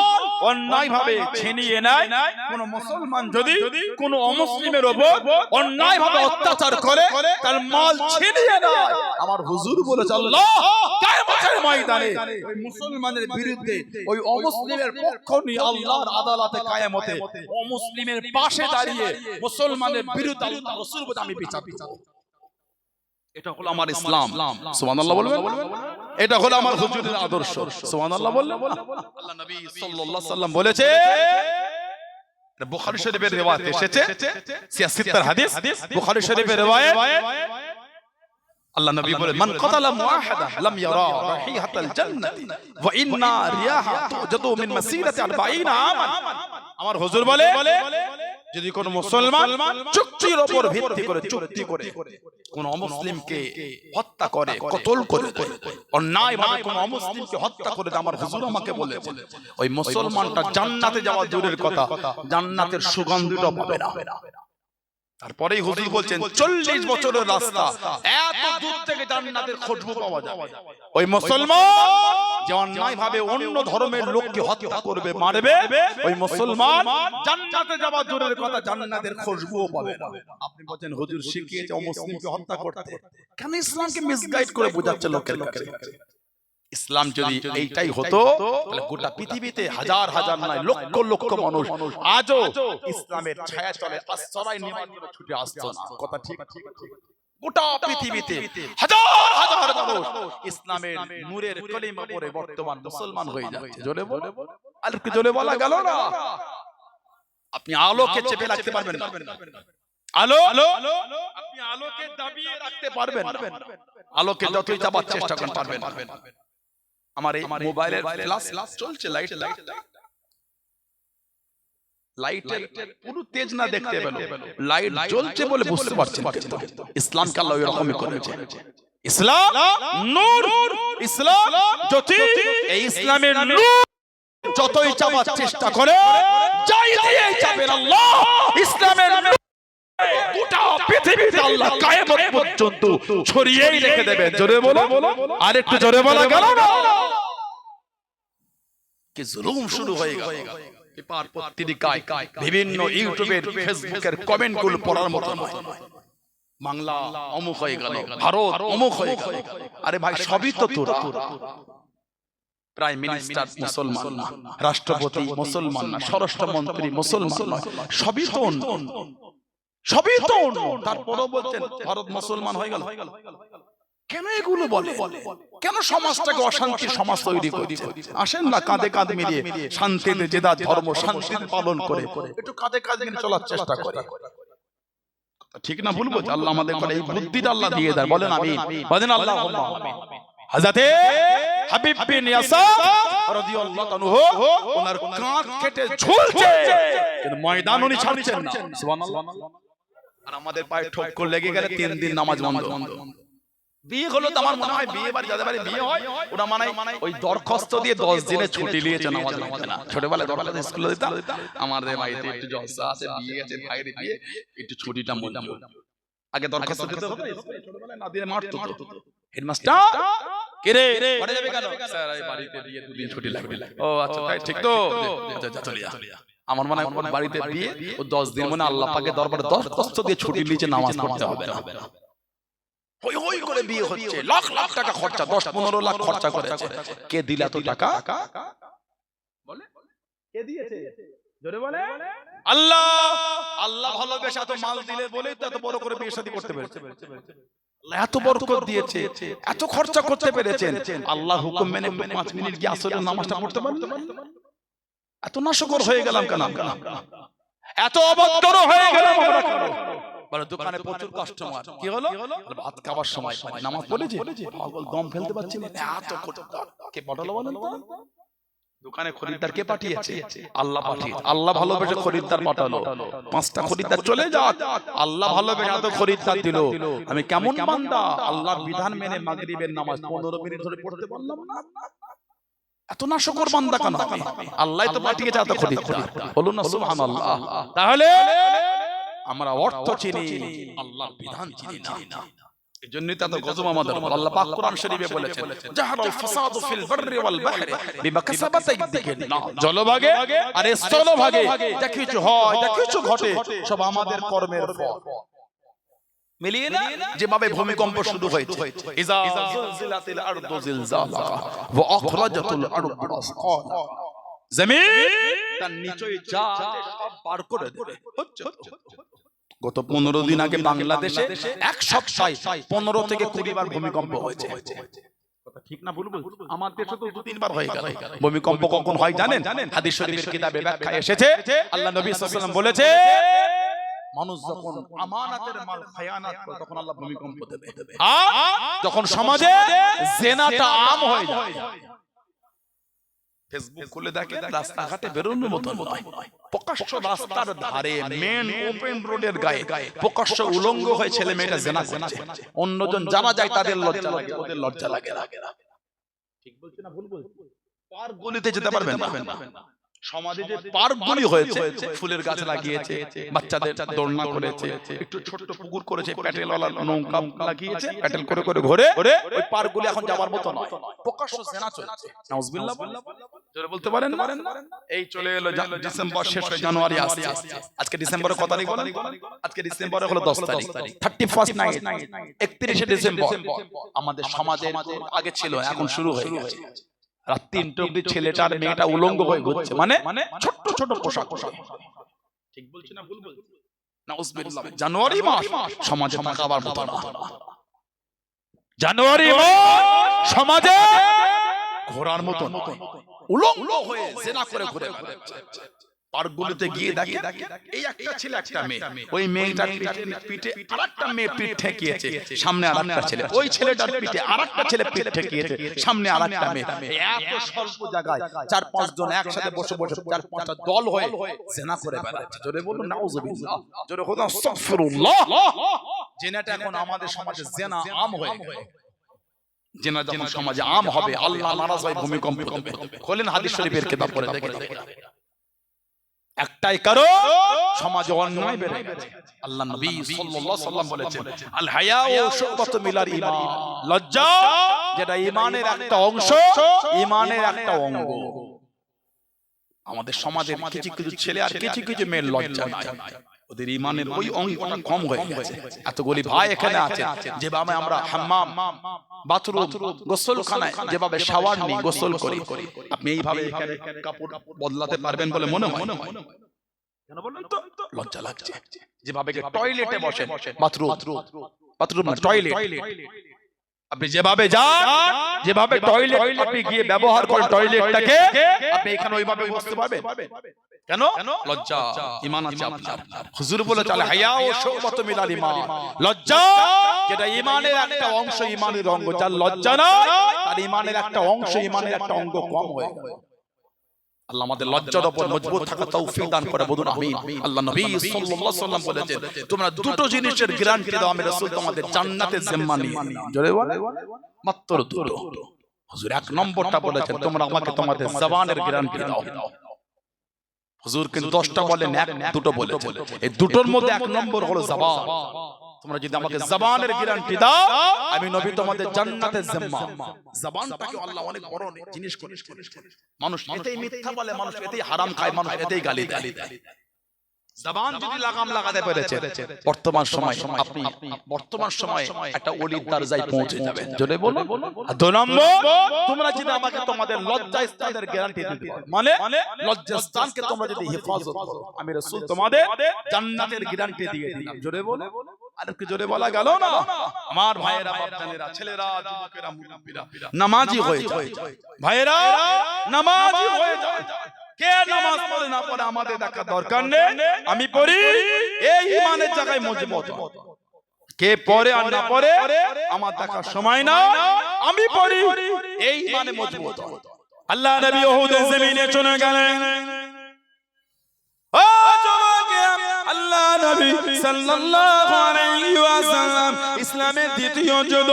অন্যায়ভাবে ছিনিয়ে নেয়, কোন মুসলমান যদি কোন অমুসলিমের উপর অন্যায়ভাবে অত্যাচার করে, তার মাল ছিনিয়ে নেয়, আমার হুজুর বলেছে আল্লাহ কিয়ামতের ময়দানে ওই মুসলমানের বিরুদ্ধে ওই অমুসলিমের পক্ষ নিয়ে আল্লাহর আদালতে কিয়ামতে অমুসলিমের পাশে দাঁড়িয়ে মুসলমানের বিরুদ্ধে আল্লাহ রাসূল বলে আমি বিচার করব। এটা হলো আমার ইসলাম, সুবহানাল্লাহ বলবেন। এটা হলো আমার হুজুরের আদর্শ, সুবহানাল্লাহ বলবেন। আল্লাহ নবী সাল্লাল্লাহু আলাইহি সাল্লাম বলেছে, বুখারী শরীফের রিওয়ায়াত এসেছে, ৭৬ হাদিস, বুখারী শরীফের রিওয়ায়াত। আল্লাহ নবী বলে, মান কাতালা মুআহাদা লাম ইয়ারা রাহিহাতাল জান্নাতি ওয়া ইন্না রিয়াহা তুজাদু মিন মাসিরাতি 40 আমান। আমার হুজুর বলে, যদি কোন মুসলমান চুক্তির উপর ভিত্তি করে চুক্তি করে কোন অমুসলিমকে হত্যা করে, কতল করে, অন্যায়ভাবে কোন অমুসলিমকে হত্যা করে, আমার হুজুর আমাকে বলেছে ওই মুসলমানটা জান্নাতে যাওয়া দূরের কথা, জান্নাতের সুগন্ধটাও পাবে না। তারপরেই হুজুর বলছেন 40 বছরের রাস্তা, এত দূর থেকে জান্নাতের খুশবু পাওয়া যাবে। ওই মুসলমান যে অন্যায়ভাবে অন্য ধর্মের লোককে হত্যা করবে, মারবে, ওই মুসলমান জান্নাতে যাওয়া দূরের কথা, জান্নাতের খুশবুও পাবে না। আপনি বলেন হুজুর শিখিয়েছে অমুসলিমকে হত্যা করতে, কেন ইসলামকে মিসগাইড করে বোঝাচ্ছে লোকের কাছে? ইসলাম যদি এইটাই হতো তাহলে গোটা পৃথিবীতে হাজার হাজার নয় লক্ষ লক্ষ মানুষ আজও ইসলামের ছায়া তলে আশ্রয় নেওয়ার জন্য ছুটে আসতো না। কথা ঠিক? গোটা পৃথিবীতে হাজার হাজার মানুষ ইসলামের নূরের কলিমা পড়ে বর্তমান মুসলমান হয়ে যাচ্ছে। জোরে বলে, আর কি জোরে বলা গেল না? আপনি আলোকে চেপে রাখতে পারবেন না, আলো আপনি আলোকে দাবিয়ে রাখতে পারবেন না, আলোকে যতই চাপার চেষ্টা করেন পারবেন না। আমার এই মোবাইলের ফ্ল্যাশ চলছে, লাইটের পুরো তেজ না দেখতে পেল, লাইট জ্বলছে বলে বুঝতে পারছেন। ইসলামকে আল্লাহ এরকমই করেছে। ইসলাম নূর, ইসলাম জ্যোতি। এই ইসলামের নূর যতই চাপার চেষ্টা করে, যাই দিয়ে চাপেন আল্লাহ ইসলামের নূর গোটা পৃথিবীতে আল্লাহ কিয়ামত পর্যন্ত ছড়িয়েই রেখে দেবেন। জোরে বলো, আর একটু জোরে বলা গেল না? কি জুলুম শুরু হয়ে গেল। পেপার পত্রিকায়, বিভিন্ন ইউটিউবের, ফেসবুকের কমেন্ট গুলো পড়ার মতো নয়। বাংলা অমুক হয়ে গেল, ভারত অমুক হয়ে গেল। আরে ভাই সবই তো তোরা। প্রাইম মিনিস্টার মুসলমান না, রাষ্ট্রপতি মুসলমান না, স্বরাষ্ট্রমন্ত্রী মুসলমান না, সবই তো অন্য, সবই তো অন্য। তারপরও বলছেন ভারত মুসলমান হয়ে গেল। কেন এগুলো বলে? কেন সমাজটাকে অশান্তির সমাজ তৈরি করে? আসেন না কাঁধে কাঁধ মিলিয়ে শান্তিতে যে যার ধর্ম শান্তিতে পালন করে একটু কাঁধে কাঁধ মিলিয়ে চলার চেষ্টা করে। ঠিক না ভুল বলছি? আল্লাহ আমাদের করে এই বুদ্ধিটা আল্লাহ দিয়ে দেয়। বলেন আমিন, বলেন আল্লাহুম্মা আমিন। হযরতে হাবিব বিন ইয়াসার রাদিয়াল্লাহু আনহু ওনার কাঁধ কেটে ঝুলছে, কিন্তু ময়দান উনি ছাড়ছেন না। সুবহানাল্লাহ। আর আমাদের পায়ে ঠক্কর লেগে গেলে 3 দিন নামাজ বন্ধ। বিয়ে হলো তো আমার মনে হয় বিয়ে বাড়ি যাদের বাড়ি বিয়ে হয় ওরা মানে ওই দরখাস্ত দিয়ে 10 দিনে ছুটি নিয়েছে নামাজ পড়তে না। ছোটবেলায় দরখাস্ত স্কুলে দিতাম, আমাদের বাড়িতে একটু জলসা আছে, বিয়ে আছে, ভাইয়ের বিয়ে, একটু ছুটিটা মঞ্জুর। আগে দরখাস্ত দিতে হবে, ছোটবেলায় না দিয়ে মারতো তো হেডমাস্টার। কে রে পড়ে যাবে কেন? স্যার এই বাড়িতে বিয়ে 2 দিন ছুটি লাগবে। ও আচ্ছা তাই ঠিক তো, যা চলে যা। আমার মনে হয় বাড়িতে বিয়ে ও 10 দিন মানে আল্লাহ পাকের দরবারে দরখাস্ত দিয়ে ছুটি নিয়েছে, নামাজ পড়তে হবে না। হই হই করে বিয়ে হচ্ছে, লাখ লাখ টাকা খরচা, 10-15 লাখ খরচা করেছে। কে দিলা তো টাকা? বলে কে দিয়েছে? জোরে বলে আল্লাহ। আল্লাহ ভালোবেসে এত মাল দিলে বলে তো এত বড় করে বিয়ে শাদী করতে পেরেছে। আল্লাহ এত বরকত দিয়েছে, এত খরচা করতে পেরেছেন। আল্লাহ হুকুম মেনে 5 মিনিট কি আসরের নামাজটা পড়তে পারলেন? এত নাশকর হয়ে গেলাম কেন? এত অভদ্র হয়ে গেলাম আমরা কেন? বলে দোকানে প্রচুর কাস্টমার, কি হলো? ভাত খাবার সময় নামাজ পড়েছে, পাগল দম ফেলতে পারছি না, এত কে পাঠালো বলেন তো? দোকানে খরিদ্দার কে পাঠিয়েছে? আল্লাহ পাঠিয়েছে। আল্লাহ ভালোবেসে খরিদ্দার পাঠালো। 5টা খরিদ্দার চলে যাক, আল্লাহ ভালোবেসে এত খরিদ্দার দিল। আমি কেমন বান্দা, আল্লাহর বিধান মেনে মাগরিবের নামাজ 15 মিনিট ধরে পড়তে পারলাম না। এত নাশকর বান্দা কেন? আল্লাহ তো পাঠিয়েছে এত খরিদ্দার। বলুন না সুবহানাল্লাহ। তাহলে আমরা অর্থ চিনি, আল্লাহর বিধান চিনি না। এজন্যই তো গজব আমাদের উপর। আল্লাহ পাক কোরআন শরীফে বলেছেন, জাহারাল ফাসাদু ফিল বাররি ওয়াল বাহরি বিমা কাসাবাত আইদিহিম। জলভাগে আর স্থলভাগে যা কিছু হয়, যা কিছু ঘটে, সব আমাদের কর্মের ফল। মিলিয়ে না? যেভাবে ভূমিকম্প শুরু হয়েছে, ইজা জুলজিলাতিল আরদু জিলজালাহা ওয়া আখরাজাতুল আরদু আসকালাহা, জমিন তার নিচে যা আছে সব বার করে দেবে। গত 15 দিন আগে বাংলাদেশে এক সপ্তাহে 15 থেকে 20 বার ভূমিকম্প হয়েছে। কথা ঠিক না ভুল বলছি? আমার দেশে তো 2-3 বার হয়ে গেল। ভূমিকম্প কখন হয় জানেন? হাদিস শরীফের কিতাবে ব্যাখ্যা এসেছে, আল্লাহ নবী সাল্লাল্লাহু আলাইহি ওয়াসাল্লাম বলেছে, মানুষ যখন আমানতের মাল খায়ানাত করে তখন আল্লাহ ভূমিকম্প দেবে। যখন সমাজে জিনাটা আম হয়ে যায়, ফেসবুক খুলে দেখেন, রাস্তাঘাটে বেরোনোর মতো নয়, প্রকাশ্য রাস্তার ধারে মেন ওপেন রোডের গায়ে প্রকাশ্য উলঙ্গ হয়ে ছেলে মেয়েটা জিনা করছে। অন্যজন যারা যায় তাদের লজ্জা লাগে, ওদের লজ্জা লাগে না। ঠিক বলছি না ভুল বলছি? পার্ক গলিতে যেতে পারবেন না। সমাজে যে পার্কগুলি হয়েছে, ফুলের গাছ লাগিয়েছে, বাচ্চাদের দোলনা করেছে, একটু ছোট্ট পুকুর করেছে, প্যাটেলওয়ালা নৌকা লাগিয়েছে, প্যাটেল করে করে ঘোরে, ওই পার্কগুলি এখন যাওয়ার মতো নয়, প্রকাশ্য জিনা চলছে। নাউজুবিল্লাহ জোরে বলতে পারেন না? এই চলে এলো ডিসেম্বর, শেষ হয়ে জানুয়ারি আসছে। আজকে ডিসেম্বরের কত তারিখ বলেন? আজকে ডিসেম্বরে হলো 10 তারিখ, 31 নাইট, 31শে ডিসেম্বর। আমাদের সমাজের আগে ছিল, এখন শুরু হয়ে গেছে। রাত 3টা অবধি ছেলেটা আর মেয়েটা উলঙ্গ হয়ে ঘুরছে, মানে ছোট ছোট পোশাক। ঠিক বলছি না ভুল বলছি? নাউজুবিল্লাহ। জানুয়ারি মাস সমাজে তাকাবার মতো না। জানুয়ারি মাস সমাজে ঘোরার মতো না। উলঙ্গ হয়ে জিনা করে ঘুরে বেড়াচ্ছে। পার্কগুলোতে গিয়ে দেখে এই একটা ছেলে একটা মেয়ে, ওই মেয়েটার পিঠে আরেকটা মেয়ে পিঠ ঠেকিয়েছে, সামনে আরেকটা ছেলে, ওই ছেলেটার পিঠে আরেকটা ছেলে পিঠ ঠেকিয়েছে, সামনে আরেকটা মেয়ে। এত স্বল্প জায়গায় 4-5 জন একসাথে বসে বসে 4-5টা দল হয়ে জিনা করে বেড়াচ্ছে। জোরে বলুন নাউজুবিল্লাহ, জোরে বলুন আস্তাগফিরুল্লাহ। জিনাটা এখন আমাদের সমাজে জিনা আম হয়ে গেছে। জিনা যখন সমাজে আম হবে, আল্লাহ নারাজ হয়, ভূমিকম্প দেবে। খোলেন হাদিস শরীফের কিতাব পড়ে দেখেন। একটাই কারণ, সমাজে অন্যায় বেড়ে গেছে। আল্লাহ নবী সাল্লাল্লাহু আলাইহি ওয়াসাল্লাম বলেছেন, আল হায়াউ শুবাতুম মিনাল ঈমান, লজ্জা যেটা ঈমানের একটা অংশ, ঈমানের একটা অঙ্গ। আমাদের সমাজের কিছু কিছু ছেলে আর কিছু কিছু মেয়ের লজ্জা নাই, ওদের ঈমানের ওই অঙ্গটা কম হয়ে গেছে। এতগুলি ভাই এখানে আছে, যেভাবে আমরা হাম্মাম, বাথরুম, গোসলখানায় যেভাবে শাওয়ার নিই, গোসল করি, আপনি এইভাবে এখানে কাপড় বদলাতে পারবেন বলে মনে হয়? কেন বলেন তো? লজ্জা লাগছে। যেভাবে টয়লেটে বসেন, বাথরুম না টয়লেট, আপনি যেভাবে যান, যেভাবে টয়লেট আপনি গিয়ে ব্যবহার করেন টয়লেটটাকে, আপনি এখানে ওইভাবে বসতে পারবেন? কেন? লজ্জা। ঈমান আছে আপনার। হুজুর বলেছে, আল হায়াউ শুবাতুম মিনাল ঈমান, লজ্জা যেটা ঈমানের একটা অংশ, ঈমানের অঙ্গ। যার লজ্জা নাই, তার ঈমানের একটা অংশ, ঈমানের একটা অঙ্গ কম হয়ে গেল। আল্লাহ আমাদের লজ্জার উপর মজবুত থাকার তৌফিক দান করে, বলুন আমিন। আল্লাহ নবী সাল্লাল্লাহু আলাইহি ওয়াসাল্লাম বলেছেন, তোমরা দুটো জিনিসের গ্যারান্টি দাও, আমি রাসূল তোমাদের জান্নাতের জিম্মা নিয়ে নিই। জোরে বলে, মাত্র দুটো। হুজুর এক নম্বরটা বলেছেন, তোমরা আমাকে তোমাদের জবানের গ্যারান্টি দাও। হুজুর কিন্তু 10টা বলেন, দুটো বলেছেন। এই দুটোর মধ্যে এক নম্বর হলো জবান। তোমরা যদি আমাকে জবানের গ্যারান্টি দাও, আমি নবী তোমাদের জান্নাতের জিম্মা। জবানটাকে আল্লাহ অনেক বড় জিনিস করে। মানুষ এতেই মিথ্যা বলে, মানুষ এতেই হারাম খায়, মানুষ এতেই গালি দেয়। জবান যদি লাগাম লাগাতে পেরেছে, বর্তমান সময় একটা ওলির দরজায় পৌঁছে যাবে। জোরে বলুন। আর 2 নম্বর, তোমরা যদি আমাকে তোমাদের লজ্জা স্থানের গ্যারান্টি দিতে পারো, মানে লজ্জা স্থানকে তোমরা যদি হেফাজত করো, আমি রাসূল তোমাদের জান্নাতের গ্যারান্টি দিয়ে দিলাম। জোরে বলুন। আর কি জোরে বলা গেল না? আমার ভাইয়েরা, বাপজানেরা, ছেলেরা, যুবকেরা, মুরব্বিরা, নামাজি হয়ে যায়। ভাইয়েরা নামাজি হয়ে যায়। কে নামাজ পড়ে না পড়ে আমাদের দেখা দরকার নেই, আমি পড়ি, এই ইমানের জায়গায় মজবুত। কে পড়ে আর না পড়ে আমার দেখার সময় না, আমি পড়ি, এই ইমানে মজবুত। আল্লাহ নবী উহুদের জমিনে চলে গেলেন। ও জমাকে আল্লাহ নবী সাল্লাল্লাহু আলাইহি ওয়াসাল্লাম ইসলামের দ্বিতীয় যুদ্ধ,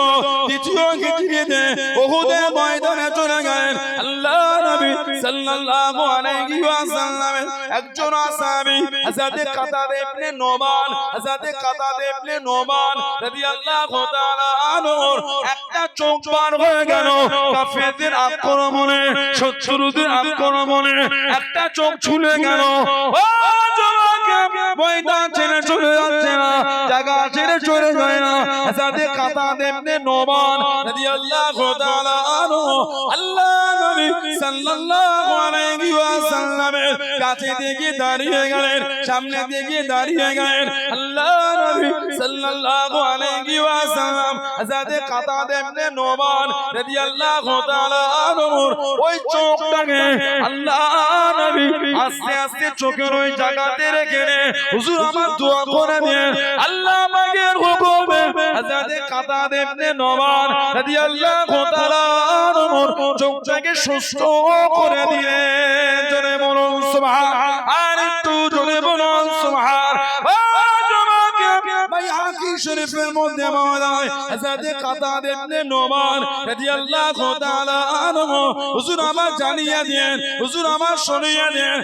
দ্বিতীয় হিজরিতে উহুদের ময়দানে চলে গেলেন। আল্লাহ নবী সাল্লাল্লাহু আলাইহি ওয়াসাল্লামের একজন সাহাবী হযরত কাতাদা ইবনে নোমান, হযরত কাতাদা ইবনে নোমান রাদিয়াল্লাহু তাআলা আনহুর একটা চোখ বার হয়ে গেল কাফেরদের আক্রমণে, শত্রুদের আক্রমণে একটা চোখ ছুলে গেল। ময়দান ছেড়ে চলে যাচ্ছে না, জায়গা ছেড়ে চলে যায় না। হযরত কাতাদা ইবনে নোমান রাদিয়াল্লাহু তাআলা আনহু আল্লাহ নবী সাল্লাল্লাহু আলাইহি ওয়াসাল্লামের কাছে থেকে দাঁড়িয়ে গেলেন, সামনে থেকে দাঁড়িয়ে গেলেন। আল্লাহ নবী সাল্লাল্লাহু আলাইহি ওয়াসাল্লাম হযরত কাতাদা ইবনে নোমান রাদিয়াল্লাহু তাআলা আনহুর ওই চোখটাকে আল্লাহ নবী আস্তে আস্তে চোখের ওই জায়গাতে রেখে হুজুর আমার দোয়া করে দেন। আল্লাহ পাকের হুকুমে হযরত কাতাদা ইবনে নোমান রাদিয়াল্লাহু তাআলা আনহুর চোখটাকে সুস্থ করে দিলেন। জোরে বলুন সুবহান, আর একটু জোরে বলুন সুবহান। বাইহাকি শরীফের মধ্যে পাওয়া যায় হযরত কাতাদা ইবনে নোমান রাদিয়াল্লাহু তাআলা আনহু হুজুর আমার জানিয়ে দেন, হুজুর আমার শুনিয়ে দেন।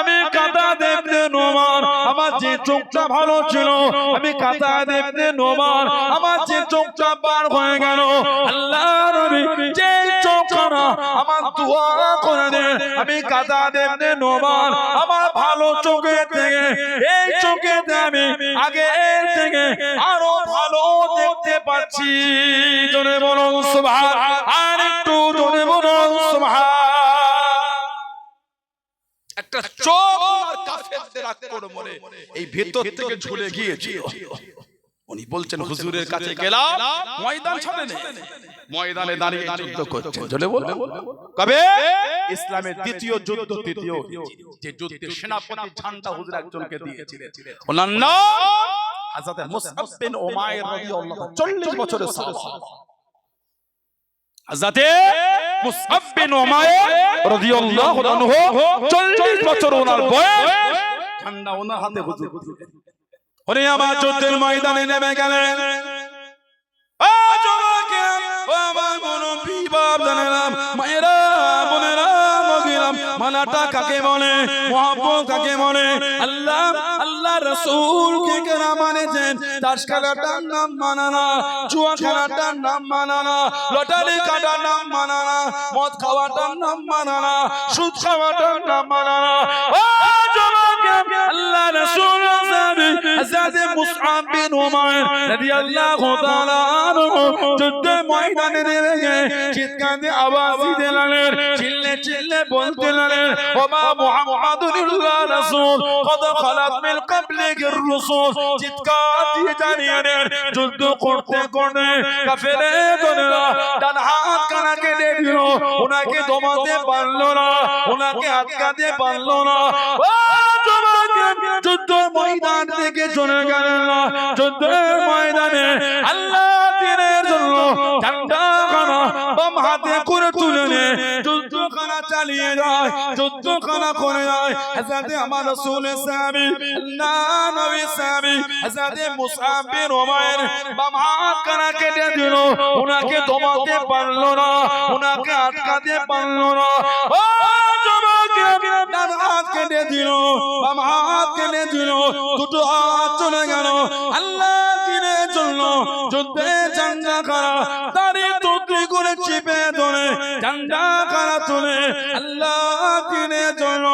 আমি কাতাদা ইবনে নোমান, আমার যে চোখটা ভালো ছিল, আমি কাতাদা ইবনে নোমান আমার যে চোখটা বার হয়ে গেল, আল্লাহ নবী যে চোখটা আমার দোয়া করে দেন, আমি কাতাদা ইবনে নোমান আমার ভালো চোখে থেকে এই চোখেতে আমি আগে এর থেকে আরো ভালো দেখতে পাচ্ছি। জোরে বলুন সুবহান, আর একটু জোরে বলুন সুবহান। একটা চোখ আর কাফেরদের আক্রমণে এই ভিতর থেকে ঝুলে গিয়েছিল। উনি বলছেন হুজুরের কাছে গেলাম, ময়দান ছাড়ে নেই, ময়দানে দাঁড়িয়ে যুদ্ধ করছেন। জোরে বলুন কবে? ইসলামের দ্বিতীয় যুদ্ধ, তৃতীয় যে যুদ্ধে সেনাপতি ঝান্ডা হুজুর একজনকে দিয়েছিলেন, ওনার নাম হযরত মুসআব বিন উমাইর রাদিয়াল্লাহু 40 বছরের সাহাবা। হযরত মুসআব বিন উমাইর রাদিয়াল্লাহু আনহু 40 বছর ওনার বয়স, ঝান্ডা ওনার হাতে হুজুর। ওরে আমার যুদ্ধের ময়দানে নেমে গেলেন। ও জমাকে, ও আমার মুরব্বি বাপ জানেন, মায়েরা বোনেরা মগিরাম, মালাটা কাকে বলে, মুহাব্বত কাকে বলে? আল্লাহ আল্লাহ রাসূলকে কেনা মানেছেন, তাস খেলাটার নাম মানা না, জুয়া খেলাটার নাম মানা না, লটারি কাটার নাম মানা না, মদ খাওয়াটার নাম মানা না, সুদ খাওয়াটার নাম মানা না। ও জমাকে, আল্লাহ রাসূল হযরত মুসআব বিন উমাইর রাদিয়াল্লাহু তাআলা আনহু যুদ্ধের ময়দানে নেমে গিয়ে চিৎকার দিয়ে আওয়াজ দিতে লাগলেন, চিল্লে চিল্লে বলতে লাগলেন, ও মা মুহাম্মাদুর রাসূল কদ খালাত মিন ক্বাবলিহির রাসূল। চিৎকার দিয়ে জানিয়ে দেন, যুদ্ধ করতে করতে কাফেররা ডান হাত কানা কেটে দিল, ওনাকে দমাতে পারলো না, ওনাকে আটকাতে পারলো না। ও যুদ্ধ ময়দান থেকে চলে গেলেন না, যুদ্ধের ময়দানে আল্লাহ দ্বীনের জন্য ঝান্ডাখানা বাম হাতে করে তুলে নিয়ে যুদ্ধখানা চালিয়ে যায়, যুদ্ধখানা করে যায়। হযরত আমার রাসূলের সাহাবী, আল্লাহ নবীর সাহাবী হযরত মুসআব বিন উমাইর বাম হাত কানা কেটে দিল, ওনাকে দমাতে পারলো না, ওনাকে আটকাতে পারলো না। ও জমাকে, ডান হাত কেটে দিল, বাম হাত কেটে দিল, দুটো হাত চলে গেল। আল্লাহ দ্বীনের জন্য যুদ্ধে ঝান্ডা খাড়া দাঁড়িয়ে টুকরি করে চেপে ধরে ঝান্ডা খাড়া তুলে আল্লাহ দ্বীনের জন্য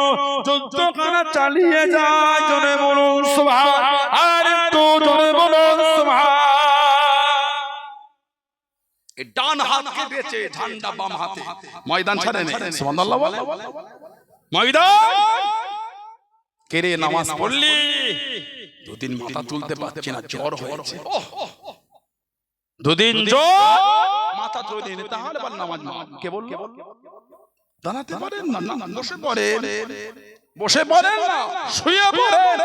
যুদ্ধখানা চালিয়ে যায়। জোরে বলুন সুবহান, আর একটু জোরে বলুন সুবহান। এই ডান হাতকে বেঁচে ঝান্ডা বাম হাতে, ময়দান ছাড়ে নেই। সুবহানাল্লাহ বল। ময়দান কেরে নামাজ পড়লি, দুদিন মাথা তুলতে পারছি না, জ্বর হয়েছে, দুদিন জ্বর, মাথা তুলে নিতে, তাহলে বল নামাজ কে বলল? দাঁড়াতে পারেন না, না বসে পড়েন, বসে পড়েন না, শুয়ে পড়েন।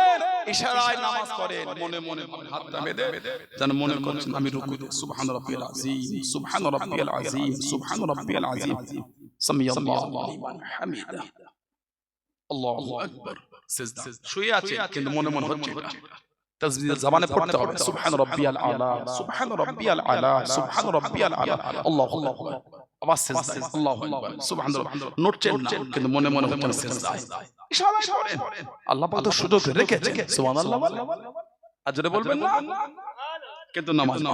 ইশারায় নামাজ পড়েন, মনে মনে হাতটা বেঁধে যেন মনে করছেন আমি রুকুতে, সুবহান রাব্বিয়াল আযীম, সুবহান রাব্বিয়াল আযীম, সুবহান রাব্বিয়াল আযীম, সামিয়াল্লাহু লিমান হামিদা, আল্লাহু আকবার। সিজদা, শুয়ে আছেন কিন্তু মনে মনে হচ্ছে না, তাসবিহ জবানে পড়তে হবে, সুবহান রাব্বিয়াল আলা, সুবহান রাব্বিয়াল আলা, সুবহান রাব্বিয়াল আলা, আল্লাহু আকবার। আবার সিজদা, আল্লাহু আকবার, সুবহানাল্লাহ। নড়ছেন না কিন্তু মনে মনে হচ্ছে সিজদা। ইশারায় পড়েন, আল্লাহ পাক তো সুযোগ রেখেছে, সুবহানাল্লাহ। আজরে বলবেন না কিন্তু নামাজ না,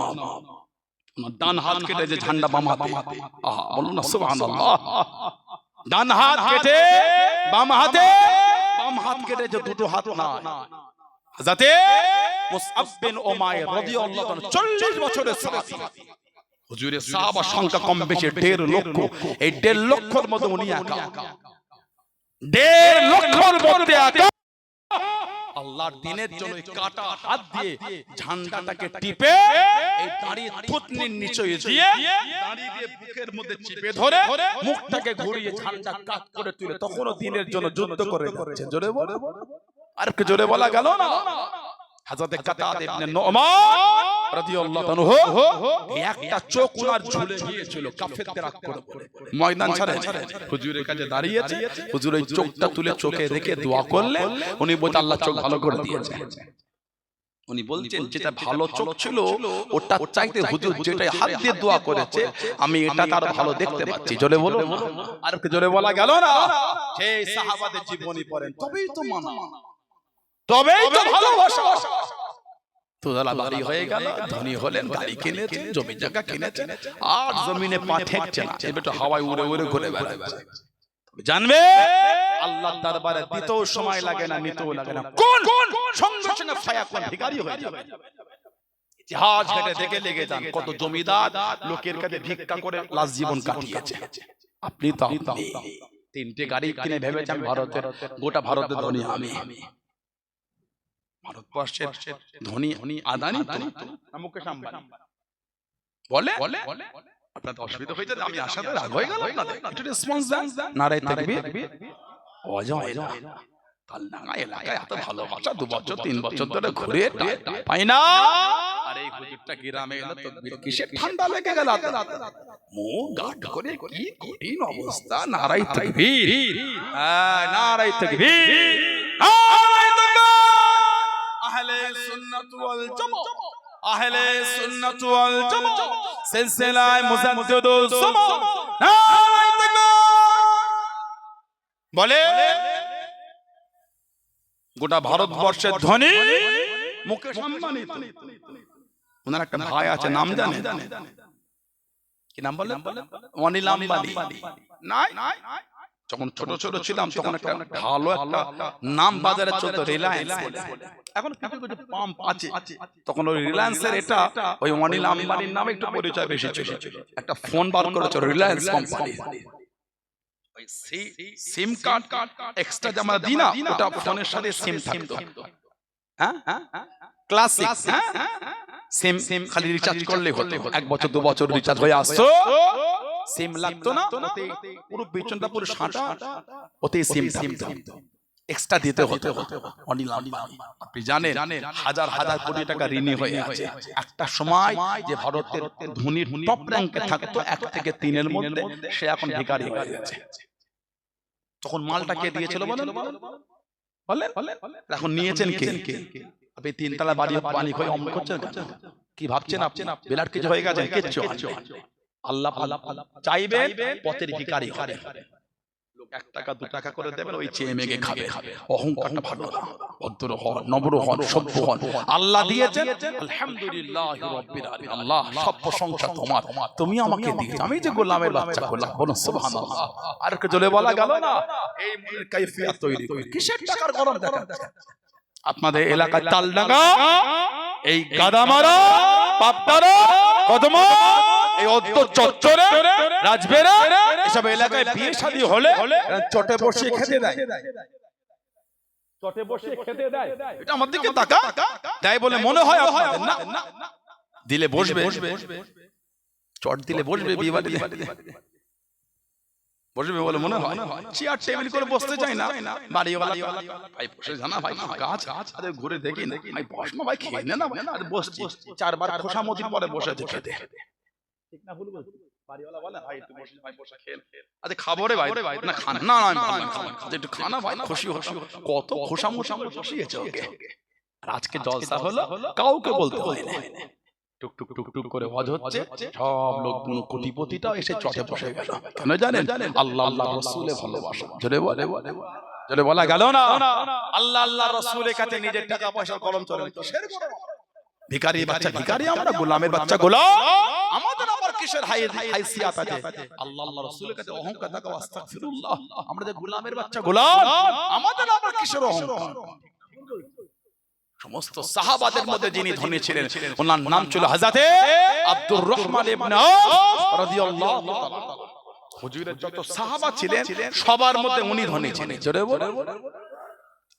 ডান হাত কেটে যে ঝান্ডা বাম হাতে, আহা বলুন না সুবহানাল্লাহ। ডান হাত কেটে বাম হাতে, বাম হাত কেটে যে দুটো হাত না, যাতে মুসআব বিন উমাইর রাদিয়াল্লাহু তাআলা 40 বছরের সাহাবী, হুজুরের সাহাবা সংখ্যা কম বেশি 1.5 লক্ষ, এই 1.5 লক্ষের মধ্যে উনি একা, 1.5 লক্ষের মধ্যে একা আল্লাহর দ্বীনের জন্য কাটা হাত দিয়ে ঝান্ডাটাকে টিপে এই দাঁড়িয়ে থুতনির নিচে দিয়ে দাঁড়িয়ে দিয়ে বুকের মধ্যে চিপে ধরে মুখটাকে ঘুরিয়ে ঝান্ডা কাট করে তুলে তখনও দ্বীনের জন্য যুদ্ধ করে যাচ্ছে। জোরে বলো, আর কি জোরে বলা গেল না? হযরত কাতাদা ইবনে নুমান রাদিয়াল্লাহু আনহু একটা চোখ ওনার ঝুলে গিয়েছিল কাফেরদের আক্রমণে, ময়দান ছাড়ে হুজুরের কাছে দাঁড়িয়েছে, হুজুর ওই চোখটা তুলে চোখে রেখে দোয়া করলেন, উনি বলতে আল্লাহ চোখ ভালো করে দিয়েছে। উনি বলছেন যেটা ভালো চোখ ছিল ওটা চাইতে হুজুর যেটা হাত দিয়ে দোয়া করেছে আমি এটা তার ভালো দেখতে পাচ্ছি। জোরে বলো, আর কি জোরে বলা গেল না? সেই সাহাবাদের জীবনী পড়েন, তবেই তো মানা, তবেই তো ভালোবাসা। তোলা বাড়ি হয়ে গেল, ধনী হলেন, গাড়ি কিনেছেন, জমি জায়গা কিনেছেন, আর জমিনে পা ঠেকছে না, এবার তো হাওয়ায় উড়ে উড়ে ঘুরে বেড়াচ্ছে। জানবে আল্লাহর দরবারে দিতেও সময় লাগে না, নিতেও লাগে না, কোন সঙ্গে সঙ্গে ফায়াকুন ভিখারি হয়ে যাবে। ইতিহাস ঘেটে দেখে লেগে যান কত জমিদার লোকের কাছে ভিক্ষা করে লাশ জীবন কাটিয়েছে। আপনি তো 3টে গাড়ি কিনে ভেবেছেন ভারতের, গোটা ভারতের ধনী আমি, ভারতবর্ষের ধনী আদানি তো মুকেশ আম্বানি বলে। আপনার অসুবিধা হয়েছে, আমি আসাতে রাগ হয়ে গেল, একটু রেসপন্স দেন। নারায়ে তাকবীর, অজয় কালনাঙ্গা এলাকায় এত ভালোবাসা, 2 বছর 3 বছর ধরে ঘুরে পাই না, আর এই হুজুরটা গ্রামে এলো তাকবীর কিসে ঠান্ডা লেগে গেল, মুখ গাঢ় করে কি কঠিন অবস্থা। নারায়ে তাকবীর, নারায়ে তাকবীর, নারায়ে তাকবীর। আহলে সুন্নাত ওয়াল জামাত, আহলে সুন্নাত ওয়াল জামাত সিলসিলায়ে মুজাদ্দিদুস জামান, নারায়ে তাকবীর বলে। গোটা ভারতবর্ষের ধনী মুকেশ আম্বানি, ওনার একটা ভাই আছে, নাম জানেন? কি নাম বলেন? অনিল আম্বানি। নাই, যখন ছোট ছোট ছিলাম তখন একটা ভালো একটা নাম বাজারে চলতো, রিলায়েন্স। এখন কিছু কিছু পাম্প আছে, তখন ওই রিলায়েন্সের এটা ওই অনিল আম্বানির নামে একটু পরিচয় বেশি ছিল। একটা ফোন বার করেছে রিলায়েন্স কোম্পানি, ওই সিম কার্ড এক্সট্রা যে আমরা দিই না, ওটা ফোনের সাথে সিম থাকতো, হ্যাঁ ক্লাসিক সিম, খালি রিচার্জ করলে হতো, 1 বছর 2 বছর রিচার্জ হয়ে আসতো, সিম লাগতো না, ওতে পুরো বিচনটা পুরো সাঁটা, ওতে সিম থাকতো, এক্সট্রা দিতে হতো। অনিল আম্বানি আপনি জানেন হাজার হাজার কোটি টাকা ঋণী হয়ে আছে। একটা সময় যে ভারতের ধনীর টপ র্যাঙ্কে থাকতো 1 থেকে 3 এর মধ্যে, সে এখন ভিখারি হয়ে গেছে। তখন মালটা কে দিয়েছিল বলেন? এখন নিয়েছেন কে? আপনি 3 তলা বাড়ি মালিক হয়ে অমন করছেন, কি ভাবছেন আপনি? বিরাট কিছু হয়ে গেছে কিচ্ছু। আল্লাহ চাইবেন পথের ভিখারি হবে, 1 টাকা 2 টাকা করে দেবেন, ওই চেয়ে মেগে খাবে। অহংকারটা ভালো না, ভদ্র হন, নম্র হন, সভ্য হন। আল্লাহ দিয়েছেন, আলহামদুলিল্লাহি রাব্বিল আলামিন। আল্লাহ সব প্রশংসা তোমার, তুমি আমাকে দিয়েছো, আমি যে গোলামের বাচ্চা গোলাম, বলুন সুবহানাল্লাহ। আর কে জলে বলা গেল না? এই মনের কাইফিয়ত তৈরি করে কিসের টাকার গরম দেখাচ্ছে? আপনাদের এলাকায় তালডাঙ্গা, এই গাদামারা, পাপতারা, কদমা, এই অদ্দ চচ্চরে, রাজবেরা, এসব এলাকায় বিয়ে শাদী হলে চটে বসে খেতে দেয়, চটে বসে খেতে দেয়। এটা আমার দিকে তাকা তাই বলে মনে হয় আপনাদের না, দিলে বসবে, চট দিলে বসবে বিয়ে বাড়িতে। বসবে বলে মনে হয়, চেয়ার টেবিল করে বসতে চাই না, বাড়িওয়ালা ভাই বসে জানা ভাই গাছ আরে ঘুরে দেখি না ভাই বস না ভাই খেয়ে নে না ভাই, আরে বসছি চারবার খোসামতির পরে বসেছে খেতে, ঠিক না ভুল বলছি? বাড়িওয়ালা বলে ভাই একটু বসে ভাই বসে খেয়ে, আরে খাবো রে ভাই না খান না না আমি খাবো একটু খানা ভাই খুশি খুশি কত খোসামতি বসিয়েছে ওকে। আর আজকে জলসা হলো কাউকে বলতে হয় না, টুক টুক টুক টুক করে ওয়াজ হচ্ছে, সব লোক কোটিপতিটা এসে চটে বসে গেল। কেন জানেন? আল্লাহ আল্লাহ রাসূলের ভালোবাসা। জোরে বলে জোরে বলা গেল না, আল্লাহ আল্লাহ রাসূলের কাছে নিজের টাকা পয়সা কলম চলে কিসের গরম? ভিখারি বাচ্চা ভিখারি, আমরা গোলামের বাচ্চা গোলাম, আমাদের আবার কিসের হাইসিয়াত আছে? আল্লাহ আল্লাহ রাসূলের কাছে অহংকার থাকা আস্তাগফিরুল্লাহ, আমরা যে গোলামের বাচ্চা গোলাম, আমাদের আবার কিসের অহংকার? সমস্ত সাহাবাদের মধ্যে যিনি ধনী ছিলেন ওনার নাম ছিল হযরতে আব্দুর রহমান ইবনে আওফ রাদিয়াল্লাহু তাআলা। হুজুরের যত সাহাবা ছিলেন সবার মধ্যে উনি ধনী ছিলেন। জোরে বলে,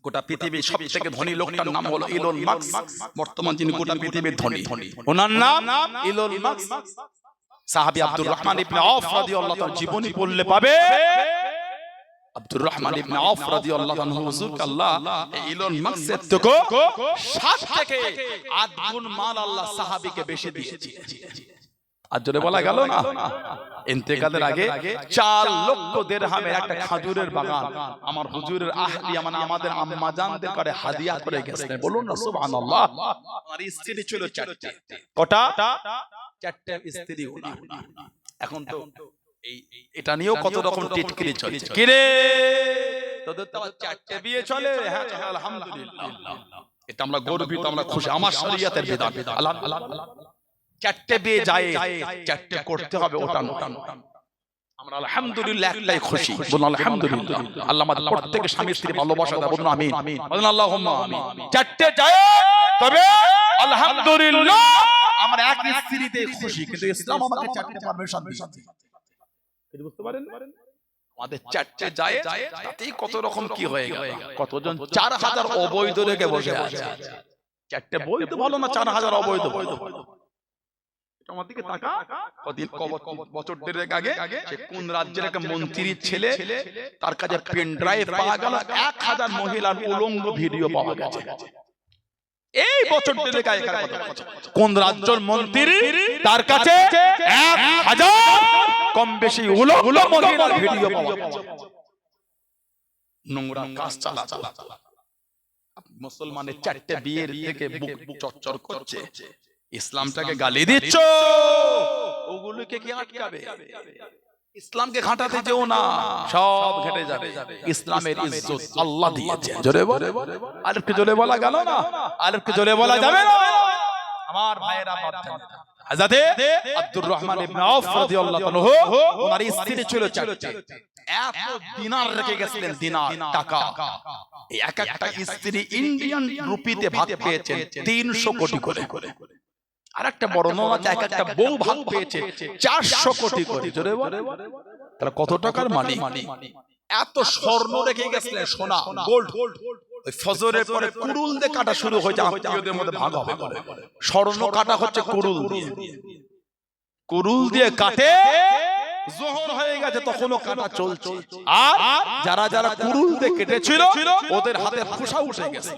গোটা পৃথিবীর সবথেকে ধনী লোকটার নাম হলো ইলন মাস্ক, বর্তমান যিনি গোটা পৃথিবীর ধনী, ওনার নাম ইলন মাস্ক। সাহাবী আব্দুর রহমান ইবনে আওফ রাদিয়াল্লাহু তাআলা জীবনী পড়লে পাবে আব্দুর রহমান ইবনে আওফ রাদিয়াল্লাহু আনহু হুজুর আল্লাহ ইলন মাস্কের থেকে 7 থেকে 8 গুণ মাল আল্লাহ সাহাবীকে বেশি দিয়েছে। আর জোরে বলা গেল না, ইন্তেকালের আগে 4 লক্ষ দিরহামের একটা খেজুরের বাগান আমার হুজুরের আহলি মানে আমাদের আম্মা জানদের করে হাদিয়া করে গেছেন। বলুন না সুবহানাল্লাহ। আমার স্ত্রী ছিল 4টে, কটা? 4টে স্ত্রী ওনার। এখন তো এই এটা নিয়েও কত রকম টিটকিরি চলছে, কি রে তোদের তো 4টে বিয়ে চলে? হ্যাঁ আলহামদুলিল্লাহ, এটা আমরা গর্বিত, আমরা খুশি, আমার শরীয়তের বিধান। আল্লাহ 4টে বিয়ে যায়, 4টে করতে হবে, ওটা আমরা আলহামদুলিল্লাহ একটাই খুশি, বলুন আলহামদুলিল্লাহ। আল্লাহ আমাদের প্রত্যেককে স্বামী স্ত্রী ভালোবাসা দাও, বলুন আমিন, বলুন আল্লাহুম্মা আমিন। 4টে যায় তবে আলহামদুলিল্লাহ আমরা এক স্ত্রীতে খুশি, কিন্তু ইসলাম আমাকে 4টে পারমিশন দিয়েছে। বুঝতে পারেন আমাদের 4টে যায় তাতেই কত রকম কি হয়ে গেল, কতজন 4000 অবৈধ রেখে বসে আছে। 4টে বৈধ ভালো না 4000 অবৈধ? আমার দিকে তাকা, কদিন বছর দেড়েক আগে সে কোন রাজ্যের একটা মন্ত্রীর ছেলে, তার কাছে পেন ড্রাইভ পাওয়া গেল, 1000 মহিলার উলঙ্গ ভিডিও পাওয়া গেছে। এই বছর দেড়েক আগে কোন রাজ্যের মন্ত্রী, তার কাছে 1000 কম বেশি উলঙ্গ মহিলার ভিডিও পাওয়া গেছে। নোংরা কাজ চালাচ্ছে। মুসলমানের 4টে বিয়ের থেকে বুক চচ্চর করছে, ইসলামটাকে গালি দিচ্ছ, ওগুলোকে কি আটকাবে? ইসলামকে ঘাটাতে যেও না, সব ঘেটে যাবে। ইসলামের ইজ্জত আল্লাহ দিয়েছেন। জোরে বলে, আরেকটু জোরে বলা গেল না, আরেকটু জোরে বলা যাবে না। আমার ভাইয়েরা হযরতে আব্দুর রহমান ইবনে আওফ রাদিয়াল্লাহু আনহু ওনার স্ত্রী ছিল 4টে, এত দিনার রেখে গেছিলেন, দিনার টাকা। এই এক একটা স্ত্রী ইন্ডিয়ান রুপিতে ভাগ পেয়েছেন 300 কোটি করে। আর একটা বর্ণনা আছে এক একটা বউ ভাগ পেয়েছে 400 কোটি করে। জোরে বলে, তাহলে কত টাকার মালিক? এত স্বর্ণ রেখে গেছিলেন, সোনা গোল্ড। ওই ফজরের পরে কুড়ুল দিয়ে কাটা শুরু হয়েছে, আত্মীয়দের মধ্যে ভাগ হবে। স্বর্ণ কাটা হচ্ছে কুড়ুল দিয়ে, কুড়ুল দিয়ে কাটে, জোহর হয়ে গেছে তখনও কাটা চলছে। আর যারা যারা কুড়ুল দিয়ে কেটেছিল ওদের হাতে খোসা উঠে গেছে।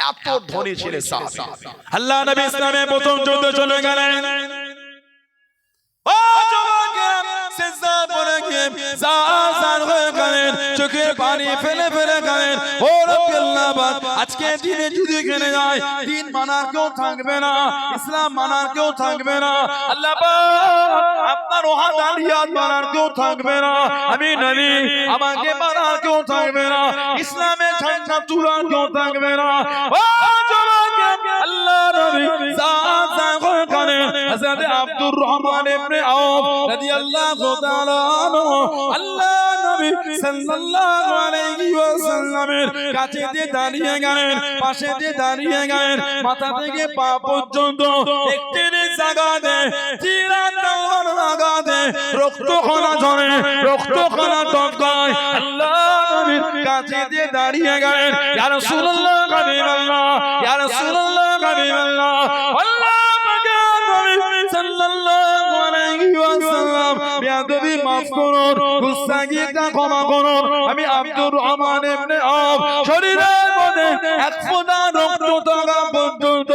এত ধনী ছিলেন সাহাবী। আল্লাহ নবী ইসলামে প্রথম যুদ্ধে চলে গেলেন, ও যুবক সিজদা পড়ে গিয়ে জাজার হয়ে গেলেন, চোখে পানি ফেলে ফেলে গেলেন, ও রব্বি আল্লাহ, আজকে দিনে যদি গেলে যায়, দিন মানার কেউ থাকবে না, ইসলাম মানার কেউ থাকবে না। আল্লাহ আপনার ওয়াহদানিয়াত মানার কেউ থাকবে না, আমি নবী আমাকে মানার কেউ থাকবে না, ইসলামের ঝান্ডা তোলার কেউ থাকবে না। ও যুবক, আল্লাহ নবী জাজার হয়ে গেলেন, হযরত আব্দুর রহমান ইবনে আওফ রাদিয়াল্লাহু তাআলা আনহু আল্লাহ নবী সাল্লাল্লাহু আলাইহি ওয়াসাল্লামের কাছে দিয়ে দাঁড়িয়ে গেলেন, পাশে দিয়ে দাঁড়িয়ে গেলেন, মাথা থেকে পা পর্যন্ত একটি জায়গাতে চিরা তলোয়ার লাগাতে রক্তকণা ঝরে, রক্তকণা টপকায়। আল্লাহ নবীর কাছে দিয়ে দাঁড়িয়ে গেলেন, ইয়া রাসূলুল্লাহ হাবিবাল্লাহ, ইয়া রাসূলুল্লাহ হাবিবাল্লাহ। আল্লাহ পাকের নবী সাল্লাল্লাহু আলাইহি ওয়াসাল্লাম বেয়াদবি মাফ করুন, গুস্তাখিটা ক্ষমা করুন। আমি আব্দুর রহমান ইবনে আওফ শরীরের মধ্যে এক ফোঁটা রক্ত থাকা পর্যন্ত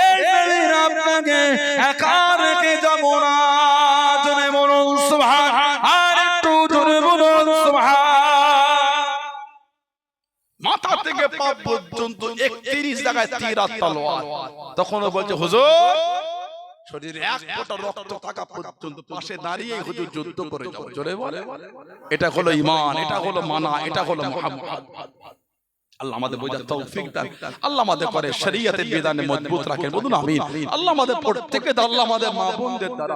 এই জমিন আপনাকে একা রেখে যাব না। জোরে বলুন সুবহান, আর একটু জোরে বলুন সুবহান। মাথা থেকে পা পর্যন্ত 31 জায়গায় তীর আর তলোয়ার। তখনও বলছে হুজুর শরীরে এক ফোঁটা রক্ত থাকা পর্যন্ত পাশে দাঁড়িয়ে হুজুর যুদ্ধ করে যাও। জোরে বলে, এটা হলো ঈমান, এটা হলো মানা, এটা হলো মুহাব্বত। আল্লাহ আমাদের বোঝার তৌফিক দান, আল্লাহ আমাদের করে শরীয়তের বিধানে মজবুত রাখেন। বলুন আমিন। আল্লাহ আমাদের প্রত্যেককে আল্লাহ আমাদের মা বোনদের দ্বারা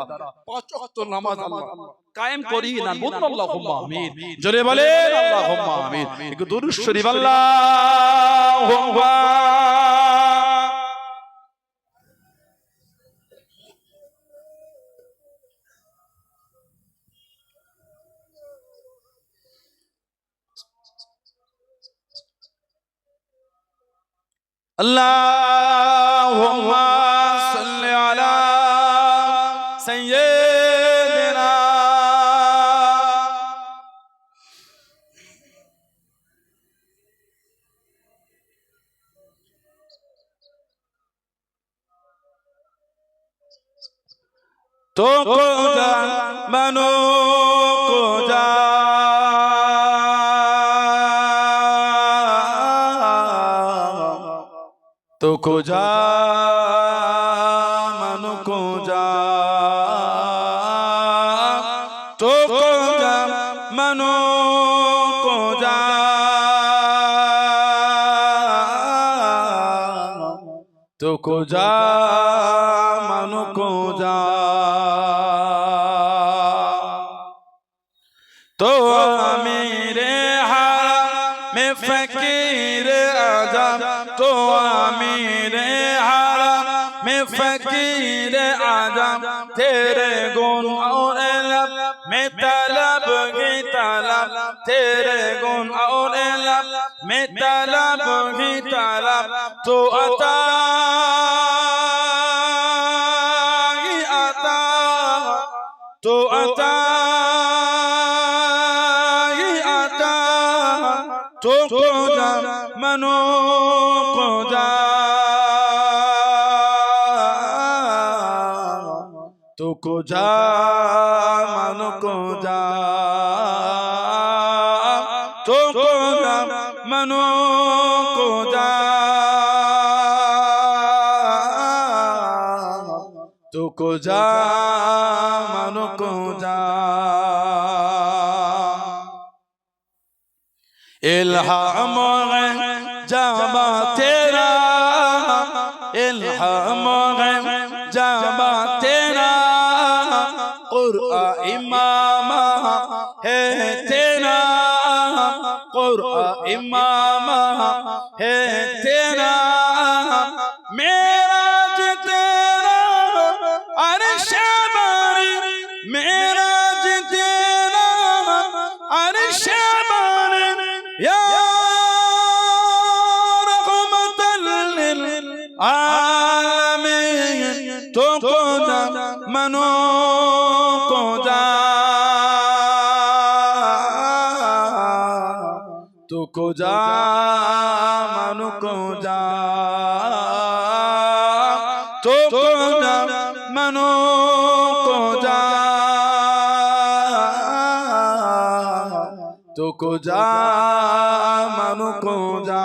5 ওয়াক্ত নামাজ আল্লাহ কায়েম করিয়ে দেন। বলুন আল্লাহুম্মা আমিন। জোরে বলেন আল্লাহুম্মা আমিন। একটু দুরূদ শরীফ আল্লাহুম্মা আল্লাহুম্মা সাল্লি আলা সাইয়্যিদিনা तो को जा मनो को जा तो को जा मनो को जा तो को जा मनो को जा तो को जा मनो को जा तो मेरे हाल में फकीर आजम, तो मेरे हाल में फकीर आजम, तेरे गुण और लब में तलब ही तलब, तेरे गुण और लब में तलब ही तलब, तो अता ही अता, तो अता तो को जा मनो को जा तो को जा मनो को जा तो को जा मनो को जा तो को जा मनो को जा इल्हाम जामा तेरा, इल्हाम जामा तेरा, कुरआन इमाम है तेरा, कुरआन इमाम है तेरा, मेराज तेरा अर्श बारी, मेराज तेरा अर्श बारी, या रहमतल लिल आलमीन, तो को जा मनो को जा तो को जा मनो को जा तो को जा मनो को जा तो को जा मनो को जा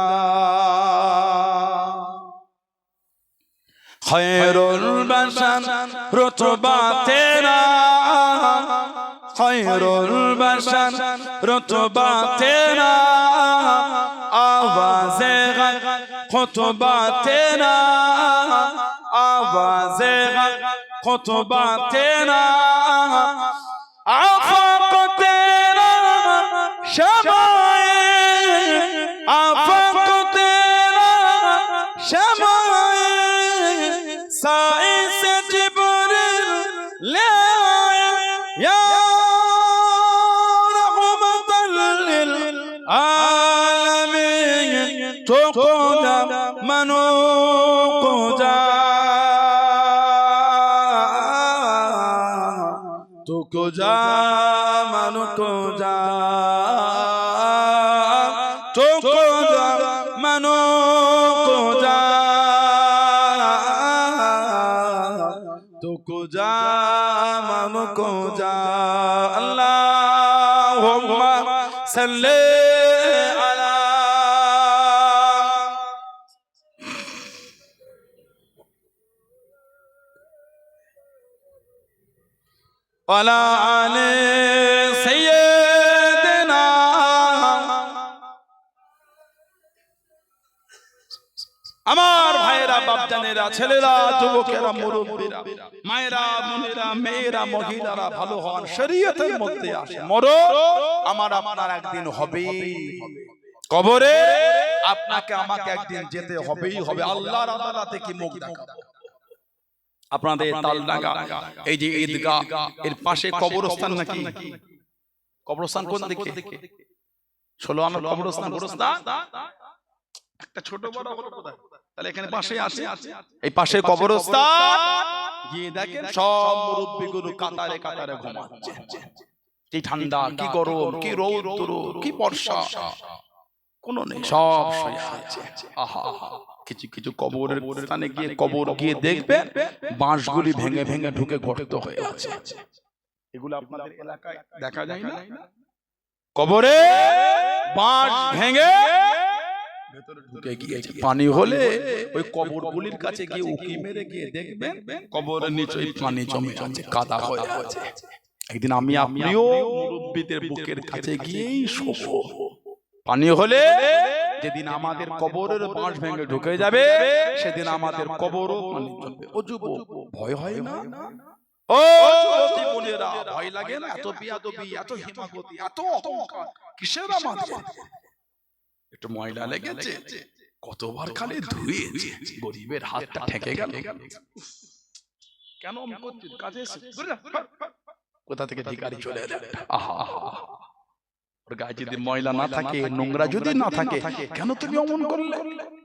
खैरुल बशर रुतबा तेरा, खैरुल बशर रुतबा तेरा, आवाज़े खुतबा तेरा, आवाज़े खुतबा तेरा, आफाक तेरा शमाए, आफाक तेरा शमाए, साए से जिब्रील ले आए, या रहमतल लिल आलमीन, तो को जा मनो को जा तो तुको जा मानो को जा तुको जा मानो को जा तुको जा मानो को जा अल्लाहुम्मा सल्ले अला वाला आले सैयदना আমার ভাইরা বাপজানেরা ছেলেরা যুবকেরা মুরব্বীরা মায়েরা বোনেরা মেয়েরা মহিলারা ভালো হন শরীয়তের মধ্যে আসে মরো আমার আপনার একদিন হবেই কবরে আপনাকে আমাকে একদিন যেতে হবেই হবে আল্লাহর আদালতে কি মুখ দেখাবো আপনাদের তালডাঙ্গা এই যে ঈদগাহ এর পাশে কবরস্থান নাকি কবরস্থান কোন দিকে 16 আনার কবরস্থান একটা ছোট বড় হলো কোথায় তাহলে এখানে পাশে আছে এই পাশে কবরস্থান গিয়ে দেখেন সব মুরব্বিগুলো কাতারে কাতারে ঘুমাচ্ছে কি ঠান্ডা কি গরম কি রৌদ্র কি বর্ষা কোন নেই সব শুয়ে আছে আহা কিছু কিছু কবরের স্থানে গিয়ে কবর গিয়ে দেখবে বাঁশগুলি ভেঙে ভেঙে ঢুকে গর্ত হয়ে আছে এগুলো আপনাদের এলাকায় দেখা যায় না কবরে বাঁশ ভেঙে ভেতরে ঢুকে গিয়েছে পানি হলে ওই কবরগুলির কাছে গিয়ে উকি মেরে গিয়ে দেখবেন কবরের নিচে পানি জমে আছে কাদা হয়ে আছে একদিন আমি আপনিও মুরব্বিদের বুকের কাছে গিয়েই শোবো পানি হলে যেদিন আমাদের কবরের বাঁশ ভেঙে ঢুকে যাবে সেদিন আমাদের কবরও পানি জমবে ও যুবক ভয় হয় না ও যুবতী বোনেরা ভয় লাগে না এত বিয়াদবি এত হিমাগতি এত অহংকার কিসের আমাদের একটু ময়লা লেগেছে কতবার খালি ধুয়েছে গরিবের হাতটা ঠেকে গেল কেন আমি করছি কাজে কোথা থেকে ভিখারি চলে এলো আহা ওর গায়ে যদি ময়লা না থাকে নোংরা যদি না থাকে কেন তুমি অমন করলে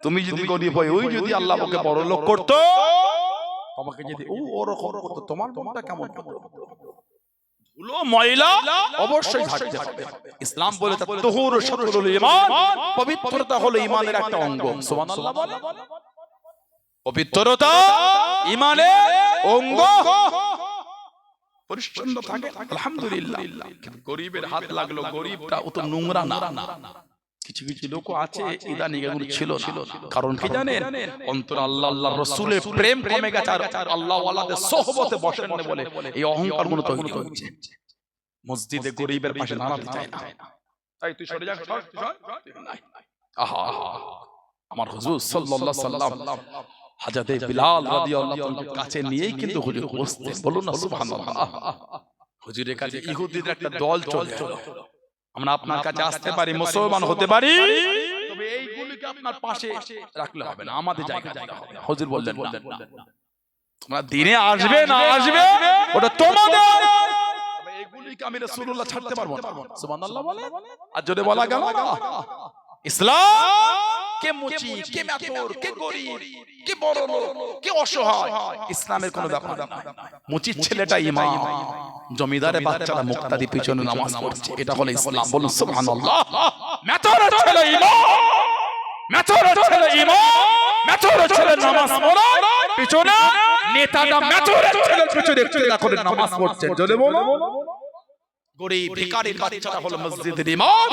তুমি যদি গরিব হয় ওই যদি আল্লাহ ওকে বড় লোক করতো তোমাকে যদি ওরকম করতো তোমার মনটা কেমন হতো ধুলো ময়লা অবশ্যই ঝাড়তে হবে ইসলাম বলে তাহুর শাতরুল ঈমান পবিত্রতা হলো ঈমানের একটা অঙ্গ সুবহানাল্লাহ বলে পবিত্রতা ঈমানের অঙ্গ পরিচ্ছন্ন থাকে আলহামদুলিল্লাহ কিন্তু গরিবের হাত লাগলো গরিবটা ও তো নোংরা না কিছু কিছু লোক আছে ইদানিং এগুলো ছিল কারণ কি জানেন অন্তর আল্লাহ আল্লাহর রাসূলের প্রেম কমে গেছে আর আল্লাহ ওয়ালাদের সোহবতে বসেন না বলে এই অহংকার গুলো তৈরি হচ্ছে মসজিদে গরিবের পাশে দাঁড়াতে চায় না তাই তুই সরে যা আহা আমার হুজুর সাল্লাল্লাহু আলাইহি সাল্লাম হযরত বিলাল রাদিয়াল্লাহু তাআলার কাছে নিয়েই কিন্তু হুজুর বসতেন বলুন না সুবহানাল্লাহ হুজুরের কাছে ইহুদিদের একটা দল চলে এলো আমরা আপনার কাছে আসতে পারি মুসলমান হতে পারি তবে এইগুলিকে আপনার পাশে রাখলে হবে না আমাদের জায়গায় হবে হুজুর বললেন না তোমরা দিনে আসবে না আসবে ওটা তোমাদের তবে এইগুলিকে আমি রাসূলুল্লাহ ছাড়তে পারবো না সুবহানাল্লাহ বলে আর যদি বলা গেল না ইসলাম কে মুচি কে মাতর কে গরিব কে বড় লোক কে অসহায় ইসলামের কোনো ব্যাপার না মুচি ছেলেটা ইমাম জমিদারের বাচ্চারা মুক্তাদি পিছনে নামাজ পড়ছে এটা হলো ইসলাম বলুন সুবহানাল্লাহ মাতর ছেলে ইমাম মাতর ছেলে ইমাম মাতর ছেলে নামাজ পড়ে পিছনে নেতাটা মাতর ছেলের পিছনে ইক্তেদা করে নামাজ পড়ছে জোরে বলো গরিব ভিখারির বাচ্চাটা হলো মসজিদের ইমাম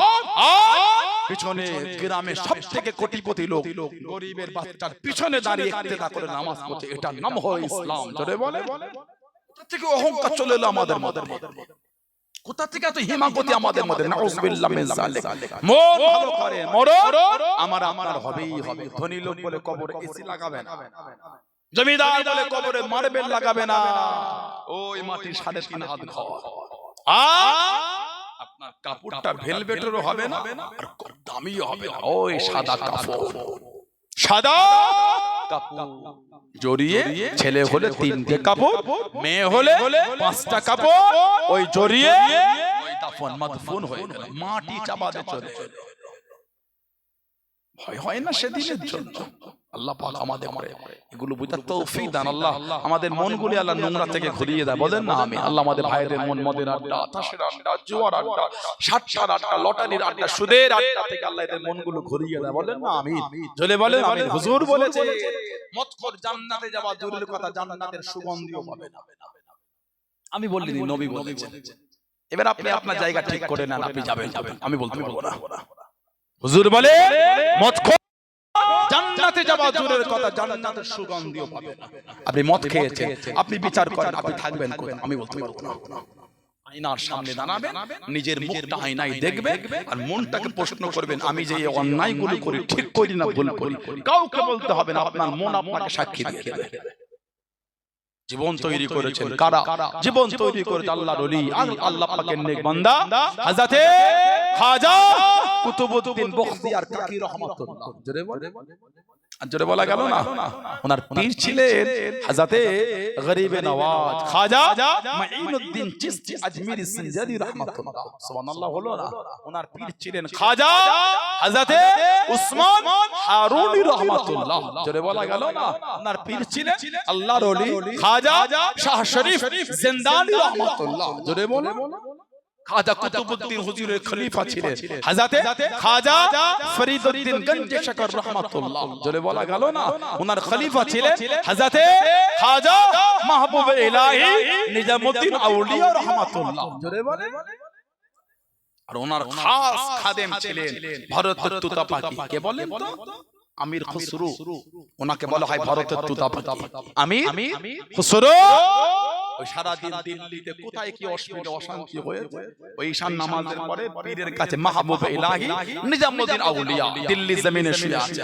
পিছনে গ্রামের সবথেকে কোটিপতি লোক গরিবের বাচ্চার পিছনে দাঁড়িয়ে ইক্তেদা করে নামাজ পড়ছে এটার নাম হয় ইসলাম জোরে বলে কোথা থেকে অহংকার চলে এলো আমাদের মধ্যে কোথা থেকে এত হিমাগতি আমাদের মধ্যে নাউযুবিল্লাহ মিন যালিক মন ভালো করে মরণ আমার আমার হবেই হবে ধনী লোক বলে কবরে এসি লাগাবে না জমিদার বলে কবরে মার্বেল লাগাবে না ওই মাটির 3.5 হাত ঘর আপনার কাপড়টা ভেলভেটেরও হবে না আর দামিও হবে না ওই সাদা কাপড় সাদা কাপড় জড়িয়ে ছেলে হলে 3টে কাপড় মেয়ে হলে 5টা কাপড় ওই জড়িয়ে ওই দাফন মাদফুন হয়ে গেল মাটি চাপাতে চলে ভয় হয় না সেদিনের জন্য আল্লাহ পাক আমাদের এগুলো বুঝার তৌফিক দান আল্লাহ। আমাদের মনগুলি আল্লাহ নোংরা থেকে ঘুরিয়ে দেয়, বলেন না আমিন। আল্লাহ আমাদের ভাইদের মন মদের আড্ডা, তাসের আড্ডা, জুয়ার আড্ডা, সাতটার আড্ডা, লটারির আড্ডা, সুদের আড্ডা থেকে আল্লাহ এদের মনগুলো ঘুরিয়ে দেয়, বলেন না আমিন। চলে বলেন আমিন। হুজুর বলেছে মদখোর জান্নাতে যাওয়া দূরের কথা, জান্নাতের সুগন্ধিও পাবে না। আমি বলিনি, নবী বলেছেন। এবার আপনি আপনার জায়গা ঠিক করে নেন, আপনি যাবেন, আমি বলতে পারবো না। হুজুর বলে মদখোর জান্নাতে যাওয়া দূরের কথা, জান্নাতের সুগন্ধিও পাবে না। আপনি মদ খেয়েছেন, আপনি বিচার করেন, আপনি থাকবেন কোথায়? আমি বলতে পারবো না। আয়নার সামনে দাঁড়াবেন, নিজের মুখটা আয়নায় দেখবেন আর মনটাকে প্রশ্ন করবেন, আমি যে এই অন্যায়গুলো করি ঠিক করি না ভুল করি। কাউকে বলতে হবে না, আপনার মন আপনাকে সাক্ষী দিয়ে দেবে। জীবন তৈরি করেছেন কারা? জীবন তৈরি করেছে আল্লাহর ওলি, আল্লাহ পাকের নেক বান্দা হযরতে খাজা কুতুবউদ্দিন বখতিয়ার কাকি রাহমাতুল্লাহ। জোরে বলা গেল না? ওনার পীর ছিলেন হযরতে গরিবে নওয়াজ খাজা মাঈনুদ্দিন চিশতি আজমিরি সিনজারি রাহমাতুল্লাহ। সুবহানাল্লাহ হলো না? ওনার পীর ছিলেন খাজা হযরতে উসমান হারুনি রাহমাতুল্লাহ। জোরে বলা গেল না? ওনার পীর ছিলেন আল্লাহর ওলি খাজা শাহ শরীফ জিন্দানি রাহমাতুল্লাহ। জোরে বলো। খাজা কুতুবউদ্দিন হুজুরের খলিফা ছিলেন হযরতে খাজা ফরিদউদ্দিন গঞ্জে শকর রাহমাতুল্লাহ। জোরে বলা গেল না? ওনার খলিফা ছিলেন হযরতে খাজা মাহবুব ইলাহি নিজামউদ্দিন আউলিয়া রাহমাতুল্লাহ। জোরে বলে। আর ওনার খাস খাদেম ছিলেন ভারতের তুতা পাখি, কে বলেন তো? আমির খুসরু। ওনাকে বলা হয় ভারতের তুতা পাখি, আমির খুসরু। ওই সারা দিন দিল্লিতে কোথায় কি অসুবিধা অশান্তি হয়েছে, ওই ঈশান নামাজের পরে পীরের কাছে মাহবুব ইলাহি নিজামউদ্দিন আউলিয়া দিল্লি জমিনে শুয়ে আছে।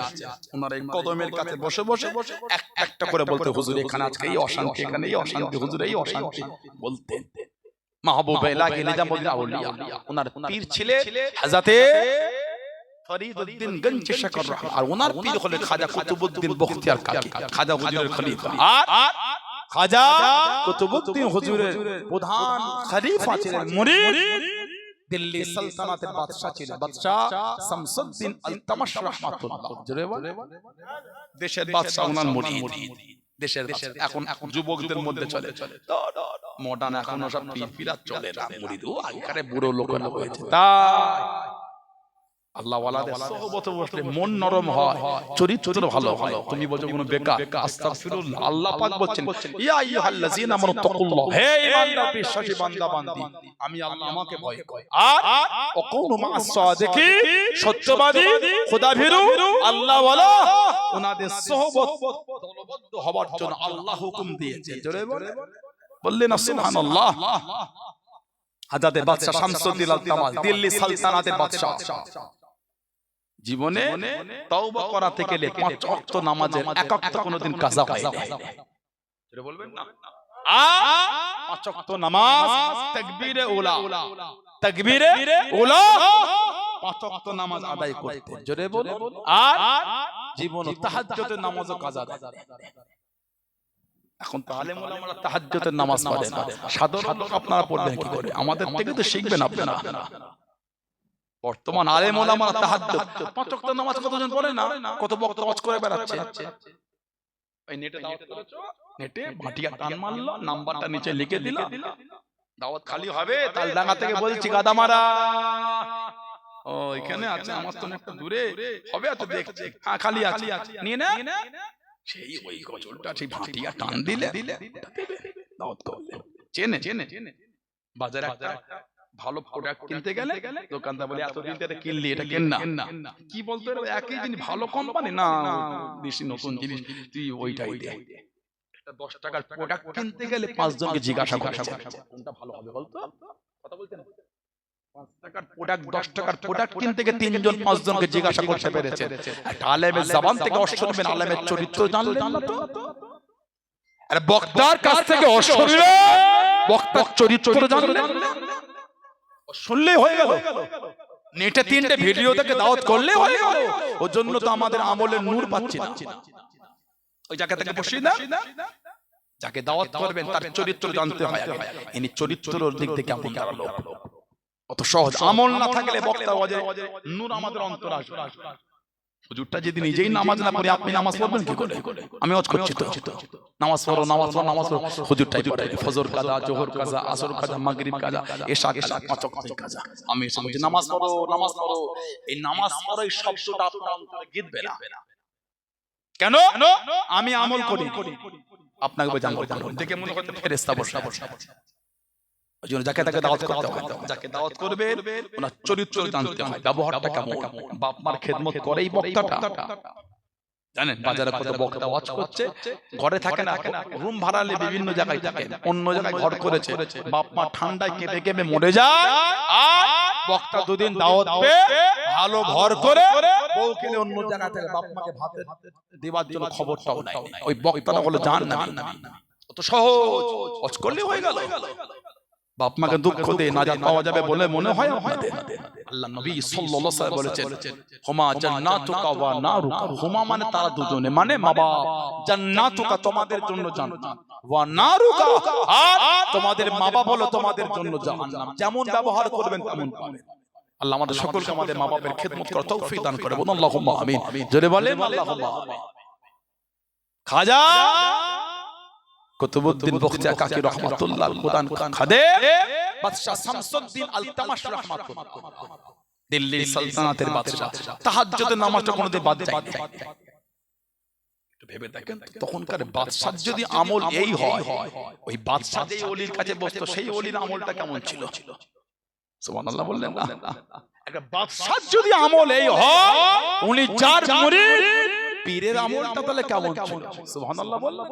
ওনার এই কদমের কাছে বসে বসে একটা করে বলতে, হুজুর এখানে আজকে এই অশান্তি, এখানে এই অশান্তি, হুজুর এই অশান্তি বলতেন। মাহবুব ইলাহি নিজামউদ্দিন আউলিয়া, ওনার পীর ছিলেন হযরতে ফরিদউদ্দিন গঞ্জে শকর রাহমাতুল্লাহ। আর ওনার পীর হলেন খাজা কুতুবউদ্দিন বখতিয়ার কাকি, খাজা হুজুরের খলিফা। আর খাজা কুতুবউদ্দিন হুজুরের প্রধান খলিফা ছিলেন, মুরিদ, দিল্লি সালতানাতের বাদশা ছিলেন বাদশা শামসুদ্দিন আলতামাশ রাহমাতুল্লাহ। জোরে বলে। দেশের বাদশা ওনার মুরিদ, দেশের এখন যুবকদের মধ্যে চলে মডার্ন, এখন সব পীররা চলে না, মুরিদ ও আগেকার বুড়ো লোকেরা হয়েছে। তাই আল্লাহ ওয়ালাদের সোহবতে বসলে মন নরম হয়, চরিত্র ভালো হয়। তুমি বলছো কোনো বেকার, আস্তাগফিরুল্লাহ। আল্লাহ পাক বলছেন ইয়া আইয়ুহাল্লাযীনা আমানু তাকুল্লাহ, হে ঈমানদার বিশ্বাসী বান্দা বান্দি, আমি আল্লাহ আমাকে ভয় করো আর ওয়াকুনু মা'আস সাদিকিন, সত্যবাদী খোদাভীরু আল্লাহ ওয়ালা ওনাদের সোহবত দলবদ্ধ হওয়ার জন্য আল্লাহ হুকুম দিয়েছে। জোরে বললেন না সুবহানাল্লাহ। হযরতে বাদশা শামসুদ্দিন আল-তামাল, দিল্লি সালতানাতের বাদশা, জীবনে তওবা করা থেকে গেলে 5 ওয়াক্ত নামাজের এক ওয়াক্ত কোনদিন কাজা হয় না। এটা বলবেন না? 5 ওয়াক্ত নামাজ তাকবীরে উলা, তাকবীরে উলা 5 ওয়াক্ত নামাজ আদায় করতে। জোরে বলো। আর জীবন তাহাজ্জুদের নামাজও কাজা দেয়। এখন তো আলেম ওলামারা তাহাজ্জুদের নামাজ পড়ে না, সাধারণ লোক আপনারা পড়বেন কি করে? আমাদের থেকে তো শিখবেন আপনারা। বর্তমান আলেম ওলামারা তাহাজ্জুদ 5 ওয়াক্ত নামাজ কতজন পড়ে না, কত বক্ত ওয়াজ করে বেড়াচ্ছে। এই নেটে দাওয়াত করেছো, নেটে ভাটিয়া টান মারলো, নাম্বারটা নিচে লিখে দিল, দাওয়াত খালি হবে। তালডাঙ্গা থেকে বলছি গাদামারা, ও এখানে আছে, আমার তো একটু দূরে হবে, তো দেখছি। হ্যাঁ খালি আছে, নিয়ে না, সেই ওই গজলটা সেই ভাটিয়া টান দিলে দাওয়াত করলে। চেনে বাজারে একটা ভালো প্রোডাক্ট কিনতে গেলে দোকানদার বলে এতদিন এটা কিনলি, এটা কেন না, কি বলতো একই জিনিস, ভালো কোম্পানি না, বেশি নতুন জিনিস, তুই ওইটাই দে। একটা 10 টাকার প্রোডাক্ট কিনতে গেলে 5 জনকে জিজ্ঞাসা করছে কোনটা ভালো হবে বলতো, কথা বলতে না। 5 টাকার প্রোডাক্ট 10 টাকার প্রোডাক্ট কিনতে গিয়ে 3 জন 5 জনকে জিজ্ঞাসা করতে পেরেছে। একটা আলেমের জবান থেকে অশুনবেন, আলেমের চরিত্র জানলেন না তো। আরে বক্তার কাছ থেকে অশুনলেন, বক্তার চরিত্র জানলেন, শুনলেই হয়ে গেল। নেটে 3টে ভিডিও দেখে দাওয়াত করলে হয়ে গেল। ওর জন্য তো আমাদের আমলের নূর পাচ্ছি না। ওই জায়গা থেকে বসিয়ে না, যাকে দাওয়াত করবেন তার চরিত্র জানতে হয়। ইনি চরিত্রের দিক থেকে কেমন দাঁড়ালো, অত সহজ আমল না থাকলে বক্তা ওয়াজে নূর আমাদের অন্তর আসবে। হুজুরটা যদি নিজেই নামাজ না পড়ে আপনি নামাজ পড়বেন কি করে? আমি হজ করছি তো, নামাজ পড়ো নামাজ পড়ো নামাজ পড়ো, হুজুরটাই পড়ে ফজর কাজা, জোহর কাজা, আসর কাজা, মাগরিব কাজা, এশা কাজা, পাঁচ ওয়াক্ত কাজা। আমি এসে বলছি নামাজ পড়ো নামাজ পড়ো, এই নামাজ পড়ো এই শব্দটা আপনার অন্তরে গিতবে না। কেন? আমি আমল করি, আপনাকে বলছি আমল করুন। দেখে মনে করতে ফেরেশতা বসে আছে। ওই জন্য যাকে তাকে দাওয়াত করতে হবে, যাকে দাওয়াত করবে ওনার চরিত্র জানতে হয়, ব্যবহারটা কেমন, বাপ মার খেদমত করে এই বক্তাটা। জানেন বাজারে কত বক্তা ওয়াজ করছে, ঘরে থাকে না, রুম ভাড়ালে বিভিন্ন জায়গায় থাকে, অন্য জায়গায় ঘর করেছে, বাপ মা ঠান্ডায় কেঁপে কেঁপে মরে যায়, আর বক্তা দুদিন দাওয়াত পেয়ে ভালো ঘর করে বউ কিনে অন্য জায়গা থেকে বাপ মাকে ভাত দেওয়ার জন্য খবরটাও নাই। ওই বক্তাটা হলো জাহান্নামী। অত সহজ ওয়াজ করলে হয়ে গেল। বাপ মাকে দুঃখ দিয়ে নাজাত পাওয়া যাবে বলে মনে হয় আপনাদের? আল্লাহ নবী সাল্লাল্লাহু আলাইহি ওয়াসাল্লাম বলেছেন হুমা জান্নাতুকা ওয়া নারুকা, হুমা মানে তারা দুজনে, মানে মা বাপ, জান্নাতুকা তোমাদের জন্য জান্নাত, ওয়া নারুকা আর তোমাদের মা বাপ হলো তোমাদের জন্য জাহান্নাম। যেমন ব্যবহার করবেন তেমন পাবেন। আল্লাহ আমাদের সকলকে আমাদের মা বাপের খেদমত করার তৌফিক দান করে, বলুন আল্লাহুম্মা আমিন। জোরে বলেন আল্লাহুম্মা আমিন। খাজা কুতুবউদ্দিন বখতি কাকি রহমাতুল্লাহ আল-কুরআন খাদেম বাদশা শামসুদ্দিন আলতামাশ রাহমাতুল্লাহ, দিল্লির সালতানাতের বাদশা, তাহাজ্জুদের নামাজটা কোনোদিন বাদ যায় না। একটু ভেবে দেখেন, তখনকার বাদশার যদি আমল এই হয়, ওই বাদশা যেই ওলির কাছে বসতো সেই ওলির আমলটা কেমন ছিল? সুবহানাল্লাহ বললেন না? একটা বাদশার যদি আমল এই হয়, উনি যার মুরিদ, পীরের আমলটা তাহলে কেমন ছিল? সুবহানাল্লাহ বললেন।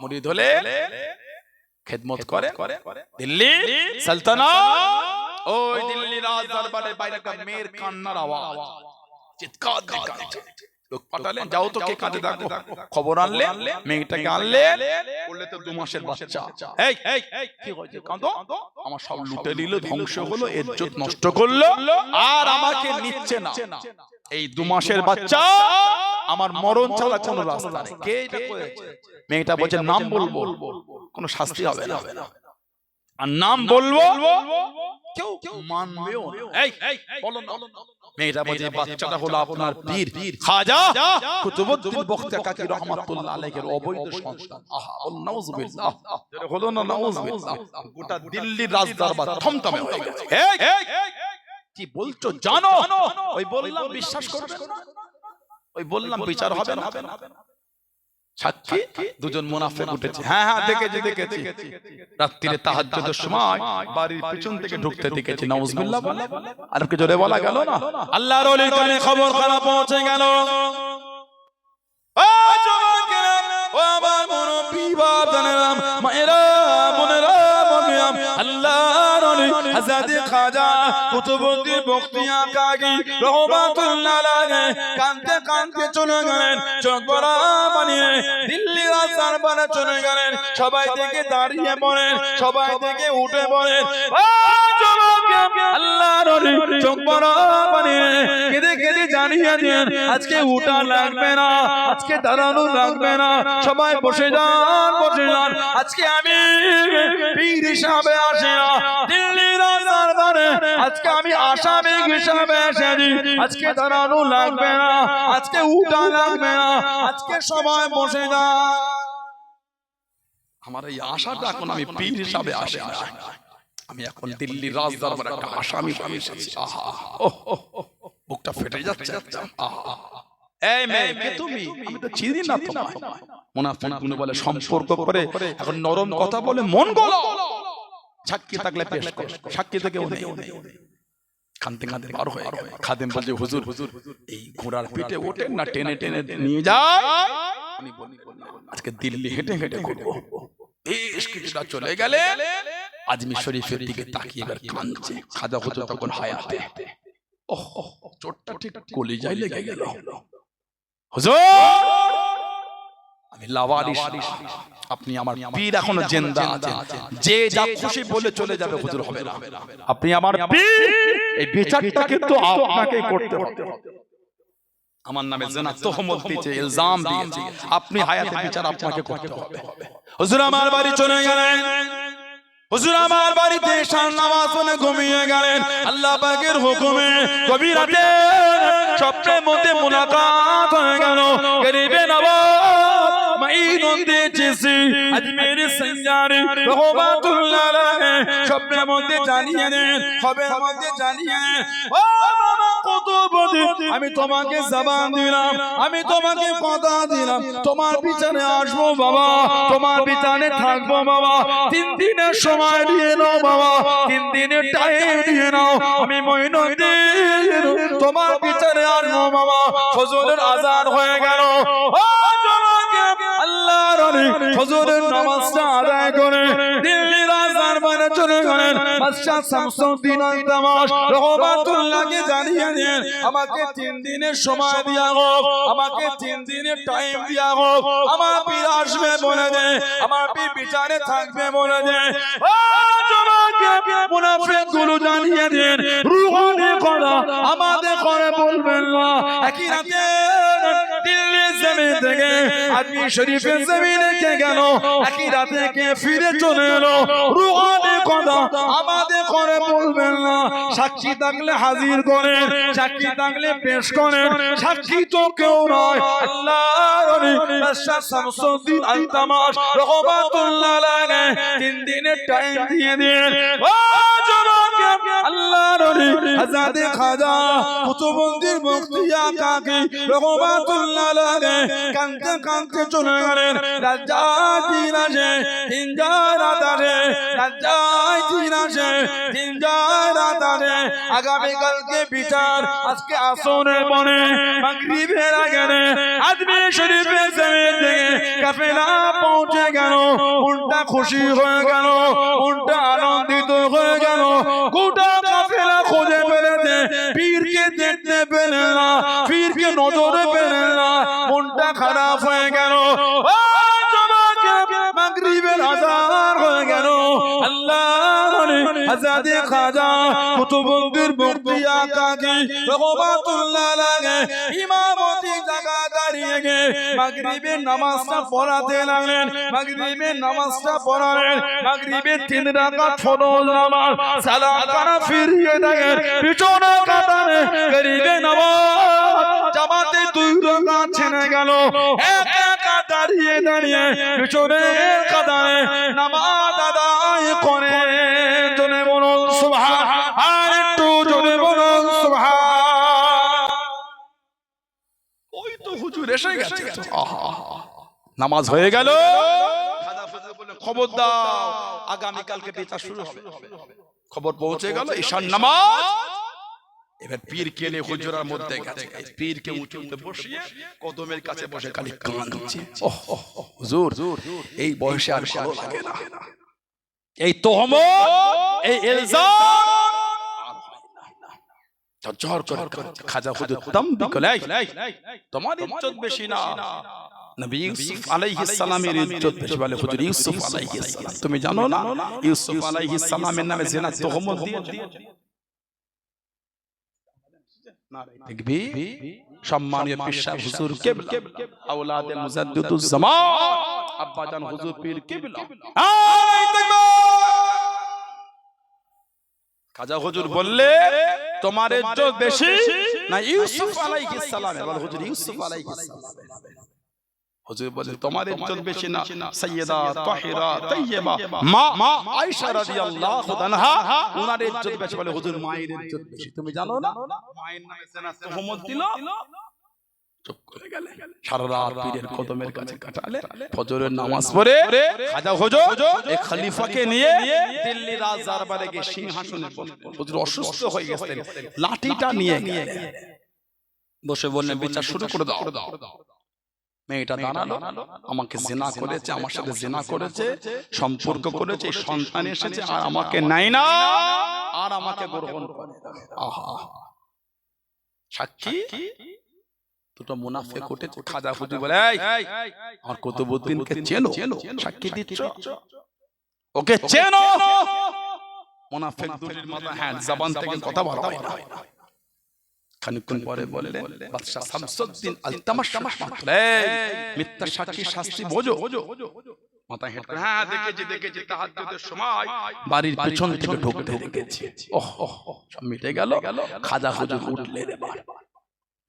মুরিদ হলে খেদমত করে দিল্লি সালতানাত, ওই দিল্লি রাজ দরবারের বাইরে একটা মেয়ের কান্নার আওয়াজ, চিৎকার কাঁদছে, লোক পাঠালেন, যাও তো কে কাঁদে দেখো, খবর আনলে, মেয়েটাকে আনলে, বললে তো 2 মাসের বাচ্চা, এই কি হয়েছে কাঁদো, আমার সব লুটে নিল, ধ্বংস হলো, ইজ্জত নষ্ট করলো, আর আমাকে নিচ্ছে না, এই 2 মাসের বাচ্চা, আমার মরণ ছাড়া কোনো রাস্তা নেই। কে এটা করেছে? মেয়েটা বলছে নাম বলবো, কোনো শাস্তি হবে না, আর নাম বলবো কেউ মানবেও না। এই বলো না। মেয়েটা বলছে বাচ্চাটা হলো আপনার পীর খাজা কুতুবউদ্দিন বখতি কাকি রহমাতুল্লাহ আলাইহির অবৈধ সন্তান। আহা নাউজুবিল্লাহ, হলো না নাউজুবিল্লাহ। গোটা দিল্লির রাজ দরবার থমথমে হয়ে গেছে। কি বলছো জানো? ওই বললাম বিশ্বাস করবে না, ওই বললাম বিচার হবে না। সাক্ষী দুজন মুনাফিক উঠেছে। হ্যাঁ দেখেছি। রাত্রিরে তাহাজ্জুদের সময় বাড়ির পিছন থেকে ঢুকতে দেখেছি। নাউজুবিল্লাহ বলে আর কি জোরে বলা গেল না? আল্লাহর ওলির কানে খবর খারাপ পৌঁছে গেল। ও যুবকেরা, ও আমার মুরব্বি বাবারা, মায়েরা, বোনেরা, বন্ধুরা, আল্লাহর ওলি হযরত খাজা কুতুবউদ্দিন বখতি কাকি রহমাতুল্লাহ আলাইহি কাঁদতে কাঁদতে চলে গেলেন, চোখ ভরা বানিয়ে দিল্লি রাজ দরবারে চলে গেলেন। সবাই থেকে দাঁড়িয়ে পড়েন, সবাই থেকে উঠে পড়েন। ও যুবক, আল্লাহর ওলি চোখ ভরা বানিয়ে কেঁদে কেঁদে জানিয়ে দেন আজকে উঠা লাগবে না, আজকে দাঁড়ানো লাগবে না, সবাই বসে যান, বসে যান। আজকে আমি পীর হিসাবে আসি না দিল্লির রাজ দরবারে, আজকে আমি আসামি হিসাবে এসেছি। আজকে দাঁড়ানো লাগবে না, আজকে উঠা লাগবে না, আজকে সবাই বসে যান। আমার এই আশাটা এখন আমি পীর হিসাবে আসি না, আমি এখন দিল্লির রাজ দরবারে একটা আসামি হয়ে এসেছি। আহা বুকটা ফেটে যাচ্ছে। আহা এই মেয়ে কে তুমি? আমি তো চিনি না তোমায়। মুনাফিক গুলো বলে সম্পর্ক করে এখন নরম কথা বলে মন গলা। সাক্ষী থাকলে পেশ কর, সাক্ষী থেকে নেই। কাঁদতে কাঁদতে বার হয়ে গেল। খাদেম বলছে হুজুর এই ঘোড়ার পিঠে ওঠেন না, টেনে টেনে নিয়ে যায়। উনি বলি আজকে দিল্লি হেঁটে হেঁটে ঘুরবো। বেশ কিছুটা চলে গেলে আজমির শরীফের দিকে তাকিয়ে এবার কাঁদছে। খাজা হুজুর তখন হায়াতে। ওহ চোটটা ঠিক কলিজায় লেগে গেল। হুজুর আমি লাওয়ারিস, আপনি আমার পীর এখনো জিন্দা আছেন, যে যা খুশি বলে চলে যাবে হুজুর হবে না। আপনি আমার পীর, এই বিচারটা কিন্তু আপনাকেই করতে হবে। আমার নামে জিনা তোহমত দিয়েছে, ইলজাম দিয়েছে, আপনি হায়াতে বিচার আপনাকে করতে হবে। হুজুর আমার বাড়ি চলে গেলেন। হুজুর আমার বাড়িতে ঈশার নামাজ পড়ে ঘুমিয়ে গেলেন। আল্লাহ পাকের হুকুমে গভীর রাতে স্বপ্নের মধ্যে মুলাকাত হয়ে গেল গরিবে নবাব মাইনুদ্দিন চিশতি আজমেরি সঞ্জারি রহমাতুল্লাহ আলাইহি স্বপ্নের মধ্যে জানিয়ে দেন খবরের মধ্যে জানিয়ে দেন ও বাবা কুতুবুদ্দিন আমি তোমাকে জবান দিলাম আমি তোমাকে কথা দিলাম তোমার বিচারে আসবো বাবা তোমার বিচারে থাকবো বাবা 3 দিনের সময় দিয়ে নাও বাবা 3 দিনের টাইম দিয়ে নাও আমি মাইনুদ্দিন তোমার বিচারে আসবো বাবা ফজরের আযান হয়ে গেল ও জমাকে আল্লাহর ওলি ফজরের নামাজটা আদায় করে দিল্লির রাজদরবারে চলে গেলেন বাদশা শামসুদ্দিন আলতামাশ রহমাতুল্লাহকে জানিয়ে দেন আমাকে 3 দিনের সময় দিয়া হোক আমাকে 3 দিনের টাইম দিয়া হোক আমার পীর আসবে বলে দে আমার পীর বিচারে থাকবে বলে দে ও জমাকে মুনাফিক গুলো জানিয়ে দেন রুহানি কথা আমাদের করে বলবেন না একই রাতে দিল্লি জমিন থেকে আজমির শরীফের জমিনে কে গেল একই রাতে কে ফিরে চলে এলো রুহানি কথা আমাদের করে বলবেন না সাক্ষী থাকলে হাজির করেন সাক্ষী থাকলে পেশ করেন সাক্ষী তো কেউ নয় আল্লাহর ওলি বাদশা শামসুদ্দিন আলতামাশ রহমাতুল্লাহ আলাইহি 3 দিনের টাইম দিয়ে দেন ও জমাকে আল্লাহর ওলি হযরত খাজা কুতুবুদ্দিন বখতিয়ার কাকি রহমাতুল্লাহ আলাইহি কাঁদতে কাঁদতে চলে গেলেন রাজ্জাক দিন আসে দিন যায় রাত আসে রাজ্জাক দিন আসে দিন যায় রাত আসে আগামীকালকে বিচার আজকে আসরের পরে মাগরিবের আগে আজমির শরীফের জমিন থেকে কাফেলা পৌঁছে গেল মনটা খুশি হয়ে গেল মনটা আনন্দিত হয়ে গেল গোটা কাফেলা খুঁজে পেলেছে পীরকে দেখতে পেলেন না পীরকে নজরে পেলেন না মনটা খারাপ হয়ে গেল ও জমাকে মাগরিবের আযান হয়ে গেল আল্লাহর ওলি হযরত খাজা কুতুবুদ্দিন বখতিয়ার কাকি রহমাতুল্লাহ আলাইহি ইমামতি জায়গা দাঁড়িয়ে গে মাগরিবের নামাজটা পড়াতে লাগলেন মাগরিবের নামাজটা পড়ালেন মাগরিবের 3 রাকাত ফরজ নামাজ সালাম কানা ফিরিয়ে দেখেন পিছনে কাতারে গরিবে নবাব জামাতে 2 রাকাত ছেড়ে গেল একা দাঁড়িয়ে দাঁড়িয়ে পিছনে কাতারে নামাজ আদায় করে জনে বলুন সুবহান আর একটু জনে বলুন সুবহান ওই তো হুজুর এসে গেছে নামাজ হয়ে গেল খাজা ফজল বললেন খবর দাও আগামী কালকে বিচার শুরু হবে খবর পৌঁছে গেল ঈশান নামাজ এবার পীর কে নিয়ে হুজুরার মধ্যে গেছে পীরকে উঁচুতে বসিয়ে কদমের কাছে বসে খালি কাঁদছে হুজুর এই বয়সে আর ভালো লাগে না এই তোহমত এই ইলজাম জোর করে খাজা হুজুর তামবি কলাই তোমার ইজ্জত বেশি না নবী ইউসুফ আলাইহিস সালামের ইজ্জত বেশি বলে হুজুর ইউসুফ আলাইহিস সালাম তুমি জানো না ইউসুফ আলাইহিস সালামের নামে জিনা তোহমত দিয়েছে দেখবি সম্মানীয় পীর সাহেব হুজুর কিবলা আওলাদে মুজাদ্দিদুজ জামান আব্বা জান হুজুর পীর কিবলা এই দেখো খাজা হুজুর বললে তোমার ইজ্জত বেশি না ইউসুফ আলাইহিস সালাম বলে হুজুর ইউসুফ আলাইহিস সালাম হুজুর বলে তোমার ইজ্জত বেশি না সাইয়্যিদা তাহিরা তাইয়্যিবা মা আয়েশা রাদিয়াল্লাহু আনহা ওনার ইজ্জত বেশি বলে হুজুর মায়ের ইজ্জত বেশি তুমি জানো না মায়ের নামে জিনা তোহমত দিল চুপ করে গেলে সারা রাত পীরের কদমের কাছে কাটালে ফজরের নামাজ পড়ে খাজা হুজুর এই খলিফাকে নিয়ে দিল্লি রাজ দরবারে গিয়ে সিংহাসনে বসলেন হুজুর অসুস্থ হয়ে গেছেন লাঠিটা নিয়ে গেলেন বসে বললেন বিচার শুরু করে দাও মেয়েটা দাঁড়ালো আমাকে জিনা করেছে আমার সাথে জিনা করেছে সম্পর্ক করেছে সন্তান এসেছে আর আমাকে নাই না আর আমাকে গ্রহণ করে আহা সাক্ষী দুটো মুনাফিক উঠে খাজা হুজুর বলে এই আর কুতুবউদ্দিনকে চেনো সাক্ষী দিচ্ছ ওকে চেনো মুনাফিক দুটির মাথা হ্যাঁ জবান থেকে কথা বলা হয় না খানিকক্ষণ পরে বললেন বাদশা শামসুদ্দিন আলতামাশ মিথ্যা সাক্ষী শাস্তি বোঝো মাথা হেঁট করে হ্যাঁ দেখেছি তাহাজ্জুদের সময় বাড়ির পিছন থেকে ঢুকতে দেখেছি ওহ সব মিটে গেল খাজা হুজুর উঠলেন এবার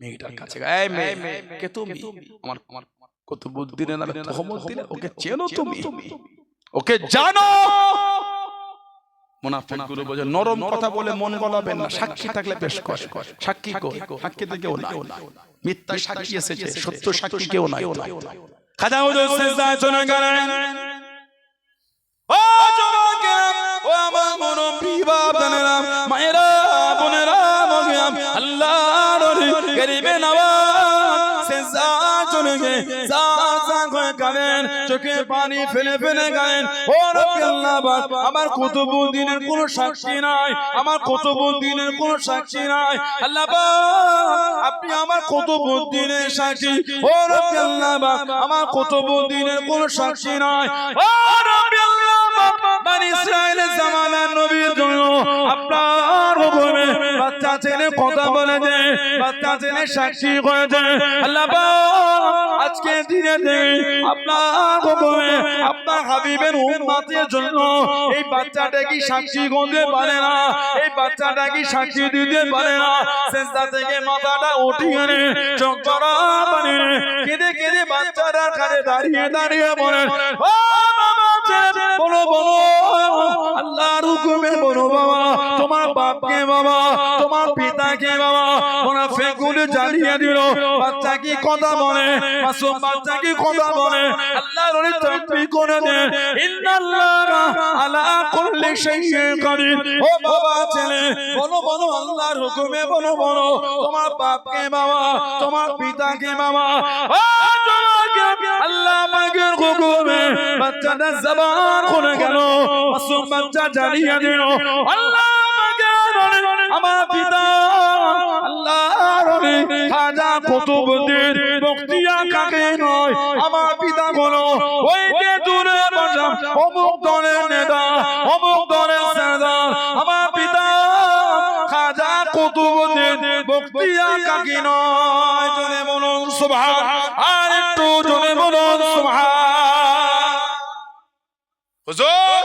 মেয়েটার কাছে এই মেয়ে কে তুমি? আমার কুতুবউদ্দিনের নামে তহমত দিলে, ওকে চেনো তুমি? ওকে জানো? মুনাফিকগুলো বলে নরম কথা বলে মন গলাবেন না, সাক্ষী থাকলে পেশ কর। সাক্ষী কই? সাক্ষী তো কেউ নাই, মিথ্যা সাক্ষী এসেছে, সত্য সাক্ষী কেউ নাই। খাজা হুজুর সিজদায় চলে গেলেন। ও যুবকেরা, ও আমার মুরব্বি বাবারা, মায়েরা, বোনেরা, মগিয়াম আল্লাহর ওলি গরিবে নওয়াজ সিজদায় চলে গিয়ে জাঁ করে কাঁদেন, চোখে পানি ফেলে ফেলে গায়েন, ও রব্বি আল্লাহ পাক, আমার কুতুবউদ্দিনের কোনো সাক্ষী নাই, আমার কুতুবউদ্দিনের কোনো সাক্ষী নাই। আল্লাহ পাক, আপনি আমার কুতুবউদ্দিনের সাক্ষী। ও রব্বি আল্লাহ পাক, আমার কুতুবউদ্দিনের কোনো সাক্ষী নাই। ও রব্বি আল্লাহ পাক, বনি ইসরাইলের জামানার নবীর জন্য আপনার হুকুমে বাচ্চা ছেলে কথা বলে দে, বাচ্চা ছেলে সাক্ষী করে দে। আল্লাহ পাক, আজকে দিনে আপনার হুকুমে আপনার হাবিবের উম্মতের জন্য এই বাচ্চাটা কি সাক্ষী করতে পারে না? এই বাচ্চাটা কি সাক্ষী দিতে পারে না? সিজদা থেকে মাথাটা উঠিয়ে নে, চোখ জড়া বানিয়ে কেঁদে কেঁদে বাচ্চাটার কাছে দাঁড়িয়ে দাঁড়িয়ে বলেন, ও বাবা ছেলে, বলো বলো, আল্লাহর হুকুমে বলো বাবা, তোমার বাপকে বাবা, তোমার পিতাকে বাবা। মুনাফিকগুলো জ্বালিয়ে দিল, বাচ্চা কি কথা বলে, মাসুম বাচ্চা কি কথা বলে। আল্লাহর ওলি তাকবীর করে দেন, ইন্নাল্লাহা আলা কুল্লি শাইইন কাদির। ও বাবা ছেলে, বলো বলো, আল্লাহর হুকুমে বলো বলো, তোমার বাপকে বাবা, তোমার পিতাকে বাবা। ও যুবক, আল্লাহ পাকের হুকুমে বাচ্চাটা জবান খুলে গেল, মাসুম বাচ্চা জ্বালিয়ে দিল। আল্লাহ পাকের ওলি, আমার পিতা আল্লাহর ওলি খাজা কুতুবউদ্দিন বখতিয়া কাকে নয়, আমার পিতা বলো, ওই যে দূরে বসা অমুক দলের নেতা, অমুক দলের সরদার, আমার পিতা খাজা কুতুবউদ্দিন বখতিয়া কাকে নয়। জোরে বলুন সুবহান, আর একটু জোরে বলুন সুবহান। হুজুর,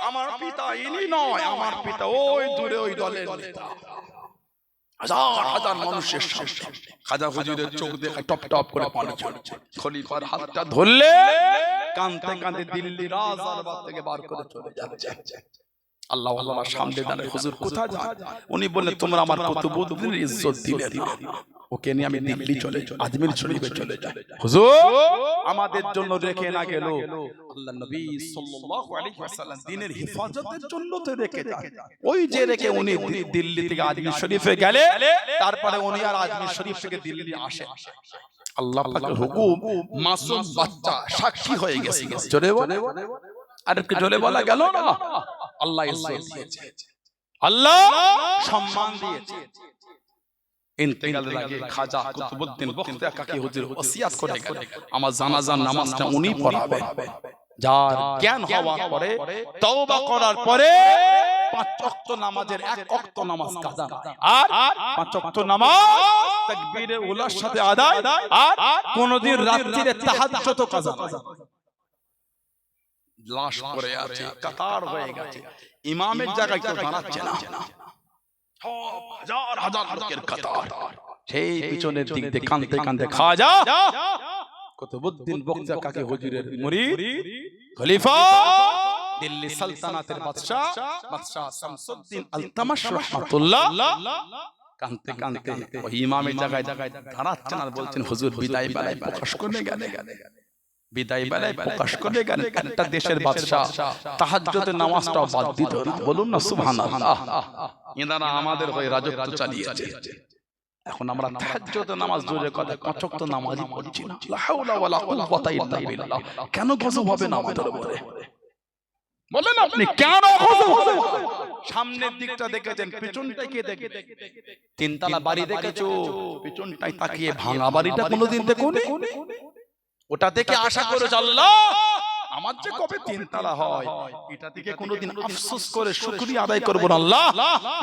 আমার পিতা ইনি নয়, আমার পিতা ওই দূরে ওই দলের নেতা। হাজার হাজার মানুষের সামনে খাজা হুজুরের চোখ দেখে টপ টপ করে পানি ঝরছে। খলিফার হাতটা ধরলে কাঁদতে কাঁদতে দিল্লি রাজদরবার থেকে বার করে চলে যাচ্ছে। আল্লাহ আল্লাহর সামনে দাঁড়িয়ে, হুজুর কোথায় যান? উনি বললেন, তোমরা আমার কুতুবউদ্দিনের ইজ্জত দিলে না, ওকে নিয়ে আমি দিল্লি চলে যাই, আজমির শরীফে চলে যাই। হুজুর আমাদের জন্য রেখে না গেল, আল্লাহর নবী সাল্লাল্লাহু আলাইহি ওয়াসাল্লাম দ্বীনের হেফাজতের জন্য তো রেখে যান। ওই যে রেখে উনি দিল্লি থেকে আজমির শরীফে গেলে, তারপরে উনি আর আজমির শরীফ থেকে দিল্লি আসে। আল্লাহ পাকের হুকুম, মাসুম বাচ্চা সাক্ষী হয়ে গেছে। জোরে বলে, আর একটু জোরে বলা গেল না? আল্লাহ ইজ্জত দিয়েছে, আল্লাহ সম্মান দিয়েছে। ইন্তেকালের আগে খাজা কুতুবউদ্দিন বখতিয়া কাকি হুজুর ওসিয়াত করে গেলেন, আমার জানাজার নামাজটা উনি পড়াবেন। যার জ্ঞান হওয়ার পরে, তওবা করার পরে 5 ওয়াক্ত নামাজের 1 ওয়াক্ত নামাজ কাজা, আর 5 ওয়াক্ত নামাজ তাকবীরে উলার সাথে আদায়, আর কোনদিন রাত্রিতে তাহাজ্জুদ কাজা। লাশ পড়ে আছে, কাতার হয়ে গেছে, ইমামের জায়গায় কেউ দাঁড়াচ্ছে না, হাজার হাজার লোকের কাতার। সেই পিছনের দিক দিয়ে কাঁদতে কাঁদতে খাজা কুতুবউদ্দিন বখতিয়া কাকি হুজুরের মুরিদ, খলিফা, দিল্লি সালতানাতের বাদশা শামসুদ্দিন আলতামাশ রাহমাতুল্লাহ কাঁদতে কাঁদতে ওই ইমামের জায়গায় দাঁড়াচ্ছেন আর বলছেন, হুজুর বিদায় বেলায় প্রকাশ করে গেলেন, বিদায় বেলায় প্রকাশ করে গেলেন। একটা দেশের বাদশা তাহাজ্জুদের নামাজটাও বাদ দিত না। বলুন না সুবহানাল্লাহ। এনারা আমাদের হয়ে রাজত্ব চালিয়েছে। এখন আমরা তাহাজ্জুদের নামাজ জোরে কথা 5 ওয়াক্ত নামাজই পড়ছি না। লা হাওলা ওয়ালা কুওয়াতা ইল্লা বিল্লাহ। কেন গজব হবে না আমাদের উপরে? বলেন আপনি কেন গজব হবে? সামনের দিকটা দেখেছেন, পিছনটাই কে দেখে? তিনতলা বাড়ি দেখেছো, পিছনটাই তাকিয়ে ভাঙা বাড়িটা কোনোদিন দেখোনি? ওটা থেকে আশা করে আল্লাহ আমার যে কবে 3 তালা হয়, এটা থেকে কোনোদিন আফসোস করে শুকরিয়া আদায় করব না। আল্লাহ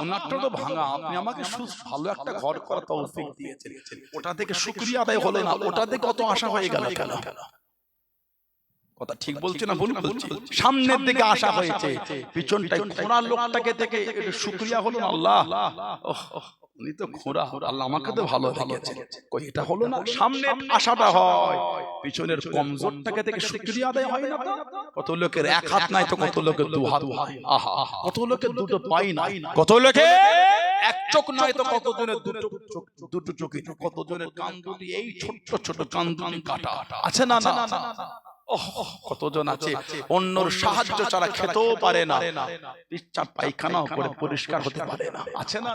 ওনারটা তো ভাঙা, আপনি আমাকে ভালো একটা ঘর করার তৌফিক দিয়েছেন, ওটা থেকে শুকরিয়া আদায় হলো না, ওটা থেকে কত আশা হয়ে গেল। কেন কথা ঠিক বলছি না ভুল বলছি? সামনের দিকে আশা হয়েছে, পিছনটাই খোঁড়া লোকটাকে থেকে শুকরিয়া হলো না। আল্লাহ উনি তো খোঁড়া, আল্লাহ আমাকে তো ভালো রেখেছে। কই এটা হলো না, সামনে আশাটা হয়, পিছনের কমজোরটাকে থেকে শুকরিয়া আদায় হয় না। তো কত লোকের এক হাত নাই তো কত লোকের দু হাত নাই, আহা কত লোকের দুটো পাই নাই, কত লোকের এক চোখ নাই তো কত জনের দুটো চোখই, কত জনের কান দুটি এই ছোট ছোট কান দুটি কাটা আছে না না। কতজন আছে অন্যর সাহায্য ছাড়া খেতেও পারে না, পিচ্চা পায়খানাও করে পরিষ্কার হতে পারে না, আছে না।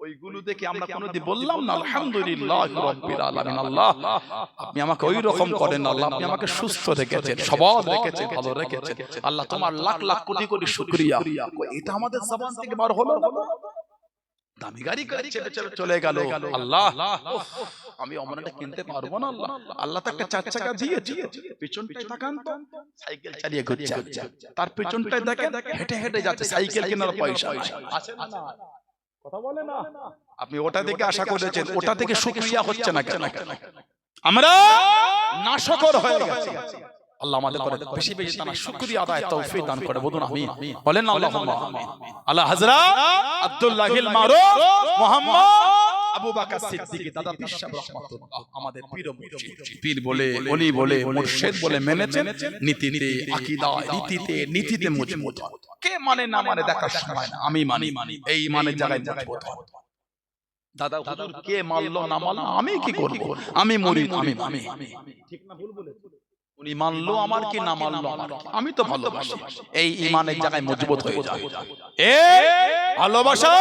ওইগুলো দেখে আমরা কোনোদিন বললাম না আলহামদুলিল্লাহ রাব্বিল আলামিন, আল্লাহ আপনি আমাকে ওই রকম করেন, আল্লাহ আপনি আমাকে সুস্থ রেখেছেন, সবল রেখেছেন, ভালো রেখেছেন, আল্লাহ তোমার লাখ লাখ কোটি কোটি শুকরিয়া। এটা আমাদের জবান থেকে বার হলো না। দামি গাড়ি ছেড়ে ছেড়ে চলে গেল, আল্লাহ আমি অমনটা কিনতে পারবো না, আল্লাহ আল্লাহ তো একটা চার চাকা দিয়েছে, পিছনটায় তাকান তো সাইকেল চালিয়ে ঘুরছে, তার পিছনটায় দেখেন হেঁটে হেঁটে যাচ্ছে, সাইকেল কেনার পয়সা আছে না, কথা বলে না। আপনি ওটা থেকে আশা করেছেন, ওটা থেকে শুকরিয়া হচ্ছে না কেন? আমরা নাশকর হয়ে গেছি। আল্লাহ আমাদের করে বেশি বেশি তার শুকরিয়া আদায় তৌফিক দান করে, বলুন আমিন, বলেন আল্লাহুম্মা আমিন। আল্লাহ হযরত আব্দুল্লাহিল মারুফ মুহাম্মদ আবু বকর সিদ্দিক দাদা পীর সাহেব রাহমাতুল্লাহ আমাদের পীর মুর্শিদ, পীর বলে ওলি বলে মুর্শিদ বলে মেনেছেন, নীতিতে আকীদা নীতিতে মজবুত। কে মানে না মানে দেখার সময় না, আমি মানি, এই মানের জায়গায় মজবুত। দাদা হুজুর কে মানলো না মানলো আমি কি করব, আমি মুরিদ, আমি ঠিক না ভুল বলেছি, উনি মানলো আমার কি না মানলো আমার, আমি তো ভালোবাসি, এই ঈমানের জায়গায় মজবুত হয়ে যায়। ভালোবাসা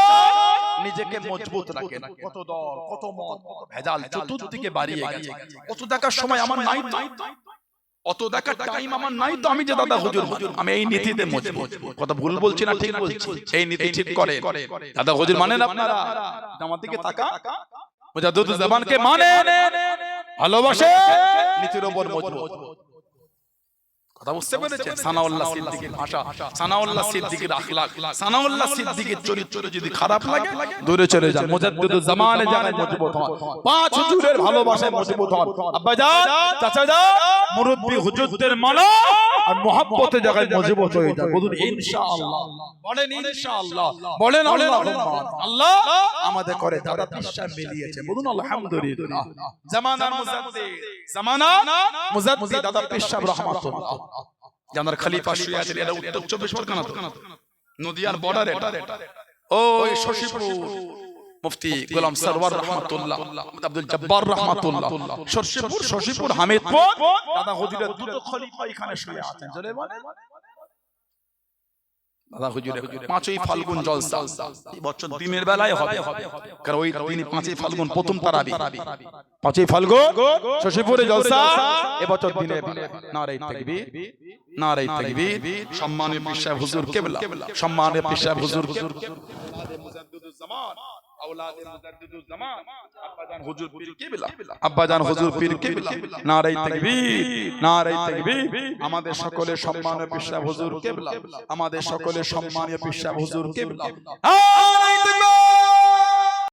নিজেকে মজবুত রাখে না। কত দল কত মত কত ভেজাল চতুর্দিকে বাড়িয়ে গেছে, কত দেখার সময় আমার নাই, অত দেখার টাইম আমার নাই, তো আমি যে দাদা হুজুর আমি এই নীতিতে মজবুত। কথা ভুল বলছি না ঠিক বলছি? এই নীতি ঠিক করে দাদা হুজুর মানেন আপনারা? আমার দিকে তাকা, মুজাদ্দিদুজ জামানকে মানেন, ভালোবাসে, নীতির উপর মজবুত। কথা বুঝতে পেরেছেন? সানাউল্লাহ সিদ্দিকীর ভাষা, সানাউল্লাহ সিদ্দিকীর আখলাক, সানাউল্লাহ সিদ্দিকীর চরিত্র যদি খারাপ লাগে দূরে চলে যান। মুজাদ্দিদুজ জামানে জায়গায় মজবুত হন, পাঁচ হুজুরের ভালোবাসায় মজবুত হন, আব্বাজান চাচাজান মুরব্বি হুজুরদের মানো আর মুহাব্বতের জায়গায় মজবুত হয়ে যান। বলুন ইনশাআল্লাহ, বলেন ইনশাআল্লাহ, বলেন আল্লাহুম্মা। আল্লাহ আমাদের করে দাদা পীর সাহেব মিলিয়েছে, বলুন আলহামদুলিল্লাহ। জামানার মুজাদ্দিদ, জামানার মুজাদ্দিদ দাদা পীর সাহেব রাহমাতুল্লাহ জানার খলিফা শুয়ে আছেন, এটা উত্তর 24 পরগনা তো নদিয়ার বর্ডারে, ওই শশীপুর মুফতি গোলাম সরওয়ার রাহমাতুল্লাহ, আব্দুল জব্বার রাহমাতুল্লাহ, শশীপুর হামিদপুর দাদা হুজুরের দুটো খলিফা এখানে শুয়ে আছেন। জোরে বলেন দাদা হুজুরের 5ই ফাল্গুন জলসা এই বছর দিনের বেলায় হবে, কারণ ওই দিন 5ই ফাল্গুন প্রথম তারাবি, 5ই ফাল্গুন শশীপুরে জলসা এবছর দিনের বেলায়। নারায়ে তাকবীর, নারায়ে তাকবীর। সম্মানীয় পীর সাহেব হুজুর কিবলা, সম্মানীয় পীর সাহেব হুজুর আওলাদে মুজাদ্দিদুজ জামান, আওলাদে মুজাদ্দিদুজ জামান আব্বাজান হুজুর পীর কিবলা, আব্বাজান হুজুর পীর কিবলা। নারায়ে তাকবীর, নারায়ে তাকবীর। আমাদের সকলের সম্মানীয় পীর সাহেব হুজুর কিবলা, আমাদের সকলের সম্মানীয় পীর সাহেব হুজুর কিবলা। নারায়ে তাকবীর।